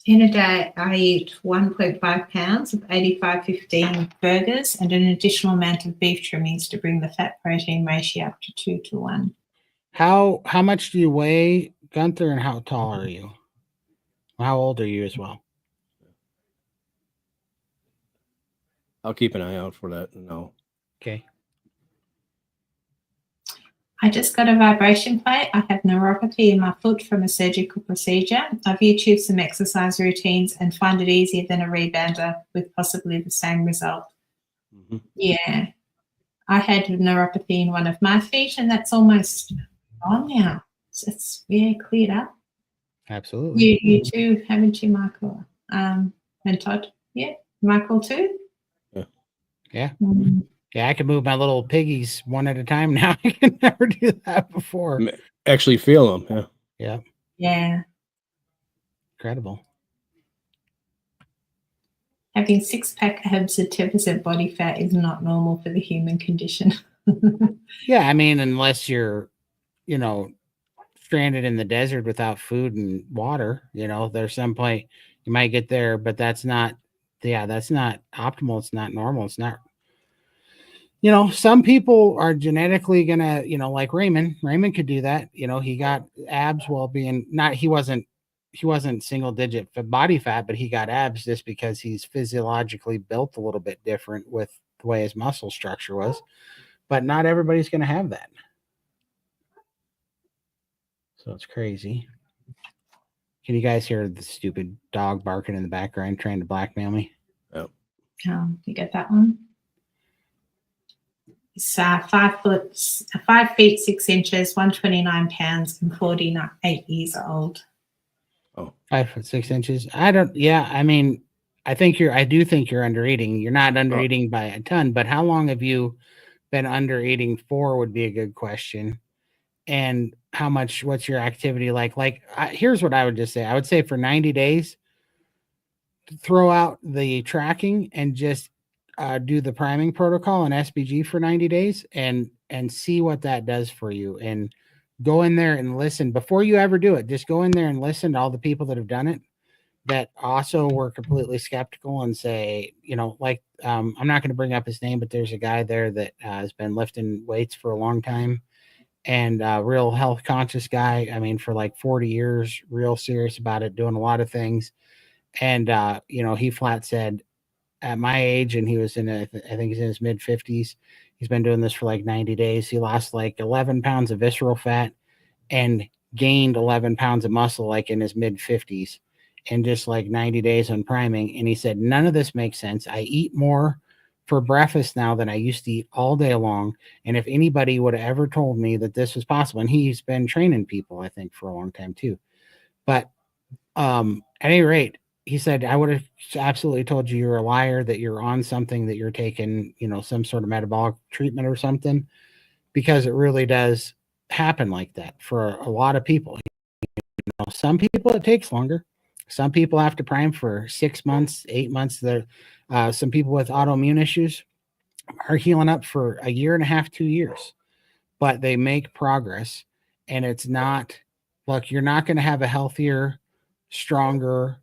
In a day, I eat 1.5 pounds of 85-15 burgers and an additional amount of beef trimmings to bring the fat protein ratio up to 2:1. How much do you weigh, Gunther, and how tall are you? How old are you as well? I'll keep an eye out for that. No. Okay. I just got a vibration plate. I have neuropathy in my foot from a surgical procedure. I've YouTubed some exercise routines and find it easier than a rebounder with possibly the same result. Mm-hmm. Yeah. I had neuropathy in one of my feet, and that's almost gone now. It's cleared up. Absolutely. You too, haven't you, Michael? And Todd? Yeah. Michael too? Yeah. Yeah, I can move my little piggies one at a time now. I can never do that before. Actually feel them. Yeah. Yeah. Incredible. Having 6-pack abs at 10% body fat is not normal for the human condition. Yeah, I mean, unless you're, stranded in the desert without food and water, there's some point you might get there, but that's not optimal. It's not normal. It's not, some people are genetically gonna, like Raymond could do that. He got abs while being he wasn't single digit body fat, but he got abs just because he's physiologically built a little bit different with the way his muscle structure was. But not everybody's going to have that. So it's crazy. Can you guys hear the stupid dog barking in the background trying to blackmail me? Oh. You get that one? It's 5 feet 6 inches, 129 pounds, and 48 years old. Oh, 5 foot 6 inches. I do think you're under eating. You're not under eating by a ton, but how long have you been under eating for would be a good question. And what's your activity like? Here's what I would just say. I would say for 90 days, throw out the tracking and just do the priming protocol and SBG for 90 days and see what that does for you. And go in there and listen before you ever do it. Just go in there and listen to all the people that have done it that also were completely skeptical and say, I'm not going to bring up his name, but there's a guy there that has been lifting weights for a long time and real health conscious guy. I mean, for like 40 years, real serious about it, doing a lot of things. And, he flat said at my age, and he was I think he's in his mid 50s. He's been doing this for like 90 days. He lost like 11 pounds of visceral fat and gained 11 pounds of muscle, like in his mid 50s in just like 90 days on priming. And he said, none of this makes sense. I eat more for breakfast now than I used to eat all day long. And if anybody would have ever told me that this was possible, and he's been training people, I think, for a long time too. But at any rate, he said, I would have absolutely told you you're a liar, that you're on something, that you're taking, some sort of metabolic treatment or something, because it really does happen like that for a lot of people. Some people it takes longer. Some people have to prime for 6 months, 8 months. Some people with autoimmune issues are healing up for a year and a half, 2 years, but they make progress. And it's not, look, you're not going to have a healthier, stronger,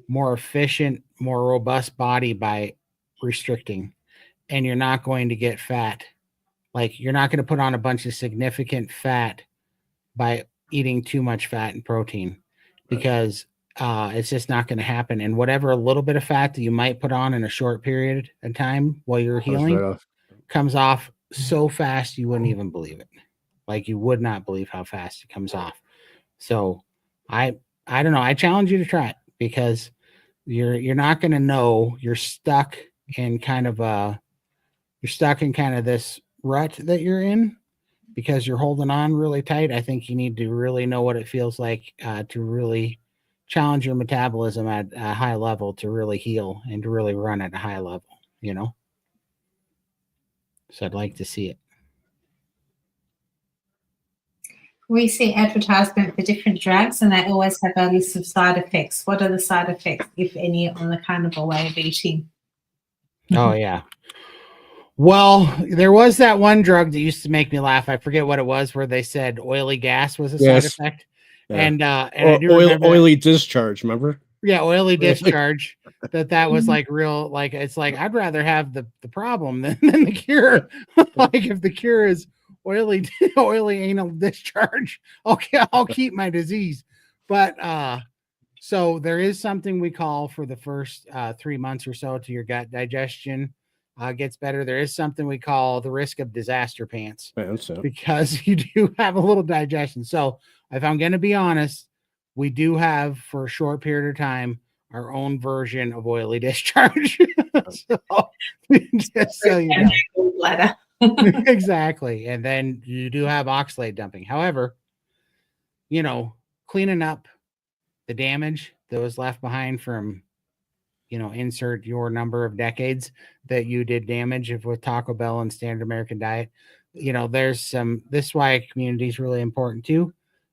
more efficient, more robust body by restricting. And you're not going to get fat. Like, you're not going to put on a bunch of significant fat by eating too much fat and protein, because it's just not going to happen. And whatever little bit of fat that you might put on in a short period of time while you're healing comes off so fast you wouldn't even believe it. Like, you would not believe how fast it comes off. So I don't know. I challenge you to try it, because you're not going to know. You're stuck in kind of this rut that you're in, because you're holding on really tight. I think you need to really know what it feels like to really challenge your metabolism at a high level, to really heal and to really run at a high level, So I'd like to see it. We see advertisement for different drugs, and they always have a list of side effects. What are the side effects, if any, on the carnivore way of eating? Oh, yeah. Well, there was that one drug that used to make me laugh. I forget what it was, where they said oily gas was a side Yes. effect. Yeah. And I do remember that. Oily discharge, remember? Yeah, oily Really? discharge. That was like real, like it's like I'd rather have the problem than the cure. Like if the cure is oily oily anal discharge, okay, I'll keep my disease. But so there is something we call for the first 3 months or so to your gut digestion gets better. There is something we call the risk of disaster pants because you do have a little digestion. So if I'm going to be honest, we do have for a short period of time our own version of oily discharge. So just so you know. Bladder. Exactly. And then you do have oxalate dumping. However, cleaning up the damage that was left behind from, insert your number of decades that you did damage with Taco Bell and standard American diet. This is why community is really important too.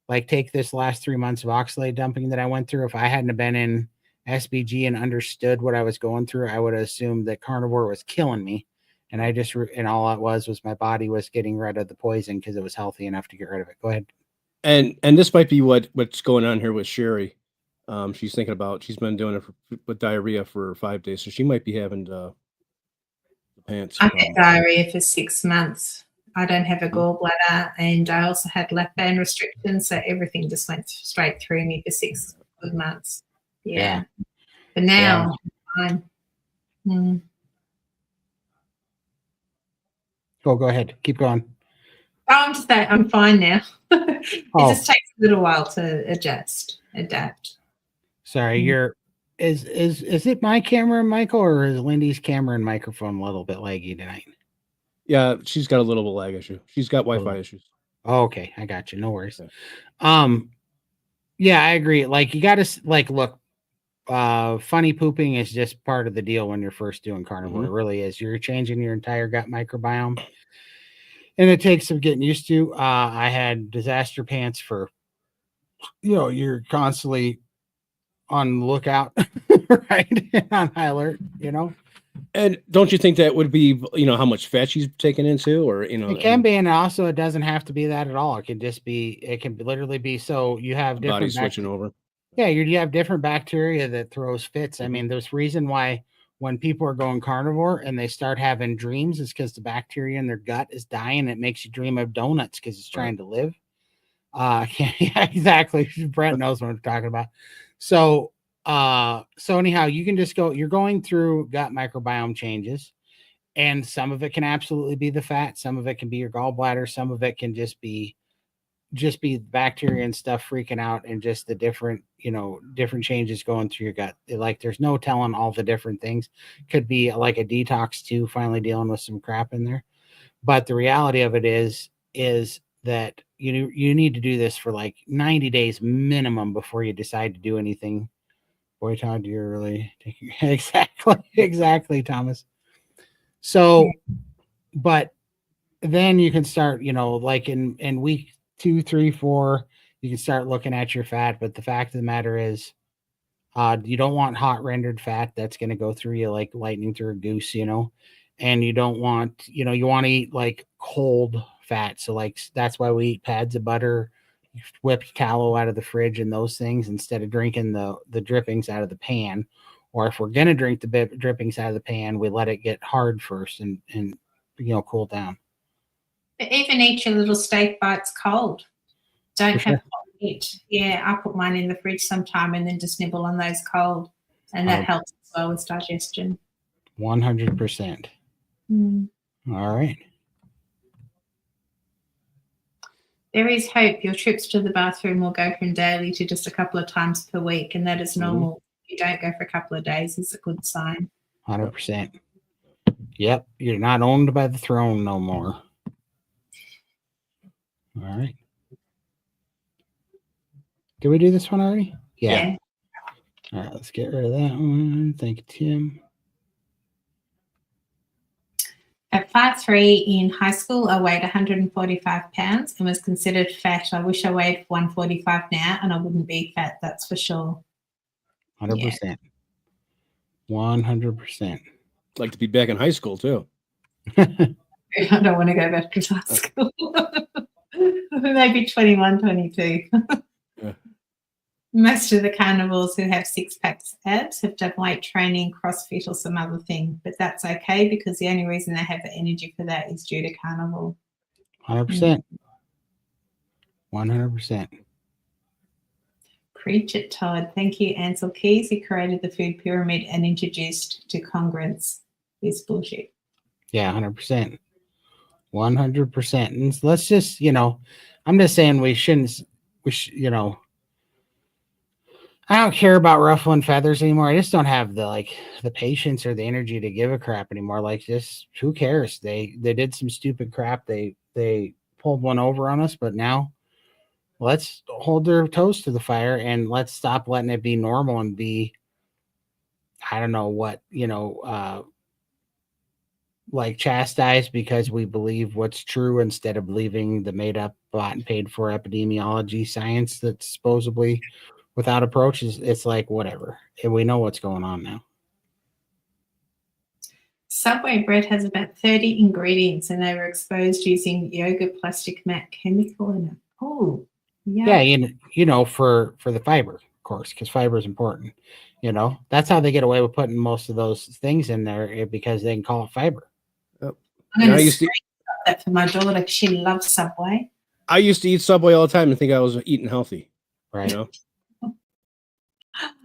Like take this last 3 months of oxalate dumping that I went through. If I hadn't have been in SBG and understood what I was going through, I would have assumed that carnivore was killing me. And and all it was my body was getting rid of the poison because it was healthy enough to get rid of it. Go ahead. And this might be what's going on here with Sherry. She's thinking about, she's been doing it with diarrhea for 5 days, so she might be having the pants. I had diarrhea for 6 months. I don't have a gallbladder, and I also had left band restrictions, so everything just went straight through me for 6 good months. Yeah. But now I'm fine. Go ahead. Keep going. I'm fine now. It just takes a little while to adapt. Sorry, is it my camera and Michael, or is Lindy's camera and microphone a little bit laggy tonight? Yeah, she's got a little bit of lag issue. She's got Wi-Fi issues. Oh, okay, I got you. No worries. Yeah, I agree. Like you got to look. Funny pooping is just part of the deal when you're first doing carnivore. It really is. You're changing your entire gut microbiome, and it takes some getting used to. I had disaster pants for, you're constantly on the lookout, right? On high alert, And don't you think that would be, how much fat she's taken into, or, it can be, and also it doesn't have to be that at all. It can just be, it can literally be, so you have different body switching over. Yeah, you have different bacteria that throws fits. I mean, there's reason why when people are going carnivore and they start having dreams is because the bacteria in their gut is dying. It makes you dream of donuts because it's trying to live. Yeah, exactly. Brent knows what I'm talking about. So anyhow, you can just go, you're going through gut microbiome changes, and some of it can absolutely be the fat. Some of it can be your gallbladder. Some of it can just be bacteria and stuff freaking out, and just the different changes going through your gut. Like there's no telling all the different things. Could be like a detox too, finally dealing with some crap in there. But the reality of it is that you need to do this for like 90 days minimum before you decide to do anything. Boy, Todd, you're really taking exactly, Thomas. So, but then you can start, like in week 2, 3, 4, you can start looking at your fat. But the fact of the matter is, you don't want hot rendered fat that's going to go through you like lightning through a goose, and you don't want, you want to eat like cold fat. So like, that's why we eat pads of butter, whipped tallow out of the fridge and those things, instead of drinking the drippings out of the pan. Or if we're going to drink the drippings out of the pan, we let it get hard first and cool down. But even eat your little steak bites cold. Don't have hot meat. Yeah, I put mine in the fridge sometime and then just nibble on those cold, and that helps as well with digestion. 100%. All right. There is hope. Your trips to the bathroom will go from daily to just a couple of times per week, and that is normal. If you don't go for a couple of days, it's a good sign. 100%. Yep, you're not owned by the throne no more. All right. Did we do this one already? Yeah. All right, let's get rid of that one. Thank you, Tim. At 5'3" in high school, I weighed 145 pounds and was considered fat. I wish I weighed 145 now and I wouldn't be fat, that's for sure. 100%. 100%. Like to be back in high school too. I don't want to go back to school. Maybe 21, 22. Yeah. Most of the carnivores who have six-packs abs have done weight training, CrossFit, or some other thing, but that's okay because the only reason they have the energy for that is due to carnivore. 100%. 100%. Preach it, Todd. Thank you, Ansel Keys. He created the food pyramid and introduced to congruence. It's bullshit. Yeah, 100%. 100%. And let's just, I'm just saying we shouldn't, I don't care about ruffling feathers anymore. I just don't have the patience or the energy to give a crap anymore. Like, just who cares? They did some stupid crap. They pulled one over on us, but now let's hold their toes to the fire and let's stop letting it be normal and be, I don't know what, like chastised because we believe what's true instead of believing the made up, bought and paid for epidemiology science that's supposedly without approach. It's like whatever. And we know what's going on now. Subway bread has about 30 ingredients and they were exposed using yogurt plastic mat chemical in it. Oh, yeah. For the fiber, of course, because fiber is important. That's how they get away with putting most of those things in there because they can call it fiber. Yep. I'm going to that for my daughter. She loves Subway. I used to eat Subway all the time and think I was eating healthy. Right.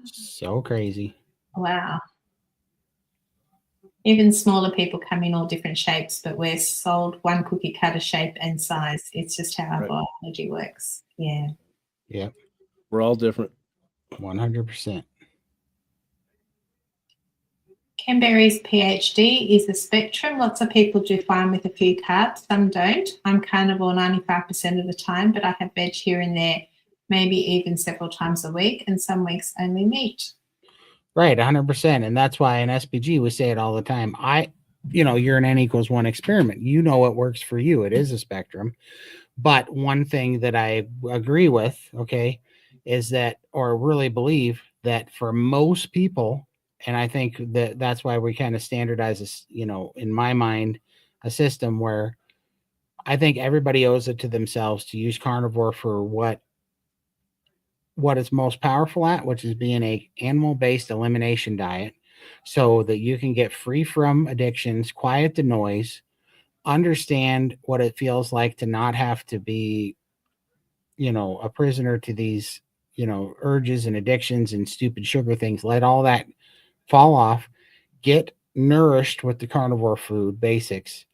So crazy. Wow. Even smaller people come in all different shapes, but we're sold one cookie cutter shape and size. It's just how our biology works. Yeah. Yeah. We're all different. 100%. Canberry's PhD is a spectrum. Lots of people do fine with a few carbs. Some don't. I'm carnivore 95% of the time, but I have veg here and there, maybe even several times a week, and some weeks only meat. Right, 100%. And that's why in SPG we say it all the time. You're an N equals 1 experiment. You know what works for you. It is a spectrum. But one thing that I agree with, okay, is that, or really believe that for most people, and I think that's why we kind of standardize this, in my mind, a system where I think everybody owes it to themselves to use carnivore for what it's most powerful at, which is being a animal-based elimination diet so that you can get free from addictions, quiet the noise, understand what it feels like to not have to be, a prisoner to these, urges and addictions and stupid sugar things. Let all that fall off, get nourished with the carnivore food basics,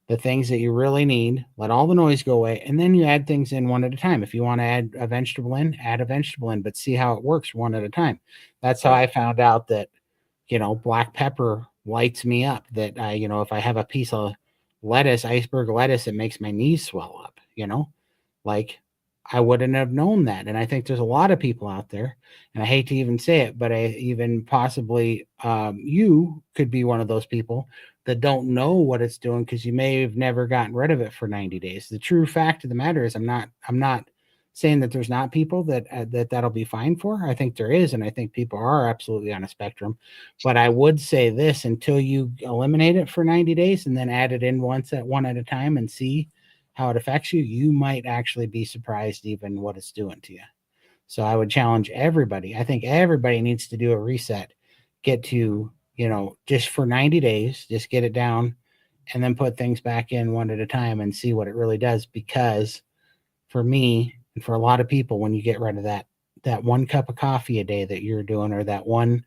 the things that you really need, let all the noise go away, and then you add things in one at a time. If you want to add a vegetable in, add a vegetable in, but see how it works one at a time. That's how I found out that, black pepper lights me up, that I, if I have a piece of lettuce, iceberg lettuce, it makes my knees swell up, like I wouldn't have known that. And I think there's a lot of people out there, and I hate to even say it, but I even possibly you could be one of those people that don't know what it's doing because you may have never gotten rid of it for 90 days. The true fact of the matter is I'm not saying that there's not people that'll be fine for. I think there is, and I think people are absolutely on a spectrum. But I would say this, until you eliminate it for 90 days and then add it in one at a time and see how it affects you, you might actually be surprised even what it's doing to you. So I would challenge everybody. I think everybody needs to do a reset, get to, just for 90 days, just get it down and then put things back in one at a time and see what it really does. Because for me and for a lot of people, when you get rid of that 1 cup of coffee a day that you're doing, or that one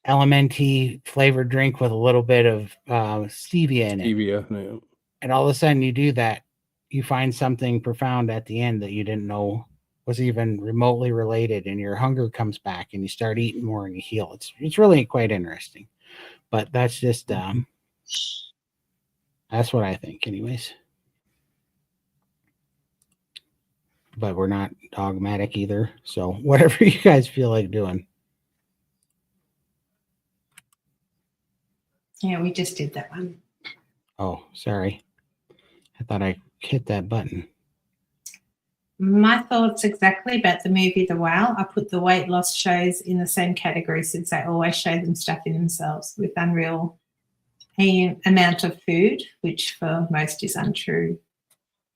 LMNT flavored drink with a little bit of stevia in it, and all of a sudden you do that, you find something profound at the end that you didn't know was even remotely related, and your hunger comes back and you start eating more and you heal. It's really quite interesting. But that's just that's what I think anyways. But we're not dogmatic either, so whatever you guys feel like doing. Yeah, we just did that one. Oh, sorry, I thought I hit that button. My thoughts exactly about the movie The Whale. I put the weight loss shows in the same category since they always show them stuffing themselves with unreal amount of food, which for most is untrue.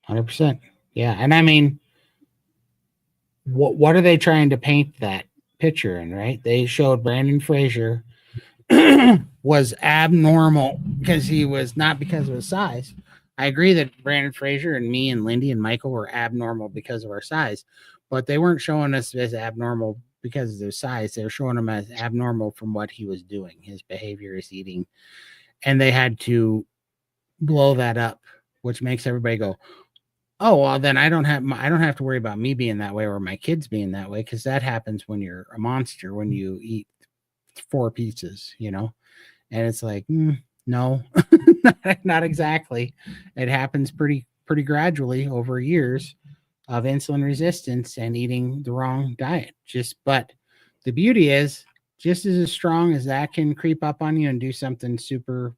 100%. Yeah. And I mean, what are they trying to paint that picture in, right? They showed Brandon Fraser was abnormal because he was not because of his size. I agree that Brandon Fraser and me and Lindy and Michael were abnormal because of our size, but they weren't showing us as abnormal because of their size. They were showing him as abnormal from what he was doing, his behavior, his eating, and they had to blow that up, which makes everybody go, "Oh, well, then I don't have to worry about me being that way or my kids being that way," because that happens when you're a monster, when you eat 4 pizzas, you know. And it's like, no, not exactly. It happens pretty gradually over years of insulin resistance and eating the wrong diet. But the beauty is, just as strong as that can creep up on you and do something super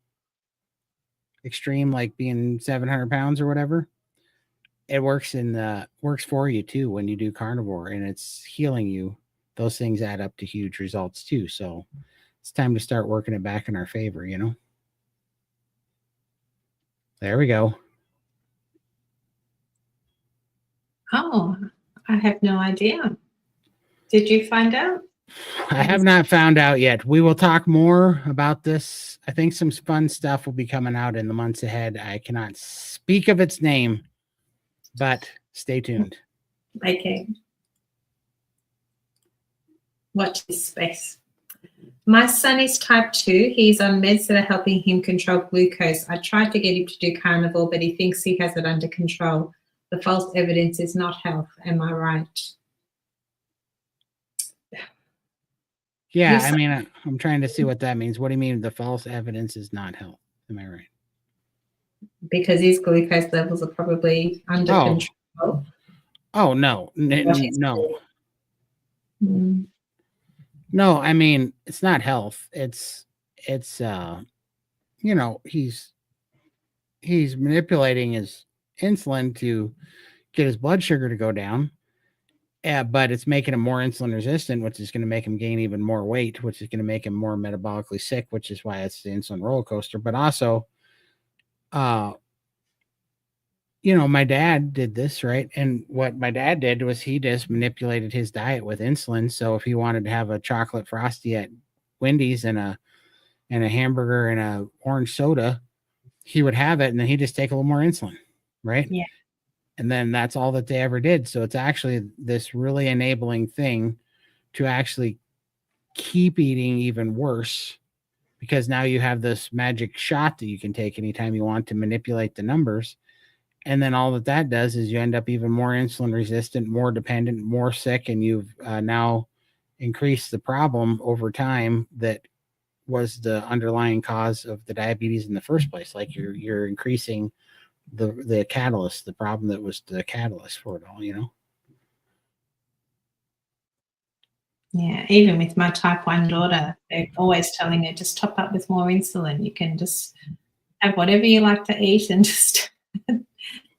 extreme like being 700 pounds or whatever, it works for you too when you do carnivore, and it's healing you. Those things add up to huge results too. So it's time to start working it back in our favor, you know. There we go. Oh, I have no idea. Did you find out? I have not found out yet. We will talk more about this. I think some fun stuff will be coming out in the months ahead. I cannot speak of its name, but stay tuned. Okay. Watch this space. My son is type 2. He's on meds that are helping him control glucose. I tried to get him to do carnivore, but he thinks he has it under control. The false evidence is not health. Am I right? Yeah, I mean, I'm trying to see what that means. What do you mean the false evidence is not health? Am I right? Because his glucose levels are probably under control. Oh, no. No. No, I mean, it's not health. It's you know, he's manipulating his insulin to get his blood sugar to go down. But it's making him more insulin resistant, which is going to make him gain even more weight, which is going to make him more metabolically sick, which is why it's the insulin roller coaster. But also, you know, my dad did this, right? And what my dad did was he just manipulated his diet with insulin. So if he wanted to have a chocolate frosty at Wendy's and a hamburger and a orange soda, he would have it, and then he'd just take a little more insulin, right? Yeah. And then that's all that they ever did. So it's actually this really enabling thing to actually keep eating even worse, because now you have this magic shot that you can take anytime you want to manipulate the numbers. And then all that does is you end up even more insulin resistant, more dependent, more sick, and you've now increased the problem over time that was the underlying cause of the diabetes in the first place. Like you're increasing the catalyst, the problem that was the catalyst for it all, you know? Yeah, even with my type 1 daughter, they're always telling her, just top up with more insulin. You can just have whatever you like to eat and just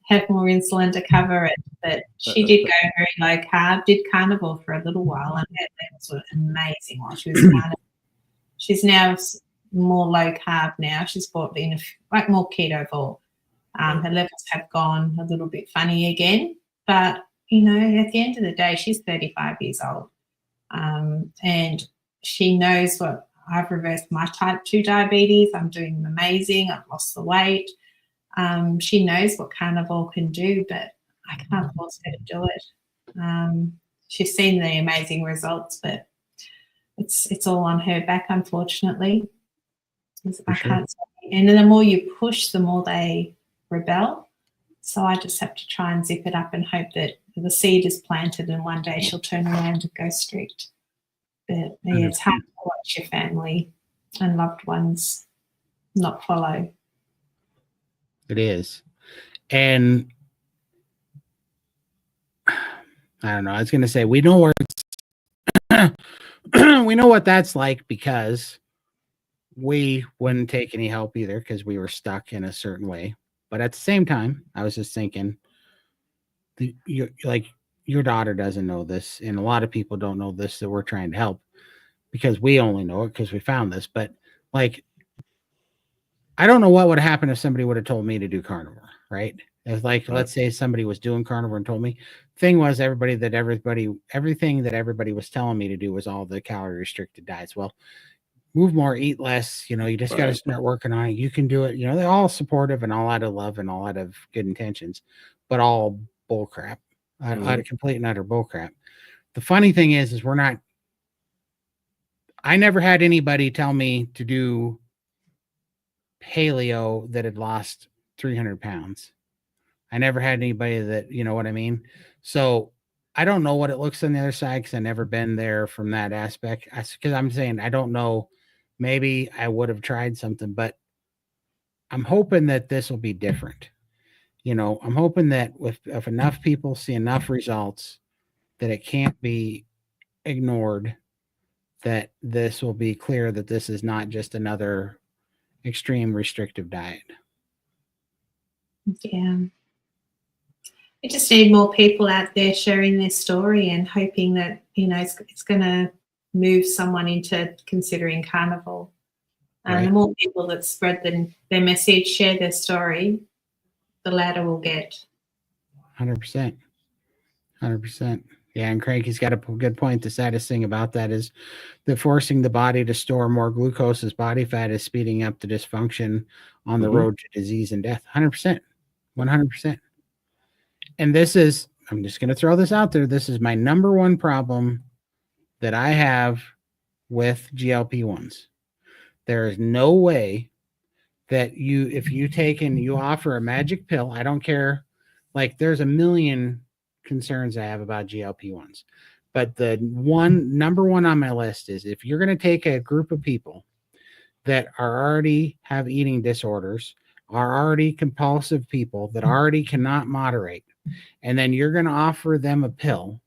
have more insulin to cover it. But she did go very low carb, did carnivore for a little while, and her levels were amazing while she was carnivore. She's now more low carb now. She's bought in like more ketovore. Her levels have gone a little bit funny again, but you know, at the end of the day, she's 35 years old, and she knows what I've reversed my type 2 diabetes. I'm doing amazing. I've lost the weight. She knows what carnivore can do, but I can't force her to do it. She's seen the amazing results, but it's all on her back, unfortunately. I can't say. And the more you push, the more they rebel. So I just have to try and zip it up and hope that the seed is planted and one day she'll turn around and go strict. But yeah, it's hard to watch your family and loved ones not follow. It is. And I don't know. I was going to say, we know where we know what that's like, because we wouldn't take any help either, because we were stuck in a certain way. But at the same time, I was just thinking, your daughter doesn't know this, and a lot of people don't know this, that we're trying to help, because we only know it because we found this. But like, I don't know what would happen if somebody would have told me to do carnivore, right? It's like, Right. let's say somebody was doing carnivore and told me. Thing was, everything that everybody was telling me to do was all the calorie restricted diets. Well, move more, eat less. You just got to Right. start working on it. You can do it. They're all supportive and all out of love and all out of good intentions, but all bull crap, out of complete and utter bull crap. The funny thing is I never had anybody tell me to do paleo that had lost 300 pounds. I never had anybody that, you know what I mean? So I don't know what it looks on the other side because I've never been there from that aspect. Because I'm saying I don't know. Maybe I would have tried something, but I'm hoping that this will be different. I'm hoping that if enough people see enough results that it can't be ignored, that this will be clear that this is not just another extreme restrictive diet. Yeah. We just need more people out there sharing their story and hoping that, it's going to move someone into considering carnivore. And Right. the more people that spread their message, share their story, the louder we'll get. 100%. 100%. Yeah, and Cranky's got a good point. The saddest thing about that is that forcing the body to store more glucose as body fat is speeding up the dysfunction on the road to disease and death. 100%. 100%. And I'm just going to throw this out there. This is my number one problem that I have with GLP-1s. There is no way that if you take and you offer a magic pill, I don't care. Like, there's a million concerns I have about GLP-1s. But the number one on my list is if you're going to take a group of people that already have eating disorders, are already compulsive people that already cannot moderate, and then you're going to offer them a pill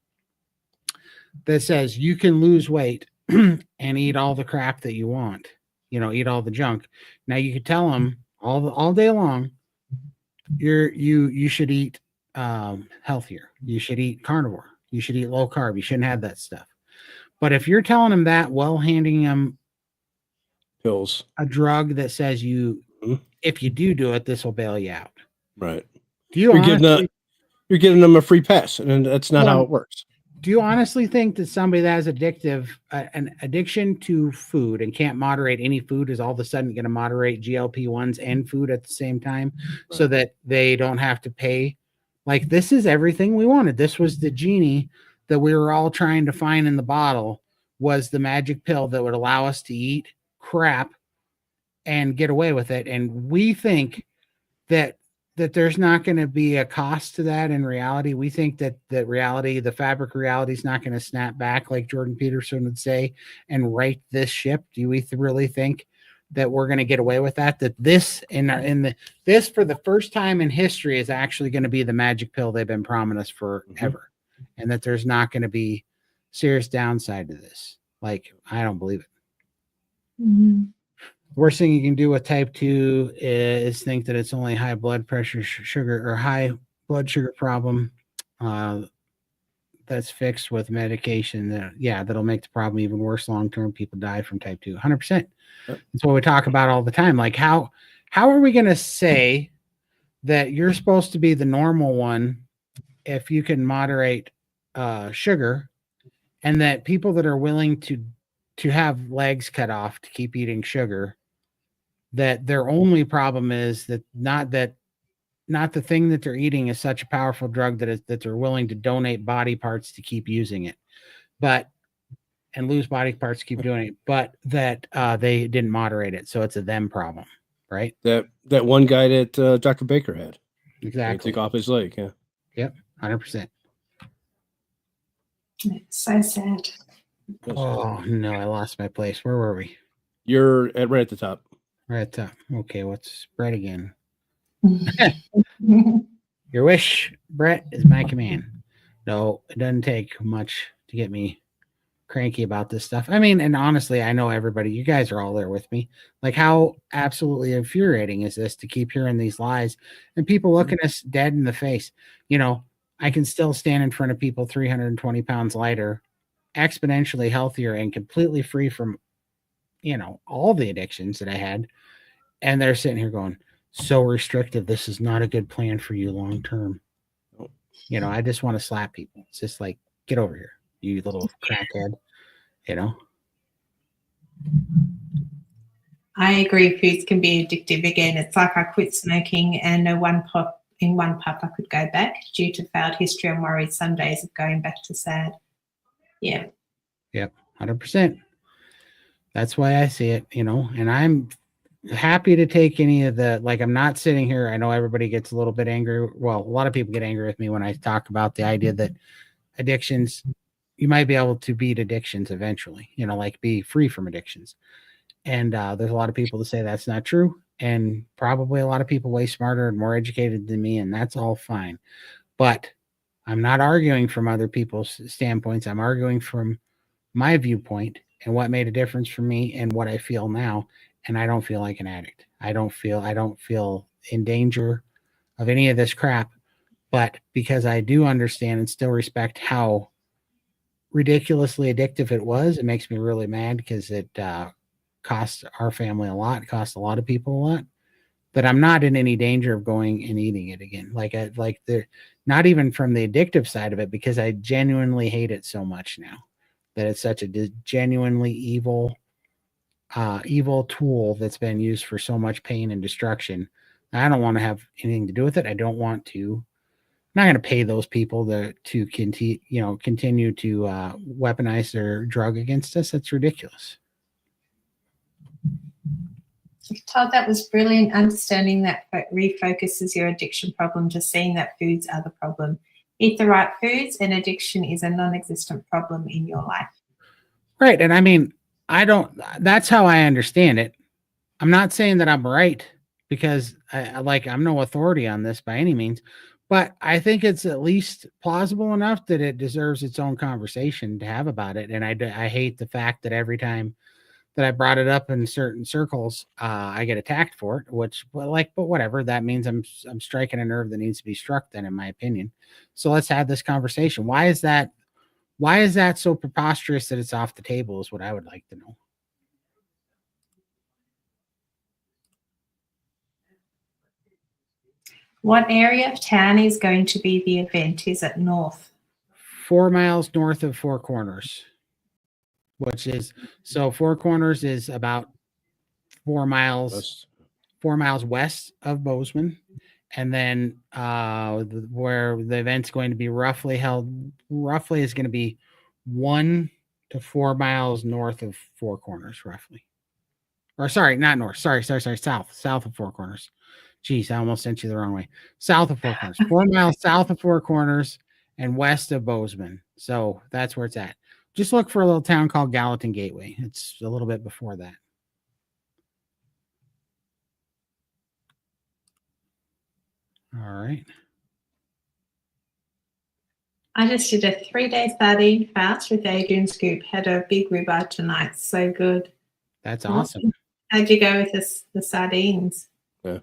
that says you can lose weight and eat all the crap that you want, eat all the junk. Now you could tell them all day long, you should eat healthier. You should eat carnivore. You should eat low carb. You shouldn't have that stuff. But if you're telling them that while handing them pills, a drug that says if you do it, this will bail you out. Right. You're giving them a free pass, and that's not how it works. Do you honestly think that somebody that has an addiction to food and can't moderate any food is all of a sudden going to moderate GLP-1s and food at the same time so that they don't have to pay? Like, this is everything we wanted. This was the genie that we were all trying to find in the bottle, was the magic pill that would allow us to eat crap and get away with it. And we think that there's not going to be a cost to that in reality. We think that the fabric reality is not going to snap back, like Jordan Peterson would say, and right this ship. Do we really think that we're going to get away with that? That this this for the first time in history is actually going to be the magic pill they've been promising us forever, and that there's not going to be serious downside to this. Like, I don't believe it. Mm-hmm. Worst thing you can do with type 2 is think that it's only high blood pressure, sugar, or high blood sugar problem that's fixed with medication. That'll make the problem even worse long term. People die from type 2. 100%. That's what we talk about all the time. Like, how are we going to say that you're supposed to be the normal one if you can moderate sugar, and that people that are willing to have legs cut off to keep eating sugar, that their only problem is that not the thing that they're eating is such a powerful drug that they're willing to donate body parts to keep using it, and lose body parts to keep doing it, but that they didn't moderate it, so it's a them problem, right? That one guy that Dr. Baker had. Exactly. Took off his leg. Yeah. Yep. 100%. It's so sad. Oh no, I lost my place. Where were we? You're right at the top. Right at the top. Okay, what's Brett again? Your wish, Brett, is my command. No, it doesn't take much to get me cranky about this stuff. I mean, and honestly, I know everybody, you guys are all there with me. Like, how absolutely infuriating is this to keep hearing these lies and people looking us dead in the face? I can still stand in front of people 320 pounds lighter, exponentially healthier, and completely free from, all the addictions that I had, and they're sitting here going, so restrictive. This is not a good plan for you long term. You know, I just want to slap people. It's just like, get over here, you little crackhead. You know. I agree. Foods can be addictive. Again, it's like I quit smoking, and in one puff I could go back due to failed history. I'm worried some days of going back to sad. Yeah. Yep. 100%. That's why I see it, you know, and I'm happy to take any of the, like, I'm not sitting here. I know everybody gets a little bit angry. Well, a lot of people get angry with me when I talk about the idea that addictions, you might be able to beat addictions eventually, you know, like be free from addictions. And there's a lot of people that say that's not true. And probably a lot of people way smarter and more educated than me. And that's all fine. But I'm not arguing from other people's standpoints. I'm arguing from my viewpoint and what made a difference for me and what I feel now. And I don't feel like an addict. I don't feel in danger of any of this crap. But because I do understand and still respect how ridiculously addictive it was, it makes me really mad because it cost our family a lot, cost a lot of people a lot. But I'm not in any danger of going and eating it again. Like not even from the addictive side of it, because I genuinely hate it so much now that it's such a genuinely evil tool that's been used for so much pain and destruction. I don't want to have anything to do with it. I don't want to. I'm not going to pay those people to continue to weaponize their drug against us. That's ridiculous. Todd, that was brilliant. Understanding that refocuses your addiction problem to seeing that foods are the problem. Eat the right foods, and addiction is a non-existent problem in your life. Right. And I mean, that's how I understand it. I'm not saying that I'm right, because I'm no authority on this by any means, but I think it's at least plausible enough that it deserves its own conversation to have about it. And I hate the fact that every time that I brought it up in certain circles, I get attacked for it, but whatever. That means I'm striking a nerve that needs to be struck then, in my opinion. So let's have this conversation. Why is that so preposterous that it's off the table is what I would like to know. What area of town is going to be the event? Is it north? 4 miles north of Four Corners, Four Corners is about 4 miles west of Bozeman. And then where the event's going to be roughly is going to be 1 to 4 miles north of Four Corners, roughly. Or sorry, not north. Sorry, south of Four Corners. Geez, I almost sent you the wrong way. South of Four Corners, 4 miles south of Four Corners and west of Bozeman. So that's where it's at. Just look for a little town called Gallatin Gateway. It's a little bit before that. All right. I just did a 3-day sardine fast with Adrian Scoop. Had a big ribeye tonight. So good. That's awesome. How'd you go with the sardines? Yeah.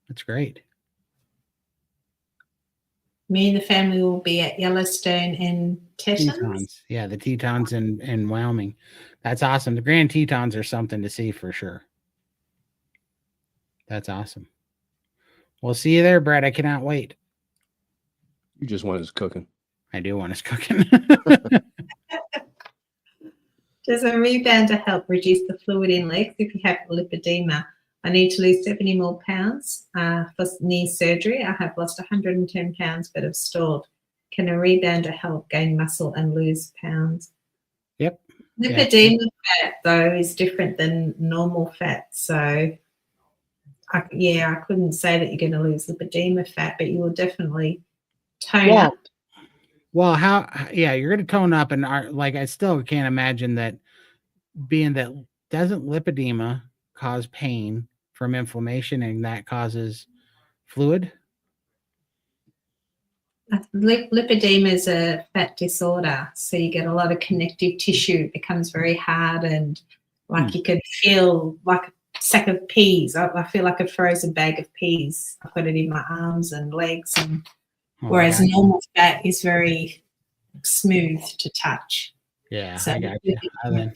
That's great. Me and the family will be at Yellowstone and Tetons. Yeah, the Tetons in Wyoming. That's awesome. The Grand Tetons are something to see for sure. That's awesome. We'll see you there, Brad. I cannot wait. You just want us cooking. I do want us cooking. Does a rebounder help reduce the fluid in legs if you have lipedema? I need to lose 70 more pounds for knee surgery. I have lost 110 pounds but have stalled. Can a rebounder help gain muscle and lose pounds? Yep. Lipedema fat, though, is different than normal fat. So, I couldn't say that you're going to lose lipedema fat, but you will definitely tone up. Well, you're going to tone up, and I still can't imagine that doesn't lipedema cause pain from inflammation, and that causes fluid? Lipedema is a fat disorder, so you get a lot of connective tissue. It becomes very hard, and you could feel like a sack of peas. I feel like a frozen bag of peas. I've got it in my arms and legs, and whereas normal fat is very smooth to touch. Yeah, so I got you.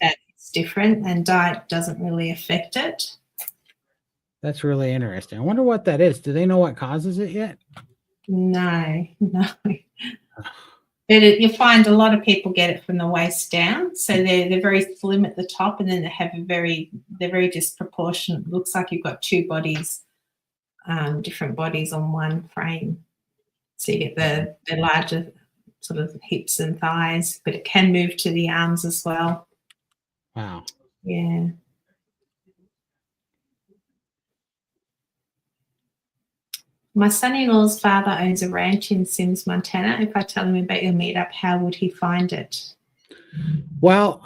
Fat is different, and diet doesn't really affect it. That's really interesting. I wonder what that is. Do they know what causes it yet? No. You find a lot of people get it from the waist down, so they're very slim at the top, and then they have they're very disproportionate. It looks like you've got two bodies, different bodies on one frame. So you get the larger sort of hips and thighs, but it can move to the arms as well. Wow. Yeah. My son-in-law's father owns a ranch in Sims, Montana. If I tell him about your meetup, how would he find it? Well,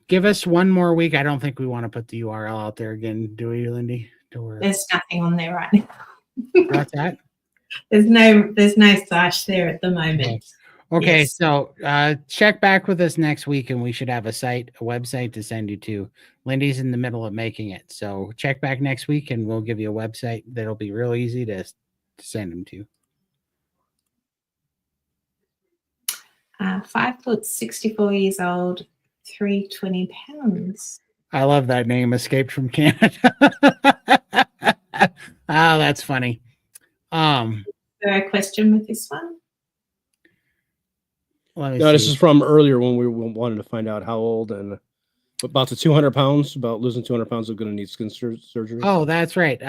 give us one more week. I don't think we want to put the URL out there again, do we, Lindy? There's nothing on there right now. What's that? There's no slash there at the moment. Okay, Yes. so check back with us next week, and we should have a website to send you to. Lindy's in the middle of making it, so check back next week, and we'll give you a website that'll be real easy to send them to. 5 foot, 64 years old, 320 pounds. I love that name, Escaped from Canada. Oh, that's funny. Is there a question with this one? No, this is from earlier when we wanted to find out how old and about the 200 pounds, about losing 200 pounds of going to need skin surgery. Oh, that's right.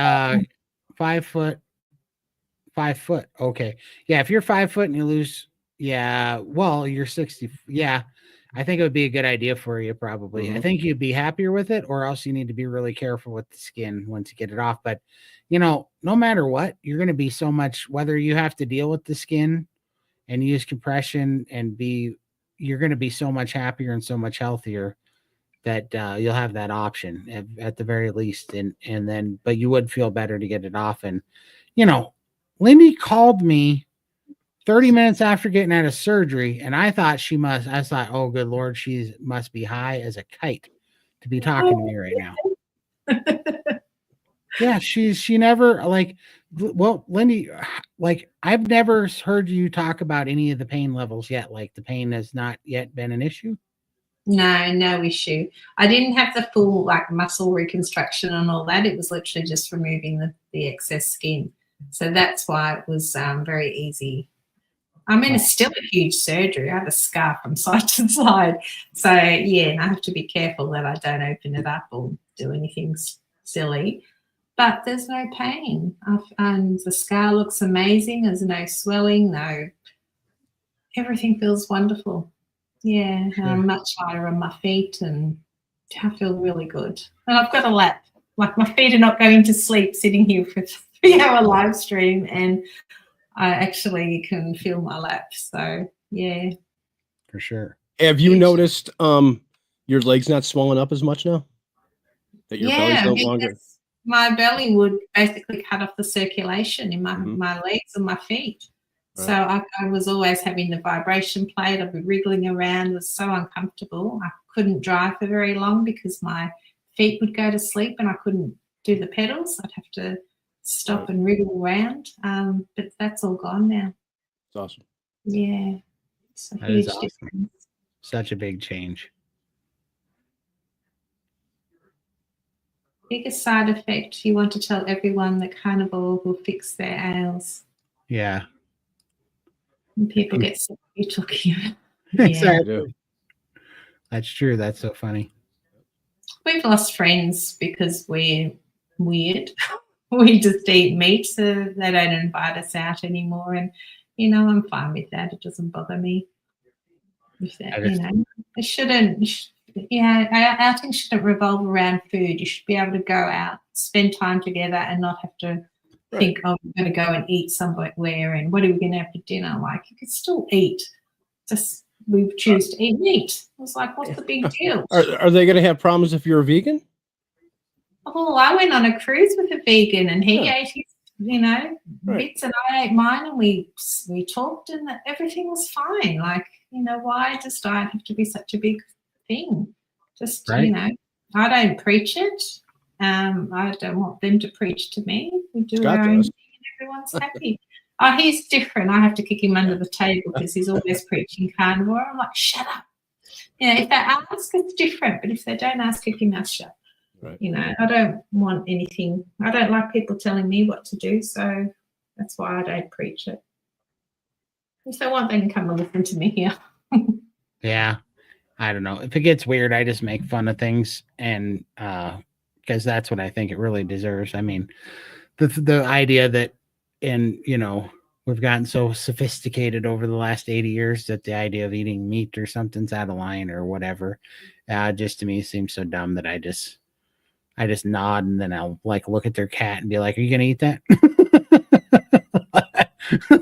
5 foot. Okay. Yeah. If you're 5 foot and you lose, well, you're 60. Yeah. I think it would be a good idea for you, probably. Mm-hmm. I think you'd be happier with it, or else you need to be really careful with the skin once you get it off. But, no matter what, you're going to be so much, whether you have to deal with the skin and use compression you're going to be so much happier and so much healthier that you'll have that option at the very least. And then, but you would feel better to get it off. And, Lindy called me 30 minutes after getting out of surgery, and I thought, oh, good Lord, she must be high as a kite to be talking to me right now. Yeah, she never, Lindy, I've never heard you talk about any of the pain levels yet. Like, the pain has not yet been an issue? No issue. I didn't have the full muscle reconstruction and all that. It was literally just removing the excess skin. So that's why it was very easy. I mean, it's still a huge surgery. I have a scar from side to side. So, yeah, and I have to be careful that I don't open it up or do anything silly. But there's no pain. And the scar looks amazing. There's no swelling, everything feels wonderful. Yeah, I'm much lighter on my feet, and I feel really good. And I've got a lap. Like, my feet are not going to sleep sitting here for a 3-hour live stream, and I actually can feel my lap. So, yeah. For sure. Have you noticed your legs not swelling up as much now? That your belly's no longer? My belly would basically cut off the circulation in my legs and my feet. Right. So I was always having the vibration plate. I'd be wriggling around. It was so uncomfortable. I couldn't drive for very long because my feet would go to sleep and I couldn't do the pedals. I'd have to stop and wriggle around. But that's all gone now. It's awesome. Yeah. It's a huge difference. Such a big change. Biggest side effect you want to tell everyone that carnivore will fix their ails. Yeah. And people get sick of you talking about. Exactly. Yeah. That's true. That's so funny. We've lost friends because we're weird. We just eat meat, so they don't invite us out anymore. And, I'm fine with that. It doesn't bother me. If that, it shouldn't. Outing shouldn't revolve around food. You should be able to go out, spend time together, and not have to think, oh, we're going to go and eat somewhere, and what are we going to have for dinner? Like, you could still eat. Just we choose to eat meat. I was like, what's the big deal? Are they going to have problems if you're a vegan? Oh, I went on a cruise with a vegan, and he ate his, bits, and I ate mine, and we talked, and everything was fine. Like, why does diet have to be such a big thing? Just I don't preach it. I don't want them to preach to me. We do our own thing, and everyone's happy. Oh, he's different. I have to kick him under the table because he's always preaching carnivore. I'm like, shut up. If they ask, it's different, but if they don't ask, keep your mouth shut. Right. You know, I don't want anything. I don't like people telling me what to do, so that's why I don't preach it. If they want, they can come and listen to me here. Yeah. I don't know. If it gets weird, I just make fun of things, and because that's what I think it really deserves. I mean, the idea that, and we've gotten so sophisticated over the last 80 years that the idea of eating meat or something's out of line or whatever, just to me seems so dumb that I just nod, and then I'll like look at their cat and be like, "Are you gonna eat that?"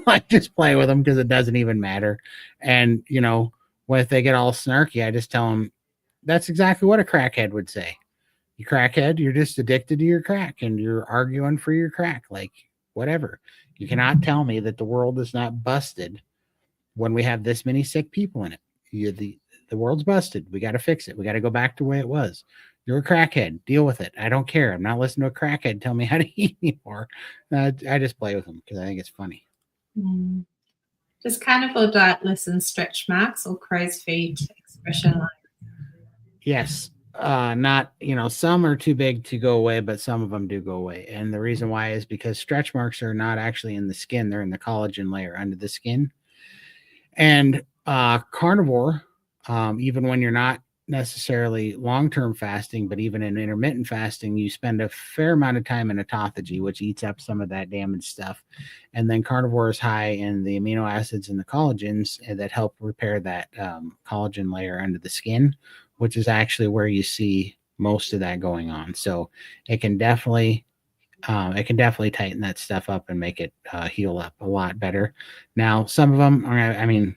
Like just play with them because it doesn't even matter. And when they get all snarky, I just tell them that's exactly what a crackhead would say. You crackhead, you're just addicted to your crack and you're arguing for your crack. Like whatever. You cannot tell me that the world is not busted when we have this many sick people in it. The world's busted. We got to fix it. We got to go back to the way it was. You're a crackhead. Deal with it. I don't care. I'm not listening to a crackhead tell me how to eat anymore. I just play with them because I think it's funny. Does carnivore diet lessen stretch marks or crow's feet expression lines? Yes. Not, some are too big to go away, but some of them do go away. And the reason why is because stretch marks are not actually in the skin. They're in the collagen layer under the skin. And carnivore, even when you're not necessarily long-term fasting, but even in intermittent fasting, you spend a fair amount of time in autophagy, which eats up some of that damaged stuff. And then carnivore is high in the amino acids and the collagens that help repair that collagen layer under the skin, which is actually where you see most of that going on. So it can definitely tighten that stuff up and make it heal up a lot better. Now, some of them are,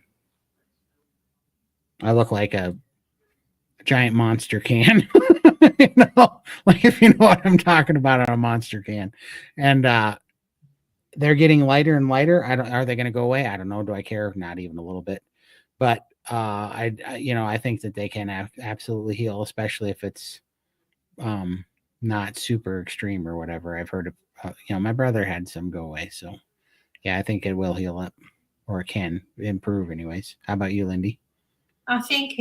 I look like a giant monster can, like if you know what I'm talking about on a monster can. And they're getting lighter and lighter. Are they going to go away? I don't know. Do I care? Not even a little bit. But I think that they can absolutely heal, especially if it's not super extreme or whatever. I've heard of, my brother had some go away. So yeah, I think it will heal up, or it can improve anyways. How about you, Lindy? I think,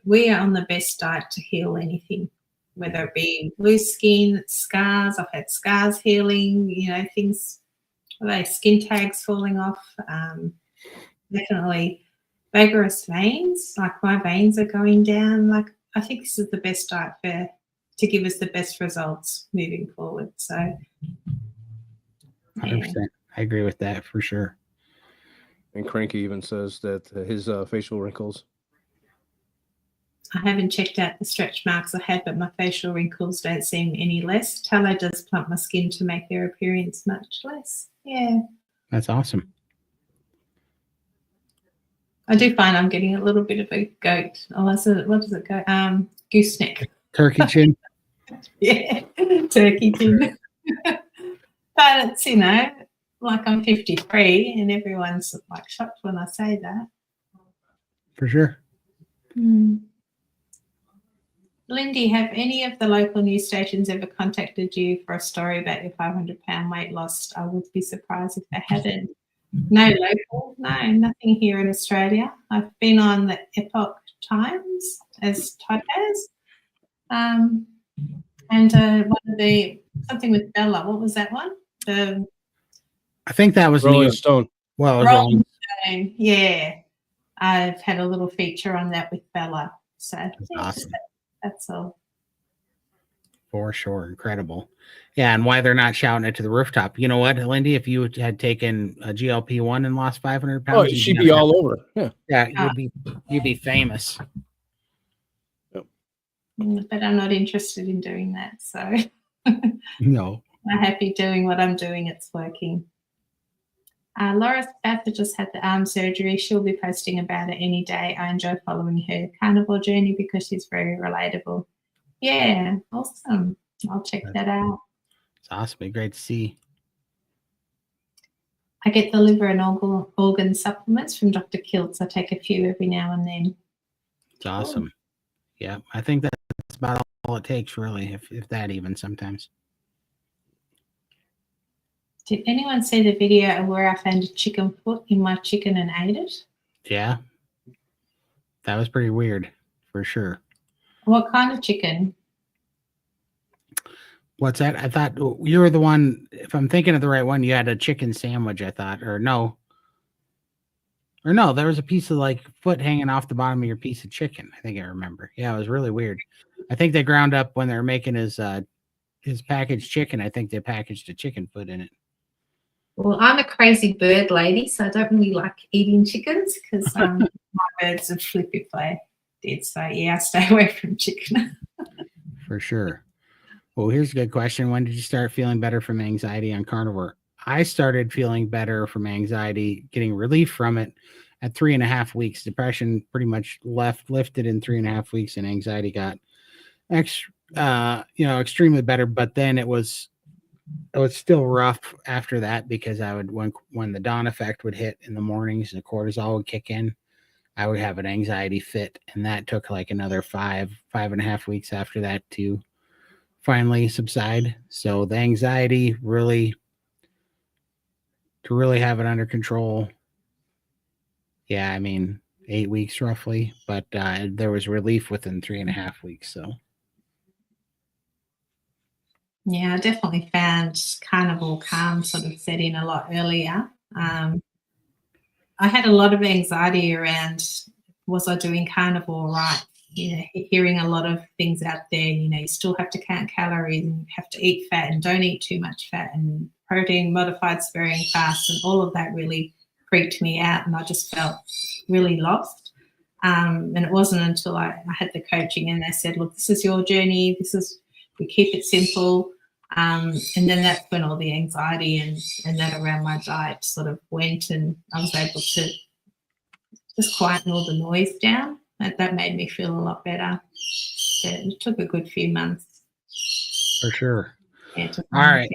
we are on the best diet to heal anything, whether it be loose skin, scars. I've had scars healing, things like skin tags falling off. Definitely vigorous veins, like my veins are going down. Like I think this is the best diet to give us the best results moving forward. So 100%. I agree with that for sure. And Cranky even says that his facial wrinkles. I haven't checked out the stretch marks I had, but my facial wrinkles don't seem any less. Tallow does plump my skin to make their appearance much less. Yeah. That's awesome. I do find I'm getting a little bit of a goat. What does it go? Gooseneck. Turkey chin. Yeah, turkey chin. But it's, like I'm 53 and everyone's like shocked when I say that. For sure. Lindy, have any of the local news stations ever contacted you for a story about your 500-pound weight loss? I would be surprised if they hadn't. No local, no, nothing here in Australia. I've been on the Epoch Times, as Todd has, and something with Bella. What was that one? I think that was Rolling Stone. Well, Rolling Stone. Yeah, I've had a little feature on that with Bella. So awesome. That's all. For sure. Incredible. Yeah. And why they're not shouting it to the rooftop. You know what, Lindy, if you had taken a GLP-1 and lost 500 pounds, she'd be all over. Yeah. You'd be famous. Yep. But I'm not interested in doing that. So no. I'm happy doing what I'm doing. It's working. Laura Spafford just had the arm surgery. She'll be posting about it any day. I enjoy following her carnivore journey because she's very relatable. Yeah, awesome. I'll check that out. It's awesome. It'd be great to see. I get the liver and organ supplements from Dr. Kiltz. I take a few every now and then. It's awesome. Yeah, I think that's about all it takes, really, if that even sometimes. Did anyone see the video of where I found a chicken foot in my chicken and ate it? Yeah. That was pretty weird, for sure. What kind of chicken? What's that? I thought you were the one. If I'm thinking of the right one, you had a chicken sandwich. I thought, or no, there was a piece of like foot hanging off the bottom of your piece of chicken. I think I remember. Yeah, it was really weird. I think they ground up when they were making his packaged chicken. I think they packaged a chicken foot in it. Well, I'm a crazy bird lady, so I don't really like eating chickens because my birds would flip if I did. So yeah, I stay away from chicken. For sure. Well, here's a good question. When did you start feeling better from anxiety on carnivore? I started feeling better from anxiety, getting relief from it at 3.5 weeks. Depression pretty much lifted in 3.5 weeks, and anxiety got extremely better. But then it was still rough after that because I would when the dawn effect would hit in the mornings, the cortisol would kick in. I would have an anxiety fit, and that took like another 5.5 weeks after that to finally subside. So the anxiety to really have it under control. Yeah, I mean 8 weeks roughly, but there was relief within 3.5 weeks. So Yeah, I definitely found carnivore calm sort of set in a lot earlier. I had a lot of anxiety around, was I doing carnivore right? Hearing a lot of things out there, you still have to count calories and have to eat fat and don't eat too much fat and protein modified sparing fast, and all of that really freaked me out, and I just felt really lost. And it wasn't until I had the coaching and they said, look, this is your journey. We keep it simple. And then that's when all the anxiety and that around my diet sort of went, and I was able to just quieten all the noise down. That made me feel a lot better. It took a good few months. for sure. Yeah, All right.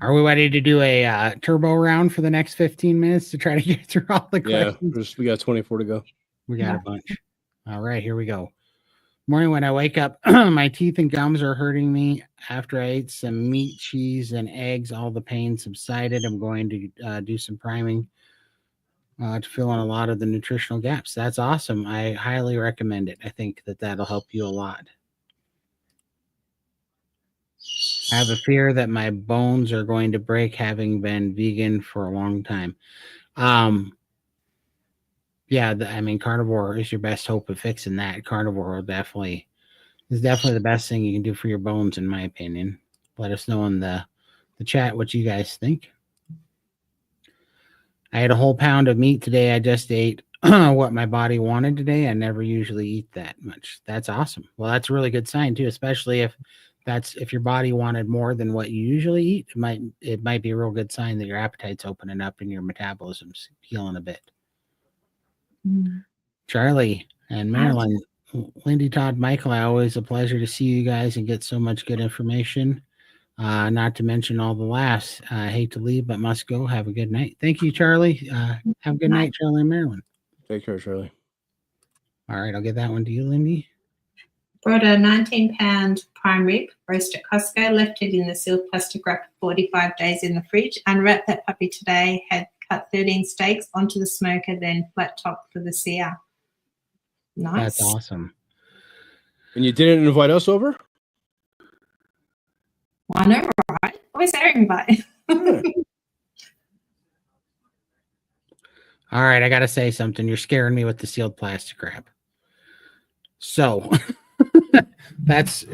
Are we ready to do a turbo round for the next 15 minutes to try to get through all the questions? Yeah, we got 24 to go. We got a bunch. All right, here we go. Morning when I wake up, my teeth and gums are hurting me. After I ate some meat, cheese, and eggs, all the pain subsided. I'm going to do some priming to fill in a lot of the nutritional gaps. That's awesome. I highly recommend it. I think that'll help you a lot. I have a fear that my bones are going to break having been vegan for a long time. Yeah, I mean, carnivore is your best hope of fixing that. Carnivore is definitely the best thing you can do for your bones, in my opinion. Let us know in the chat what you guys think. I had a whole pound of meat today. I just ate what my body wanted today. I never usually eat that much. That's awesome. Well, that's a really good sign too, especially if your body wanted more than what you usually eat. It might be a real good sign that your appetite's opening up and your metabolism's healing a bit. Charlie and Marilyn, Lindy, Todd, Michael, always a pleasure to see you guys and get so much good information. Not to mention all the laughs. I hate to leave, but must go. Have a good night. Thank you, Charlie. Have a good night, Charlie and Marilyn. Take care, Charlie. All right, I'll get that one to you, Lindy. Brought a 19-pound prime rib, roast at Costco, left it in the sealed plastic wrap for 45 days in the fridge, unwrapped that puppy today, had cut 13 steaks onto the smoker, then flat top for the sear. Nice. That's awesome. And you didn't invite us over? I know, right? Where's our invite? All right, I got to say something. You're scaring me with the sealed plastic wrap. So that's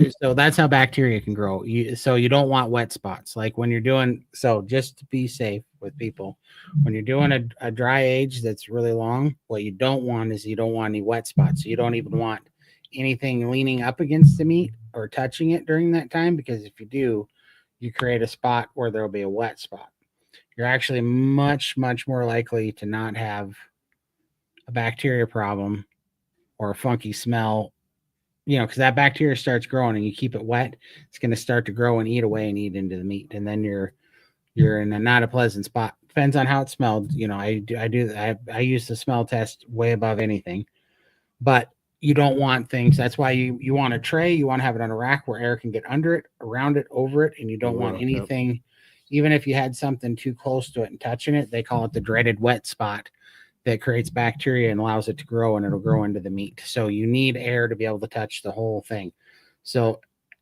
how bacteria can grow. So you don't want wet spots. Like when you're doing, so just to be safe with people, when you're doing a dry age that's really long, what you don't want is you don't want any wet spots. So you don't even want anything leaning up against the meat or touching it during that time, because if you do, you create a spot where there'll be a wet spot. You're actually much, much more likely to not have a bacteria problem or a funky smell, because that bacteria starts growing and you keep it wet, it's going to start to grow and eat away and eat into the meat. And then you're in a not a pleasant spot. Depends on how it smelled. I use the smell test way above anything, but you don't want things. That's why you want a tray. You want to have it on a rack where air can get under it, around it, over it. And you don't want anything. Yep. Even if you had something too close to it and touching it, they call it the dreaded wet spot that creates bacteria and allows it to grow, and it'll grow into the meat. So you need air to be able to touch the whole thing. So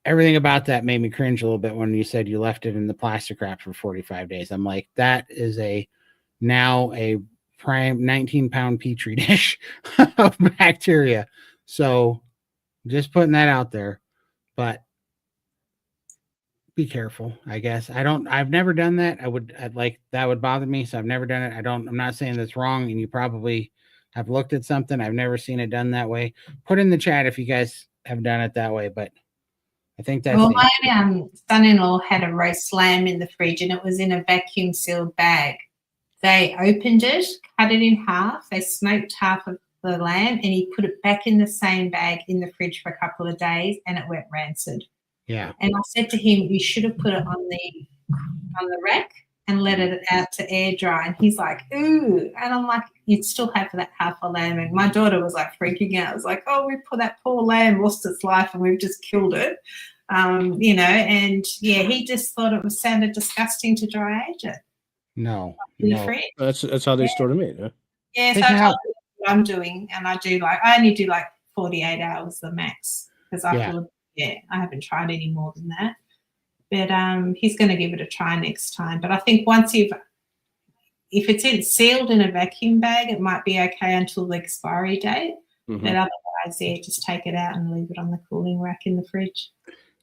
everything about that made me cringe a little bit when you said you left it in the plastic wrap for 45 days. I'm like, that is now a prime 19-pound petri dish of bacteria. So just putting that out there, but be careful, I guess. I've never done that. That would bother me. So I've never done it. I'm not saying that's wrong. And you probably have looked at something. I've never seen it done that way. Put in the chat if you guys have done it that way, but I think that's well, my son-in-law had a roast lamb in the fridge and it was in a vacuum sealed bag. They opened it, cut it in half, they smoked half of the lamb, and he put it back in the same bag in the fridge for a couple of days and it went rancid. Yeah. And I said to him, you should have put it on the rack and let it out to air dry. And he's like, ooh. And I'm like, you'd still have that half a lamb. And my daughter was like freaking out. I was like, oh, we put that poor lamb lost its life and we've just killed it. You know, and yeah, he just thought it sounded disgusting to dry age it. No. That's how they store the meat. Yeah. Yeah, so I told him what I'm doing, and I only do like 48 hours the max because I haven't tried any more than that. But he's going to give it a try next time. But I think if it's sealed in a vacuum bag, it might be okay until the expiry date. Mm-hmm. But otherwise, yeah, just take it out and leave it on the cooling rack in the fridge.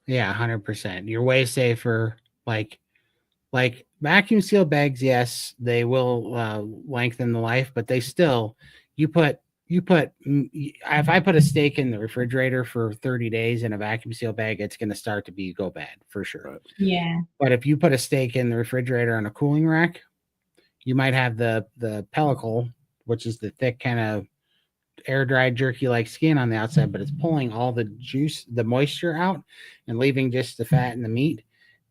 Yeah, 100%. You're way safer. Like vacuum sealed bags, yes, they will lengthen the life, but they still, if I put a steak in the refrigerator for 30 days in a vacuum sealed bag, it's going to start to go bad for sure. Right. Yeah. But if you put a steak in the refrigerator on a cooling rack, you might have the pellicle, which is the thick kind of air dried jerky like skin on the outside, but it's pulling all the juice, the moisture out and leaving just the fat and the meat.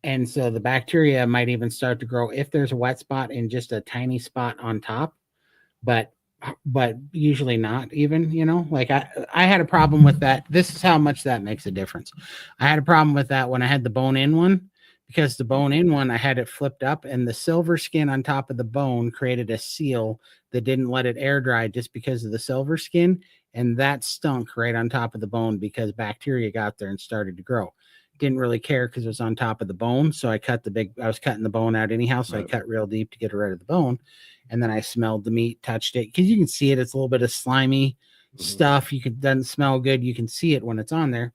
And so the bacteria might even start to grow if there's a wet spot in just a tiny spot on top, but usually not even, like I had a problem with that. This is how much that makes a difference. I had a problem with that when I had the bone in one, because the bone in one, I had it flipped up and the silver skin on top of the bone created a seal that didn't let it air dry just because of the silver skin. And that stunk right on top of the bone because bacteria got there and started to grow. Didn't really care because it was on top of the bone. So I was cutting the bone out anyhow. So I cut real deep to get rid of the bone. And then I smelled the meat, touched it, because you can see it. It's a little bit of slimy stuff. Doesn't smell good. You can see it when it's on there.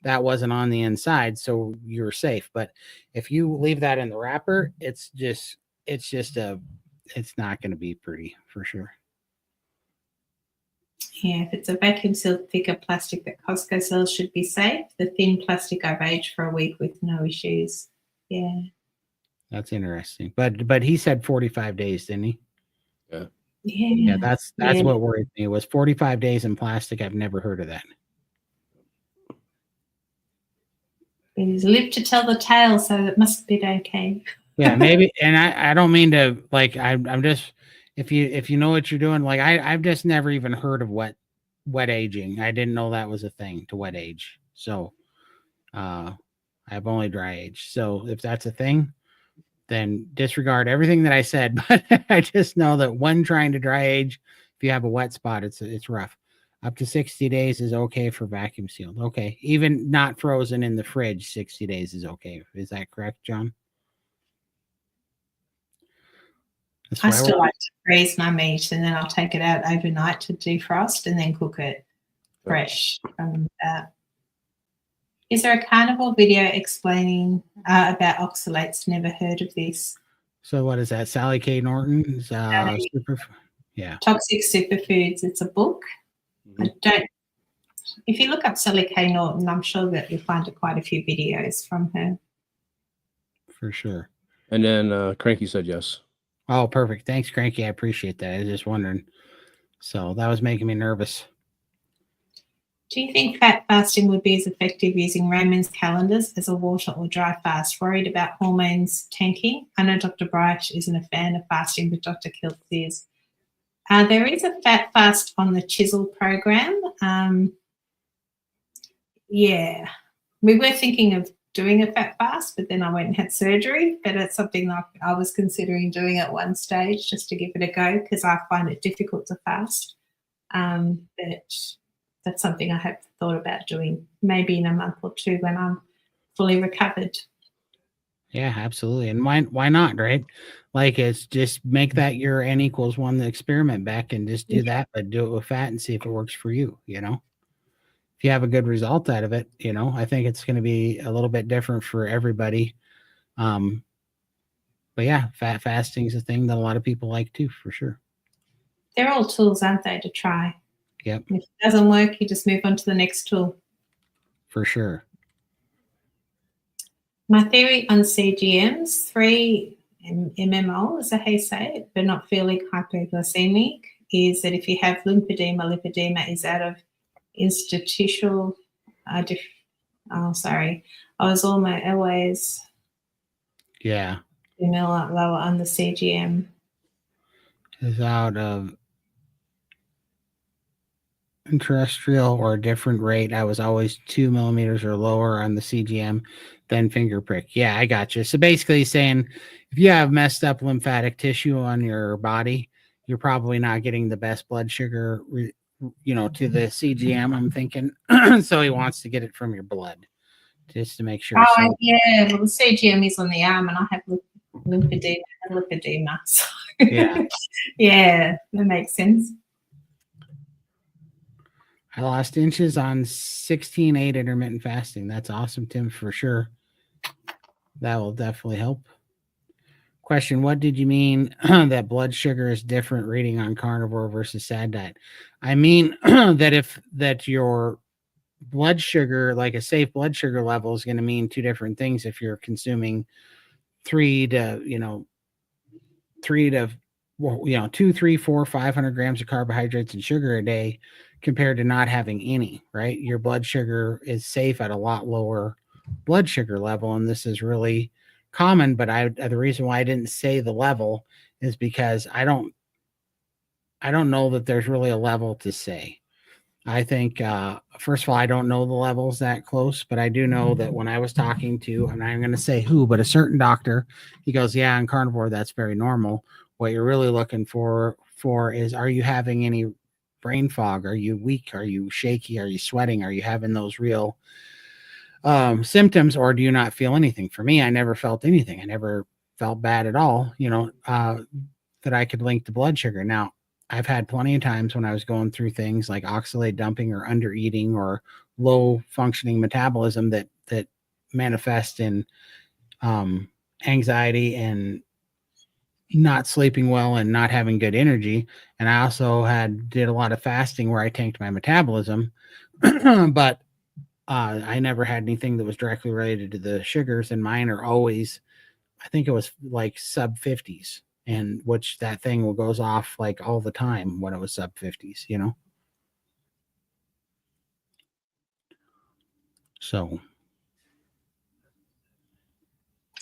That wasn't on the inside, so you're safe. But if you leave that in the wrapper, it's not going to be pretty for sure. Yeah, if it's a vacuum sealed thicker plastic that Costco sells should be safe. The thin plastic I've aged for a week with no issues. Yeah. That's interesting. But he said 45 days, didn't he? Yeah. Yeah, that's what worried me, was 45 days in plastic. I've never heard of that. He's lived to tell the tale, so it must be okay. Yeah, maybe. And I don't mean to, like, I'm just, if you know what you're doing, like I've just never even heard of wet aging. I didn't know that was a thing, to wet age. So I've only dry aged. So if that's a thing, then disregard everything that I said. But I just know that when trying to dry age, if you have a wet spot, it's rough. Up to 60 days is okay for vacuum sealed. Okay. Even not frozen in the fridge, 60 days is okay. Is that correct, John? I still like to freeze my meat and then I'll take it out overnight to defrost and then cook it fresh from that. Is there a carnivore video explaining about oxalates? Never heard of this. So what is that? Sally K. Norton's Toxic Superfoods. It's a book. If you look up Sally K. Norton, I'm sure that you'll find quite a few videos from her. For sure. And then Cranky said yes. Oh, perfect. Thanks, Cranky. I appreciate that. I was just wondering. So that was making me nervous. Do you think fat fasting would be as effective using Raymond's calendars as a water or dry fast? Worried about hormones tanking? I know Dr. Bright isn't a fan of fasting, but Dr. Kilth is. There is a fat fast on the Chisel program. Yeah, we were thinking of doing a fat fast, but then I went and had surgery. But it's something like I was considering doing at one stage just to give it a go because I find it difficult to fast. But that's something I have thought about doing maybe in a month or two when I'm fully recovered. Yeah, absolutely. And why not, right? Like, it's just make that your N equals 1 the experiment back and just do that, but do it with fat and see if it works for you, you know? If you have a good result out of it, you know, I think it's going to be a little bit different for everybody. But yeah, fat fasting is a thing that a lot of people like too, for sure. They're all tools, aren't they, to try? Yep. If it doesn't work, you just move on to the next tool. For sure. My theory on CGMs, 3 mmol, as I say it, but not feeling hypoglycemic, is that if you have lymphedema is out of institutional, I was always Yeah. lower on the CGM. Is out of terrestrial or a different rate. I was always 2 millimeters or lower on the CGM than finger prick. Yeah, I got you. So basically saying if you have messed up lymphatic tissue on your body, you're probably not getting the best blood sugar, to the CGM, I'm thinking. So he wants to get it from your blood just to make sure. Oh, yeah. Well, the CGM is on the arm and I have lymphedema and lipedema. So. Yeah. Yeah, that makes sense. I lost inches on 16/8 intermittent fasting. That's awesome, Tim, for sure. That will definitely help. Question: what did you mean that blood sugar is different reading on carnivore versus SAD diet? I mean that your blood sugar, like a safe blood sugar level, is going to mean two different things if you're consuming 2, 3, 4, 500 grams of carbohydrates and sugar a day compared to not having any, right? Your blood sugar is safe at a lot lower blood sugar level. And this is really common, but the reason why I didn't say the level is because I don't know that there's really a level to say. I think, first of all, I don't know the levels that close, but I do know that when I was talking to, and I'm going to say who, but a certain doctor, he goes, yeah, on carnivore, that's very normal. What you're really looking for is, are you having any brain fog? Are you weak? Are you shaky? Are you sweating? Are you having those real symptoms, or do you not feel anything? For me, I never felt anything. I never felt bad at all, that I could link to blood sugar. Now, I've had plenty of times when I was going through things like oxalate dumping or under eating or low functioning metabolism that manifest in anxiety and not sleeping well and not having good energy. And I also did a lot of fasting where I tanked my metabolism, but I never had anything that was directly related to the sugars, and mine are always, I think it was like sub 50s. And which that thing goes off like all the time when it was sub 50s, So.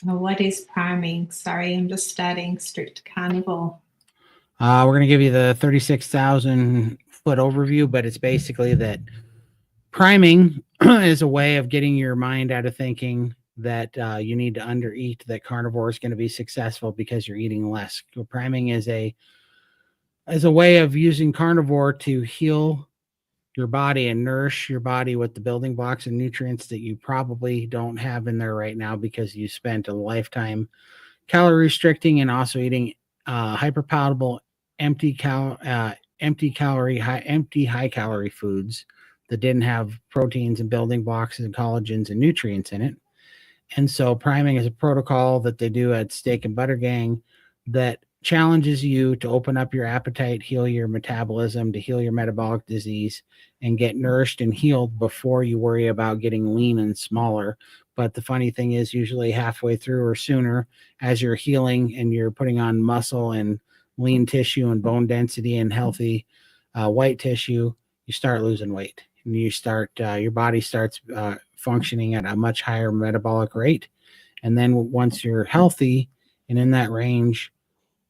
Well, what is priming? Sorry, I'm just starting strict carnivore. We're going to give you the 36,000 foot overview, but it's basically that priming is a way of getting your mind out of thinking that you need to undereat, that carnivore is going to be successful because you're eating less. So priming is a way of using carnivore to heal your body and nourish your body with the building blocks and nutrients that you probably don't have in there right now because you spent a lifetime calorie restricting and also eating hyperpalatable, empty high calorie foods that didn't have proteins and building blocks and collagens and nutrients in it. And so priming is a protocol that they do at Steak and Butter Gang that challenges you to open up your appetite, heal your metabolism, to heal your metabolic disease, and get nourished and healed before you worry about getting lean and smaller. But the funny thing is, usually halfway through or sooner, as you're healing and you're putting on muscle and lean tissue and bone density and healthy white tissue, you start losing weight. And you start, your body starts functioning at a much higher metabolic rate. And then once you're healthy and in that range,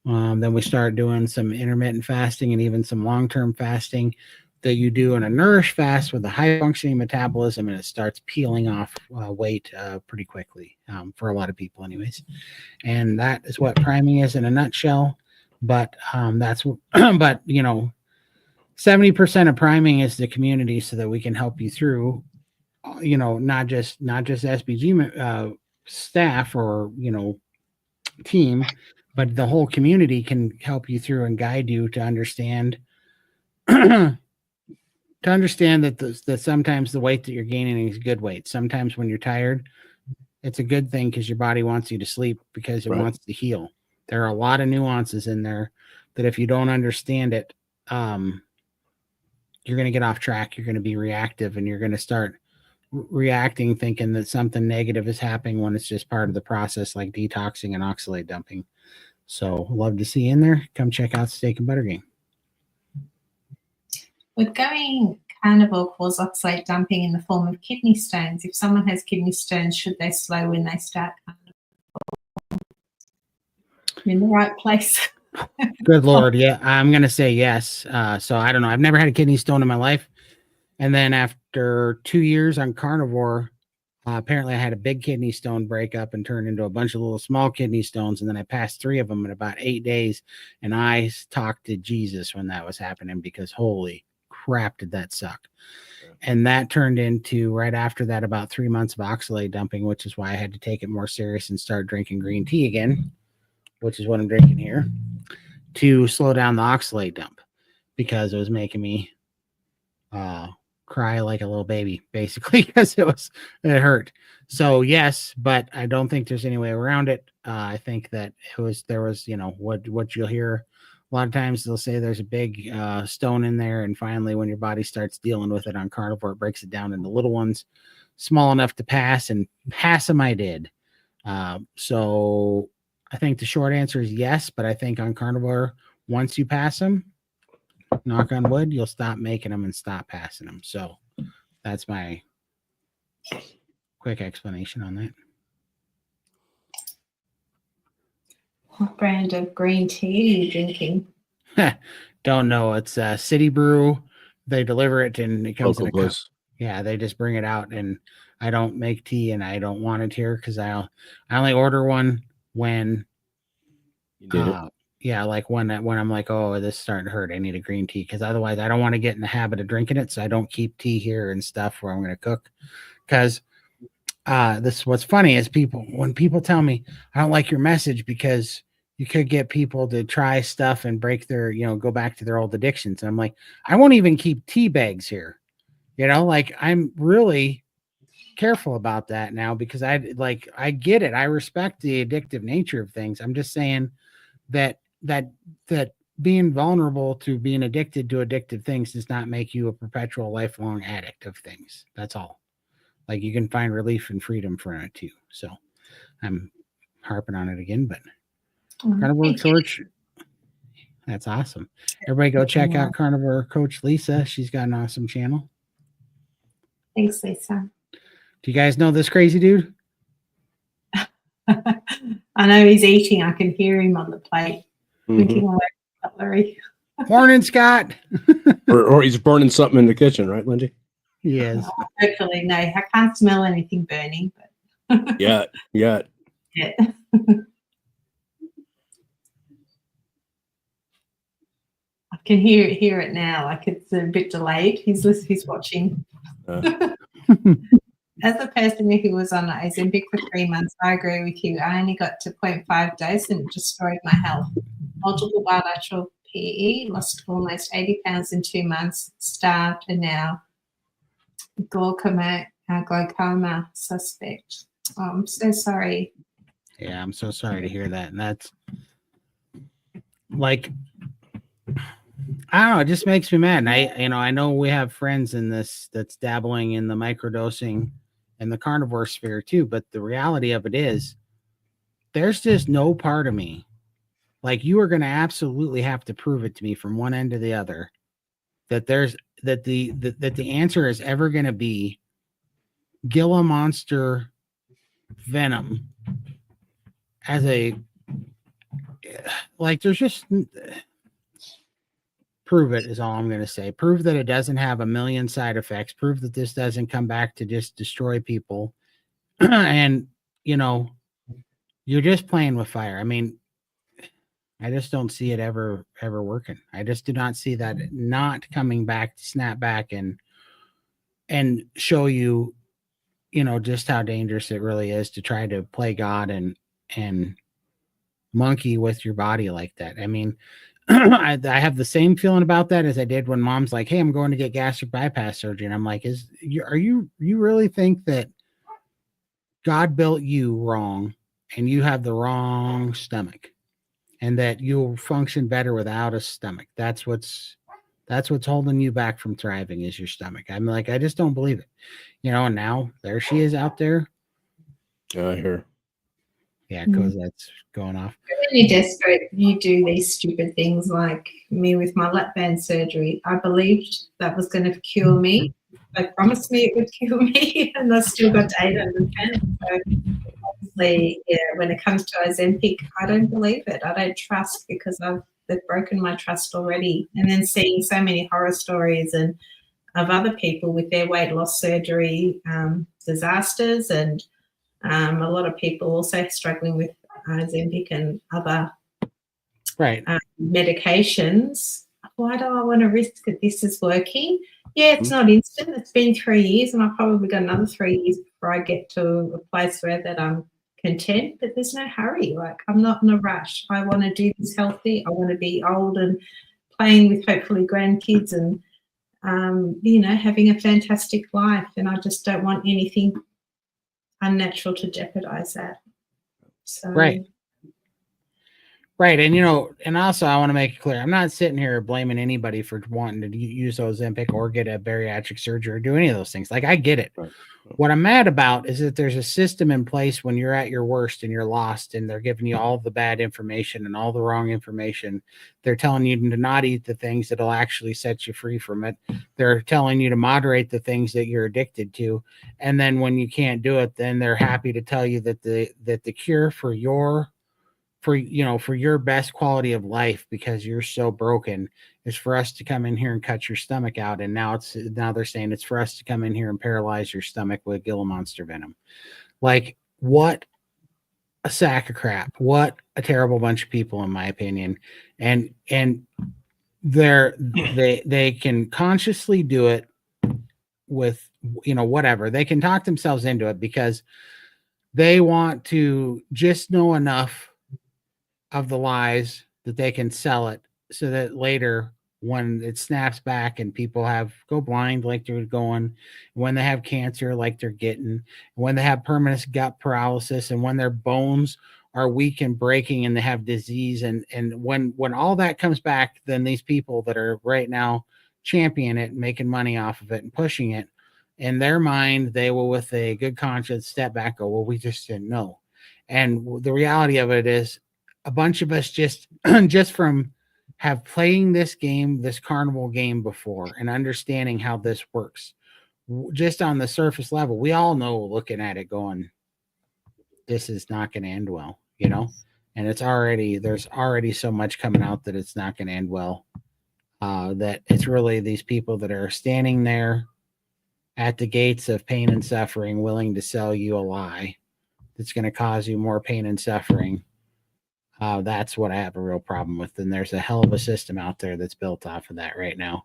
then we start doing some intermittent fasting and even some long-term fasting that you do in a nourish fast with a high functioning metabolism, and it starts peeling off weight pretty quickly for a lot of people anyways. And that is what priming is in a nutshell. But but 70% of priming is the community so that we can help you through not just SBG staff or team, but the whole community can help you through and guide you to understand that that sometimes the weight that you're gaining is good weight. Sometimes when you're tired, it's a good thing because your body wants you to sleep because it wants to heal. There are a lot of nuances in there that if you don't understand it, you're going to get off track. You're going to be reactive and you're going to start reacting thinking that something negative is happening when it's just part of the process, like detoxing and oxalate dumping. So love to see you in there. Come check out Steak and Butter Game. Would going carnivore cause oxalate dumping in the form of kidney stones? If someone has kidney stones, should they slow when they start carnivore? I'm in the right place. Good Lord. Yeah, I'm going to say yes. So I don't know. I've never had a kidney stone in my life. And then after 2 years on carnivore, apparently I had a big kidney stone break up and turn into a bunch of little small kidney stones. And then I passed 3 of them in about 8 days. And I talked to Jesus when that was happening because holy crap, did that suck. And that turned into right after that about 3 months of oxalate dumping, which is why I had to take it more serious and start drinking green tea again, which is what I'm drinking here, to slow down the oxalate dump because it was making me cry like a little baby, basically, because it hurt. So yes, but I don't think there's any way around it. I think that there was what you'll hear a lot of times. They'll say there's a big stone in there, and finally when your body starts dealing with it on carnivore, it breaks it down into little ones small enough to pass, and pass them I did. So I think the short answer is yes, but I think on carnivore, once you pass them, knock on wood, you'll stop making them and stop passing them. So that's my quick explanation on that. What brand of green tea are you drinking? Don't know. It's City Brew. They deliver it and it comes Local in a cup. place. Yeah, they just bring it out, and I don't make tea and I don't want it here because I only order one when You did it. yeah, like when I'm like, oh, this is starting to hurt, I need a green tea, because otherwise I don't want to get in the habit of drinking it. So I don't keep tea here and stuff where I'm going to cook. Because what's funny is when people tell me I don't like your message because you could get people to try stuff and break their, go back to their old addictions. And I'm like, I won't even keep tea bags here. Like I'm really careful about that now because I get it. I respect the addictive nature of things. I'm just saying that being vulnerable to being addicted to addictive things does not make you a perpetual lifelong addict of things. That's all. Like you can find relief and freedom from it too. So I'm harping on it again, but Carnivore Coach, that's awesome. Everybody go check out Carnivore Coach Lisa. She's got an awesome channel. Thanks, Lisa. Do you guys know this crazy dude? I know he's eating. I can hear him on the plate, looking away at cutlery. Morning, Scott. or he's burning something in the kitchen, right, Lindy? Yes. Hopefully, no. I can't smell anything burning. But Yeah. Yeah. I can hear it now. Like it's a bit delayed. He's watching. As a person who was on Ozempic for 3 months, I agree with you. I only got to 0.5 dose and it destroyed my health. Multiple bilateral PE, lost almost 80 pounds in 2 months, starved, and now glaucoma suspect. Oh, I'm so sorry. Yeah, I'm so sorry to hear that. And that's like, I don't know, it just makes me mad. And I know we have friends in this that's dabbling in the microdosing and the carnivore sphere too, but the reality of it is there's just no part of me. Like you are going to absolutely have to prove it to me from one end to the other that the answer is ever going to be Gila Monster venom as a, like, there's just, prove it is all I'm going to say. Prove that it doesn't have a million side effects. Prove that this doesn't come back to just destroy people. And, you're just playing with fire. I mean, I just don't see it ever working. I just do not see that not coming back to snap back and show you just how dangerous it really is to try to play God and monkey with your body like that. I mean, I have the same feeling about that as I did when mom's like, "Hey, I'm going to get gastric bypass surgery," and I'm like, are you really think that God built you wrong and you have the wrong stomach and that you'll function better without a stomach? That's what's holding you back from thriving is your stomach. I'm like, I just don't believe it. And now there she is out there. Yeah, I hear. Yeah, because that's going off. When you're desperate, you do these stupid things like me with my lap band surgery. I believed that was going to cure me. They promised me it would cure me, and I still got to 800 pounds. So obviously, yeah, when it comes to Ozempic, I don't believe it. I don't trust because they've broken my trust already. And then seeing so many horror stories and of other people with their weight loss surgery disasters, and a lot of people also struggling with Ozempic and other medications. Why do I want to risk that this is working? Yeah, it's not instant. It's been 3 years, and I've probably got another 3 years before I get to a place where that I'm content, but there's no hurry. Like, I'm not in a rush. I want to do this healthy. I want to be old and playing with hopefully grandkids and, having a fantastic life. And I just don't want anything unnatural to jeopardize that. So Right. And and also I want to make it clear, I'm not sitting here blaming anybody for wanting to use Ozempic or get a bariatric surgery or do any of those things. Like, I get it. Right. What I'm mad about is that there's a system in place when you're at your worst and you're lost and they're giving you all the bad information and all the wrong information. They're telling you to not eat the things that'll actually set you free from it. They're telling you to moderate the things that you're addicted to. And then when you can't do it, then they're happy to tell you that the cure for your best quality of life, because you're so broken, is for us to come in here and cut your stomach out. And now they're saying it's for us to come in here and paralyze your stomach with Gila monster venom. Like, what a sack of crap. What a terrible bunch of people, in my opinion. And they can consciously do it with, whatever. They can talk themselves into it because they want to just know enough of the lies that they can sell it, so that later when it snaps back and people go blind like they're going, when they have cancer like they're getting, when they have permanent gut paralysis, and when their bones are weak and breaking and they have disease, and when all that comes back, then these people that are right now championing it and making money off of it and pushing it, in their mind, they will, with a good conscience, step back, go, well, we just didn't know. And the reality of it is, a bunch of us just from have playing this game, this carnival game before, and understanding how this works, just on the surface level, we all know, looking at it, going, this is not going to end well, and there's already so much coming out that it's not going to end well, that it's really these people that are standing there at the gates of pain and suffering, willing to sell you a lie that's going to cause you more pain and suffering. That's what I have a real problem with. And there's a hell of a system out there that's built off of that right now.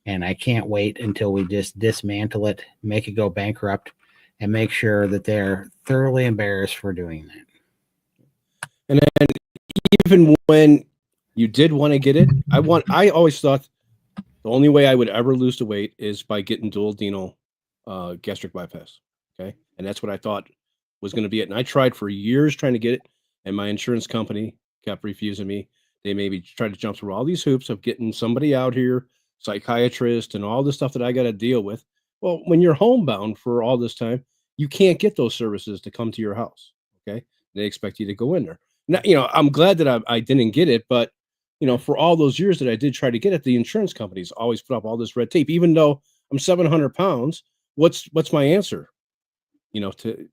And I can't wait until we just dismantle it, make it go bankrupt, and make sure that they're thoroughly embarrassed for doing that. And then even when you did want to get it, I always thought the only way I would ever lose the weight is by getting duodenal gastric bypass. Okay. And that's what I thought was going to be it. And I tried for years trying to get it, and my insurance company kept refusing me. They maybe tried to jump through all these hoops of getting somebody out here, psychiatrist, and all the stuff that I got to deal with. Well, when you're homebound for all this time, you can't get those services to come to your house. Okay. They expect you to go in there. Now, I'm glad that I didn't get it, but for all those years that I did try to get it, the insurance companies always put up all this red tape. Even though I'm 700 pounds, what's my answer? To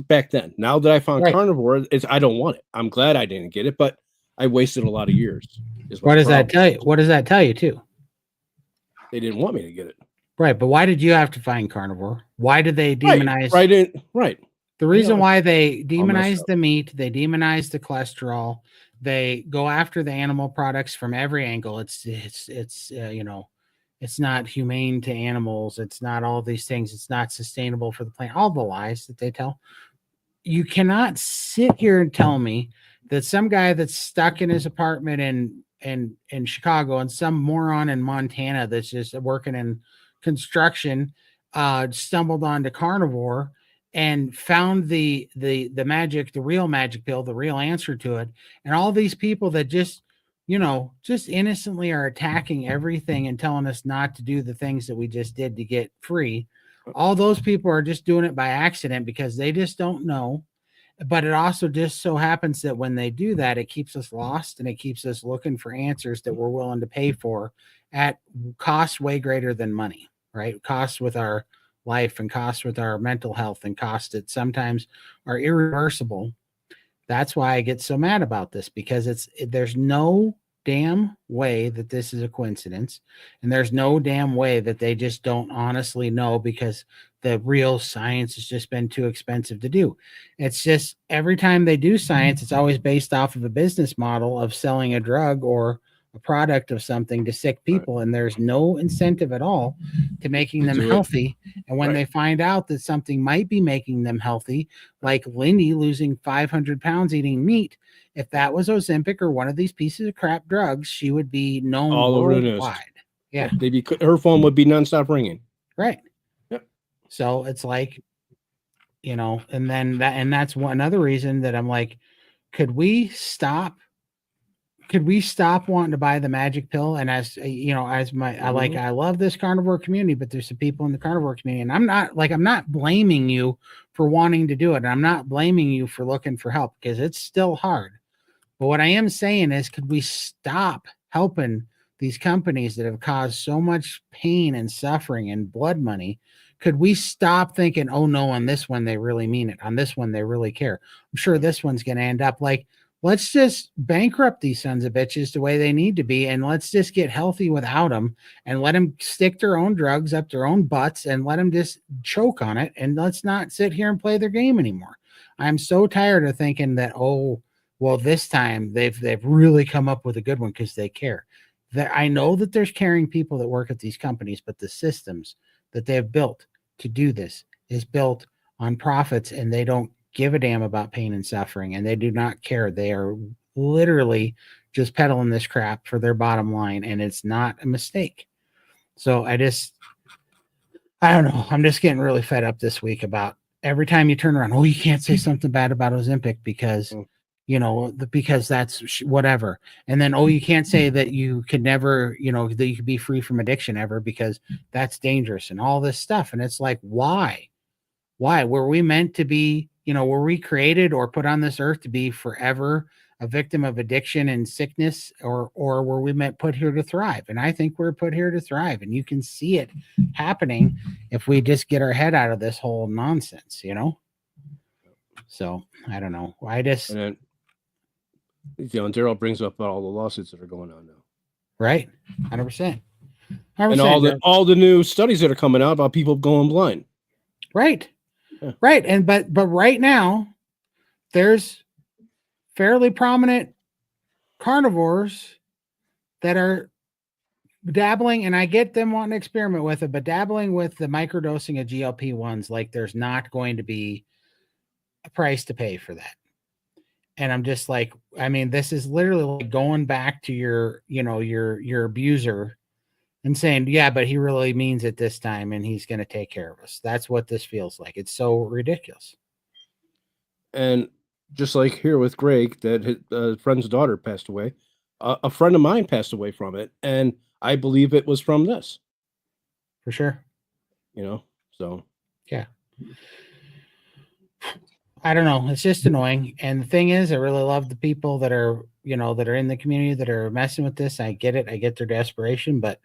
back then. Now that I found carnivore, I don't want it. I'm glad I didn't get it, but I wasted a lot of years. What does that tell you? What does that tell you too? They didn't want me to get it. Right, but why did you have to find carnivore? Why did they demonize? Right. The reason why they demonize the meat, they demonize the cholesterol, they go after the animal products from every angle. It's it's not humane to animals, it's not all these things, it's not sustainable for the planet, all the lies that they tell. You cannot sit here and tell me that some guy that's stuck in his apartment in Chicago and some moron in Montana that's just working in construction stumbled onto carnivore and found the magic, the real magic pill, the real answer to it. And all these people that just, just innocently are attacking everything and telling us not to do the things that we just did to get free. All those people are just doing it by accident because they just don't know. But it also just so happens that when they do that, it keeps us lost and it keeps us looking for answers that we're willing to pay for at costs way greater than money, right? Costs with our life and costs with our mental health and costs that sometimes are irreversible. That's why I get so mad about this, because there's no damn way that this is a coincidence, and there's no damn way that they just don't honestly know, because the real science has just been too expensive to do. It's just every time they do science, it's always based off of a business model of selling a drug or a product of something to sick people, and there's no incentive at all to making them healthy. And when they find out that something might be making them healthy, like Lindy losing 500 pounds eating meat, if that was Ozempic or one of these pieces of crap drugs, she would be known all over the news. Yeah, her phone would be nonstop ringing. Right. Yep. So it's like, and then that's another reason that I'm like, could we stop wanting to buy the magic pill? And as I love this carnivore community, but there's some people in the carnivore community, and I'm not blaming you for wanting to do it. And I'm not blaming you for looking for help, because it's still hard. But what I am saying is, could we stop helping these companies that have caused so much pain and suffering and blood money? Could we stop thinking, oh no, on this one, they really mean it. On this one, they really care. I'm sure this one's going to end up like, let's just bankrupt these sons of bitches the way they need to be. And let's just get healthy without them and let them stick their own drugs up their own butts and let them just choke on it. And let's not sit here and play their game anymore. I'm so tired of thinking that, oh, well, this time they've really come up with a good one because they care. I know that there's caring people that work at these companies, but the systems that they have built to do this is built on profits, and they don't give a damn about pain and suffering, and they do not care. They are literally just peddling this crap for their bottom line, and it's not a mistake. So I don't know. I'm just getting really fed up this week about every time you turn around, oh, you can't say something bad about Ozempic because because that's whatever. And then, oh, you can't say that you could never, that you could be free from addiction ever because that's dangerous and all this stuff. And it's like, why were we meant to be, were we created or put on this earth to be forever a victim of addiction and sickness, or were we put here to thrive? And I think we're put here to thrive, and you can see it happening if we just get our head out of this whole nonsense, So I don't know. And Daryl brings up all the lawsuits that are going on now. Right. 100%. And all the new studies that are coming out about people going blind. Right. Yeah. Right. And but right now there's fairly prominent carnivores that are dabbling, and I get them wanting to experiment with it, but dabbling with the microdosing of GLP-1s, like there's not going to be a price to pay for that. And I'm just like, I mean, this is literally like going back to your abuser and saying, yeah, but he really means it this time and he's going to take care of us. That's what this feels like. It's so ridiculous. And just like here with Greg, that his friend's daughter passed away. A friend of mine passed away from it. And I believe it was from this. For sure. So. Yeah. I don't know. It's just annoying. And the thing is, I really love the people that are, that are in the community that are messing with this. I get it. I get their desperation, but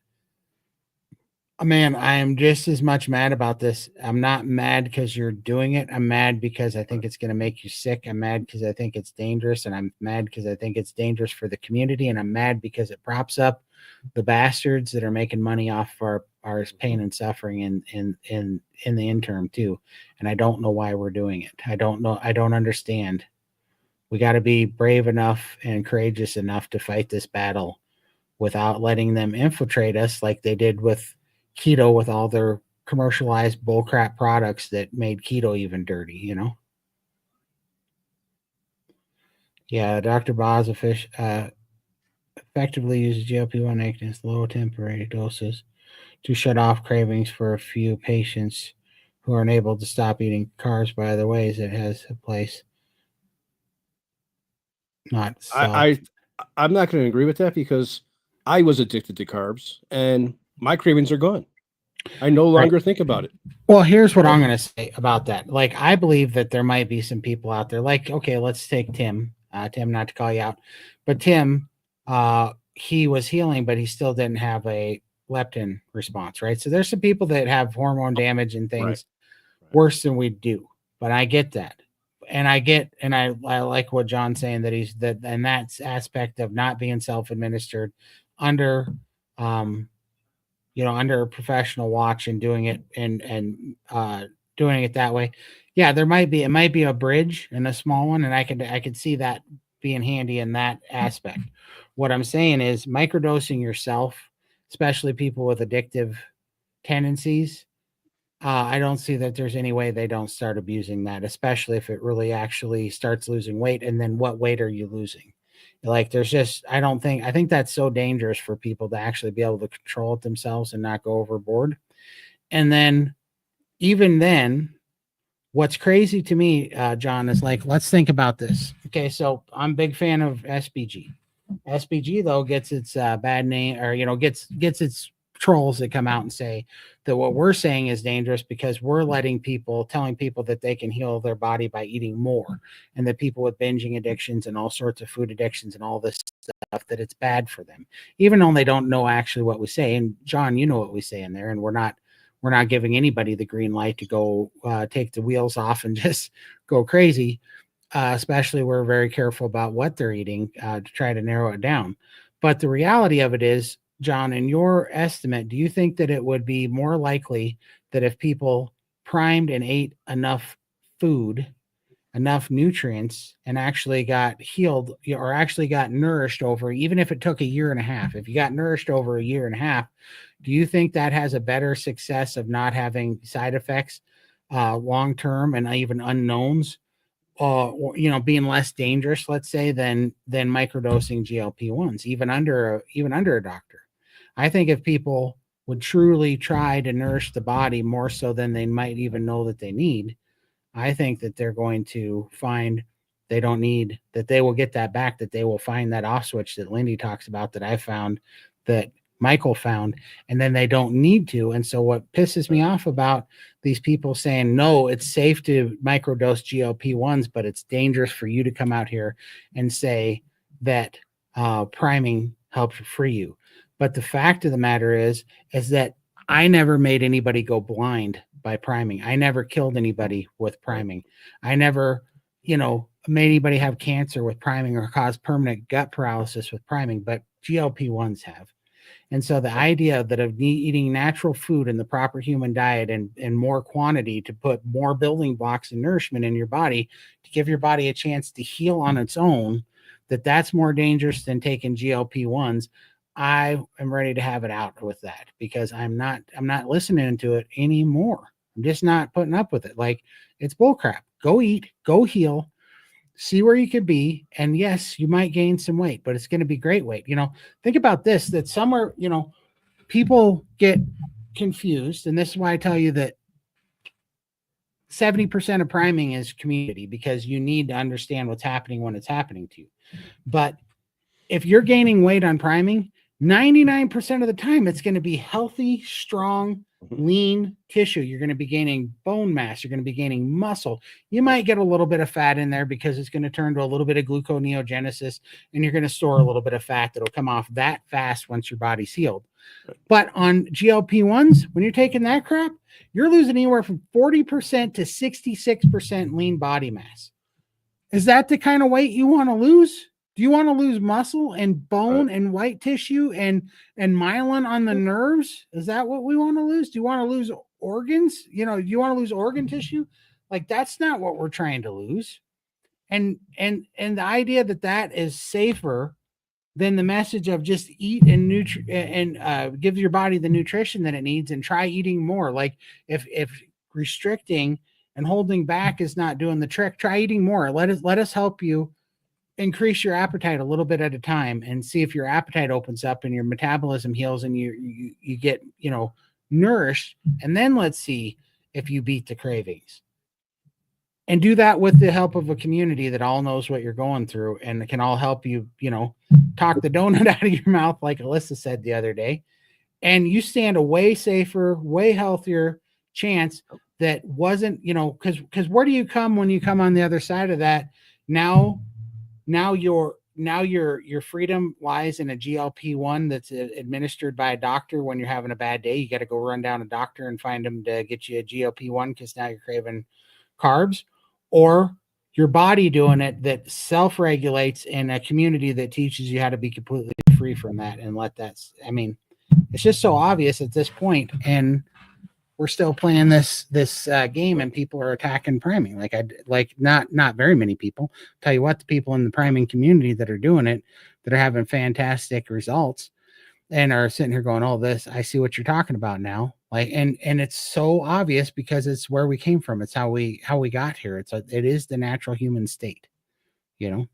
man, I am just as much mad about this. I'm not mad because you're doing it. I'm mad because I think it's going to make you sick. I'm mad because I think it's dangerous, and I'm mad because I think it's dangerous for the community. And I'm mad because it props up the bastards that are making money off our pain and suffering in the interim too. And I don't know why we're doing it. I don't know. I don't understand. We got to be brave enough and courageous enough to fight this battle without letting them infiltrate us like they did with keto, with all their commercialized bullcrap products that made keto even dirty, you know? Yeah, Dr. Boz effectively uses GLP-1 agonists, low temporary doses, to shut off cravings for a few patients who are unable to stop eating carbs by other ways. It has a place, not self. I'm not going to agree with that because I was addicted to carbs and my cravings are gone. I no Right. longer think about it. Well, here's what I'm going to say about that. Like, I believe that there might be some people out there, like, okay, let's take Tim. Tim, not to call you out, but Tim, he was healing, but he still didn't have a leptin response, right? So there's some people that have hormone damage and things worse than we do. But I get that. And I like what John's saying, that he's that, and that's aspect of not being self-administered under under a professional watch and doing it and doing it that way. Yeah, it might be a bridge and a small one, and I could see that being handy in that aspect. What I'm saying is microdosing yourself, especially people with addictive tendencies. I don't see that there's any way they don't start abusing that, especially if it really actually starts losing weight. And then what weight are you losing? Like, there's just, I think that's so dangerous for people to actually be able to control it themselves and not go overboard. And then, even then, what's crazy to me, John, is like, let's think about this. Okay, so I'm a big fan of SBG. SBG though gets its bad name, or gets its trolls that come out and say that what we're saying is dangerous because we're telling people that they can heal their body by eating more, and that people with binging addictions and all sorts of food addictions and all this stuff, that it's bad for them, even though they don't know actually what we say. And John, you know what we say in there, and we're not giving anybody the green light to go take the wheels off and just go crazy. Especially, we're very careful about what they're eating to try to narrow it down. But the reality of it is, John, in your estimate, do you think that it would be more likely that if people primed and ate enough food, enough nutrients, and actually got healed, or actually got nourished over, even if it took a year and a half, if you got nourished over a year and a half, do you think that has a better success of not having side effects long term and even unknowns? Or being less dangerous, let's say, than microdosing GLP-1s, even under a doctor. I think if people would truly try to nourish the body more so than they might even know that they need, I think that they're going to find they don't need that. They will get that back, that they will find that off switch that Lindy talks about, that I found, that Michael found, and then they don't need to. And so what pisses me off about these people saying, no, it's safe to microdose GLP-1s, but it's dangerous for you to come out here and say that priming helps free you. But the fact of the matter is that I never made anybody go blind by priming. I never killed anybody with priming. I never, made anybody have cancer with priming or caused permanent gut paralysis with priming, but GLP-1s have. And so the idea that of eating natural food in the proper human diet and more quantity to put more building blocks and nourishment in your body to give your body a chance to heal on its own, that's more dangerous than taking GLP-1s. I am ready to have it out with that, because I'm not listening to it anymore. I'm just not putting up with it. Like, it's bullcrap. Go eat, go heal, see where you could be. And yes, you might gain some weight, but it's going to be great weight. Think about this, that somewhere, people get confused. And this is why I tell you that 70% of priming is community, because you need to understand what's happening when it's happening to you. But if you're gaining weight on priming, 99% of the time, it's going to be healthy, strong, lean tissue. You're going to be gaining bone mass. You're going to be gaining muscle. You might get a little bit of fat in there because it's going to turn to a little bit of gluconeogenesis, and you're going to store a little bit of fat that'll come off that fast once your body's healed. But on GLP-1s, when you're taking that crap, you're losing anywhere from 40% to 66% lean body mass. Is that the kind of weight you want to lose? Do you want to lose muscle and bone and white tissue and myelin on the nerves? Is that what we want to lose? Do you want to lose organs? Do you want to lose organ tissue? Like, that's not what we're trying to lose. And the idea that is safer then the message of just eat and give your body the nutrition that it needs and try eating more. Like if restricting and holding back is not doing the trick, try eating more. Let us help you increase your appetite a little bit at a time and see if your appetite opens up and your metabolism heals and you get, nourished. And then let's see if you beat the cravings. And do that with the help of a community that all knows what you're going through and can all help you, talk the donut out of your mouth, like Alyssa said the other day. And you stand a way safer, way healthier chance that wasn't, because where do you come when you come on the other side of that? Now your freedom lies in a GLP-1 that's administered by a doctor when you're having a bad day. You got to go run down a doctor and find them to get you a GLP-1 because now you're craving carbs, or your body doing it that self-regulates in a community that teaches you how to be completely free from that and let that. I mean, it's just so obvious at this point, and we're still playing this game, and people are attacking priming. Not very many people. Tell you what, the people in the priming community that are doing it, that are having fantastic results, and are sitting here going, "Oh, this, I see what you're talking about now." And it's so obvious because it's where we came from. It's how we got here. It is the natural human state, All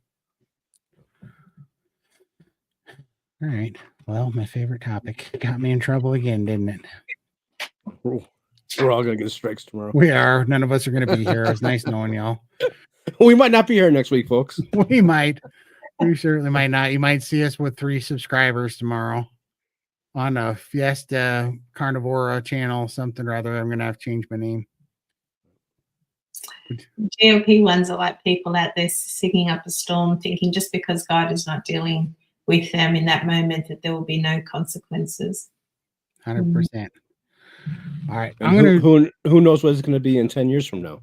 right. Well, my favorite topic got me in trouble again, didn't it? We're all gonna get strikes tomorrow. We are. None of us are going to be here. It's nice knowing y'all. We might not be here next week, folks. We might. We certainly might not. You might see us with 3 subscribers tomorrow on a Fiesta Carnivore channel, something or other. I'm going to have to change my name. GLP-1s are like people out there singing up a storm, thinking just because God is not dealing with them in that moment that there will be no consequences. 100%. All right. Who knows what it's going to be in 10 years from now?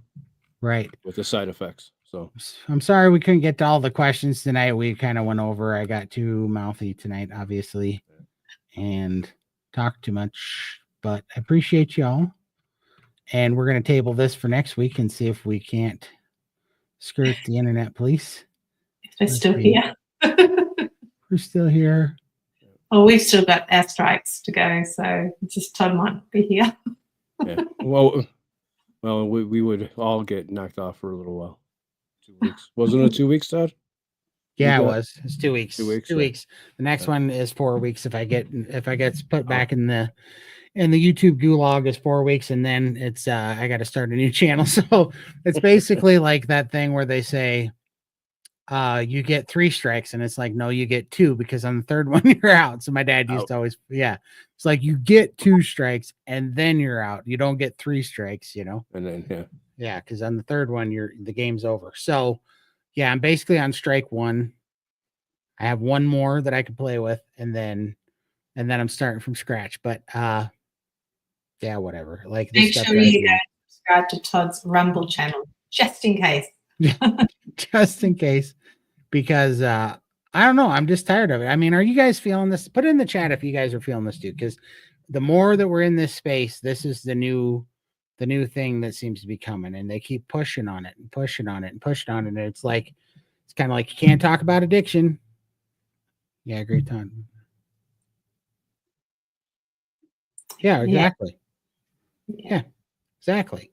Right. With the side effects. So I'm sorry we couldn't get to all the questions tonight. We kind of went over. I got too mouthy tonight, obviously, and talked too much, but I appreciate y'all. And we're going to table this for next week and see if we can't skirt the internet police. We're still here. We're still here. Well, we've still got our strikes to go, so just Todd might be here. Yeah. Well, we would all get knocked off for a little while. 2 weeks. Wasn't it 2 weeks, Todd? Yeah, it was. It's 2 weeks. 2 weeks. 2 weeks. The next one is 4 weeks. If I get put back in the YouTube gulag is 4 weeks, and then it's I got to start a new channel. So it's basically like that thing where they say you get 3 strikes, and it's like, no, you get 2, because on the third one you're out. So my dad used to always, it's like you get 2 strikes and then you're out. You don't get 3 strikes, And then because on the third one the game's over. So I'm basically on strike 1. I have 1 more that I could play with, and then I'm starting from scratch. But whatever. Like, make sure you go subscribe to Todd's Rumble channel, just in case. Just in case, because I don't know. I'm just tired of it. I mean, are you guys feeling this? Put it in the chat if you guys are feeling this too, because the more that we're in this space, this is the new thing that seems to be coming, and they keep pushing on it and pushing on it and pushing on it. And it's kind of like you can't talk about addiction. Yeah, great time. Yeah, exactly. Yeah, exactly.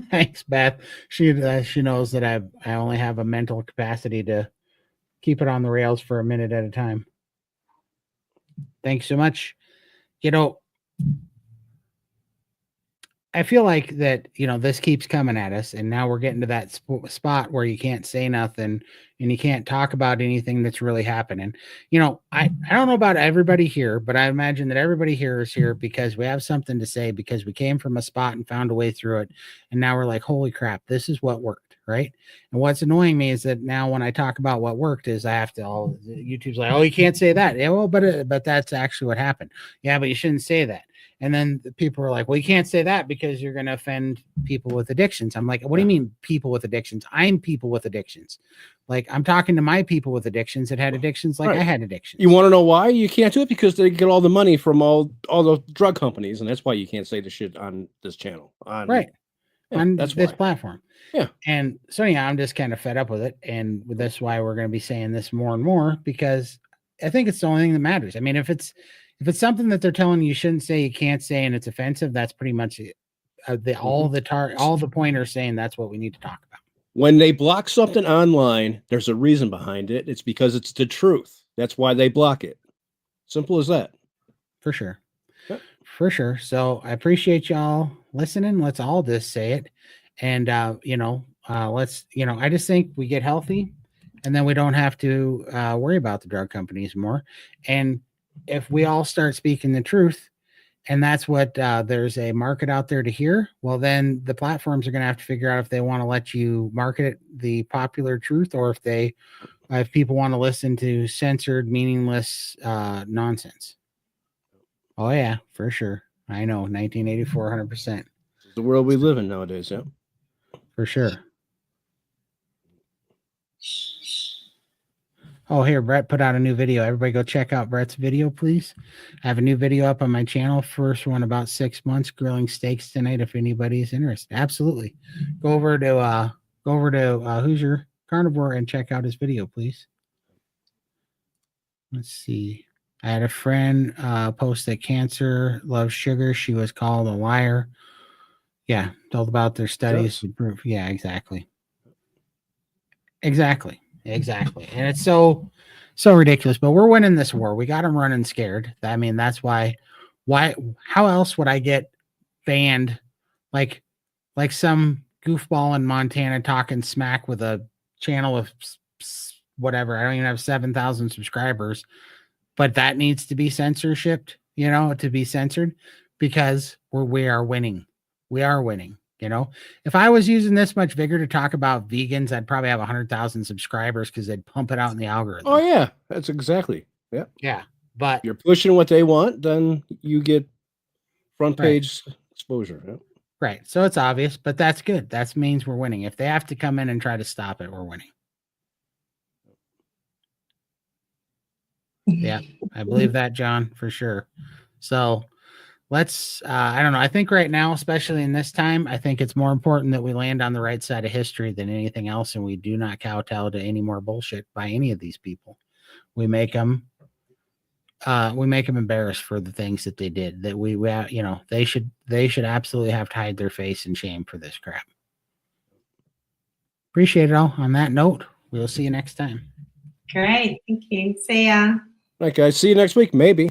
Thanks, Beth. She knows that I only have a mental capacity to keep it on the rails for a minute at a time. Thanks so much. I feel like that, this keeps coming at us, and now we're getting to that spot where you can't say nothing and you can't talk about anything that's really happening. I don't know about everybody here, but I imagine that everybody here is here because we have something to say, because we came from a spot and found a way through it. And now we're like, holy crap, this is what worked. Right. And what's annoying me is that now when I talk about what worked is I have to YouTube's like, oh, you can't say that. Yeah, well, but that's actually what happened. Yeah, but you shouldn't say that. And then the people are like, well, you can't say that because you're going to offend people with addictions. I'm like, what do you mean people with addictions? I'm people with addictions. Like, I'm talking to my people with addictions that had addictions like I had addictions. You want to know why? You can't do it because they get all the money from all the drug companies, and that's why you can't say the shit on this channel. Right. on that's this why. platform. Yeah. And so yeah, I'm just kind of fed up with it. And that's why we're going to be saying this more and more, because I think it's the only thing that matters. I mean, if it's something that they're telling you shouldn't say, you can't say, and it's offensive, that's pretty much it. All the pointers saying that's what we need to talk about. When they block something online, there's a reason behind it. It's because it's the truth. That's why they block it. Simple as that. For sure. Yep. For sure. So I appreciate y'all listening. Let's all just say it. And, let's, I just think we get healthy, and then we don't have to worry about the drug companies more. And if we all start speaking the truth, and that's what there's a market out there to hear, well, then the platforms are going to have to figure out if they want to let you market it, the popular truth, or if people want to listen to censored, meaningless nonsense. Oh yeah, for sure. I know, 1984, 100%. The world we live in nowadays, yeah. For sure. Oh, here, Brett put out a new video. Everybody go check out Brett's video, please. I have a new video up on my channel. First one about 6 months, grilling steaks tonight, if anybody's interested. Absolutely. Go over to Hoosier Carnivore and check out his video, please. Let's see. I had a friend post that cancer loves sugar. She was called a liar. Yeah, told about their studies to prove. Yeah, exactly. Exactly. And it's so ridiculous, but we're winning this war. We got them running scared. I mean, that's why how else would I get banned like some goofball in Montana talking smack with a channel of whatever. I don't even have 7,000 subscribers, but that needs to be censorship, to be censored, because we are winning. We are winning. If I was using this much vigor to talk about vegans, I'd probably have 100,000 subscribers, because they'd pump it out in the algorithm. Oh yeah, that's exactly. Yeah. Yeah. But if you're pushing what they want, then you get front page exposure. Yeah. Right. So it's obvious, but that's good. That means we're winning. If they have to come in and try to stop it, we're winning. Yeah, I believe that, John, for sure. So let's, I don't know. I think right now, especially in this time, I think it's more important that we land on the right side of history than anything else. And we do not kowtow to any more bullshit by any of these people. We make them embarrassed for the things that they did, that they should absolutely have to hide their face in shame for this crap. Appreciate it all. On that note, we'll see you next time. Great. Thank you. See ya. All right, guys. See you next week, maybe.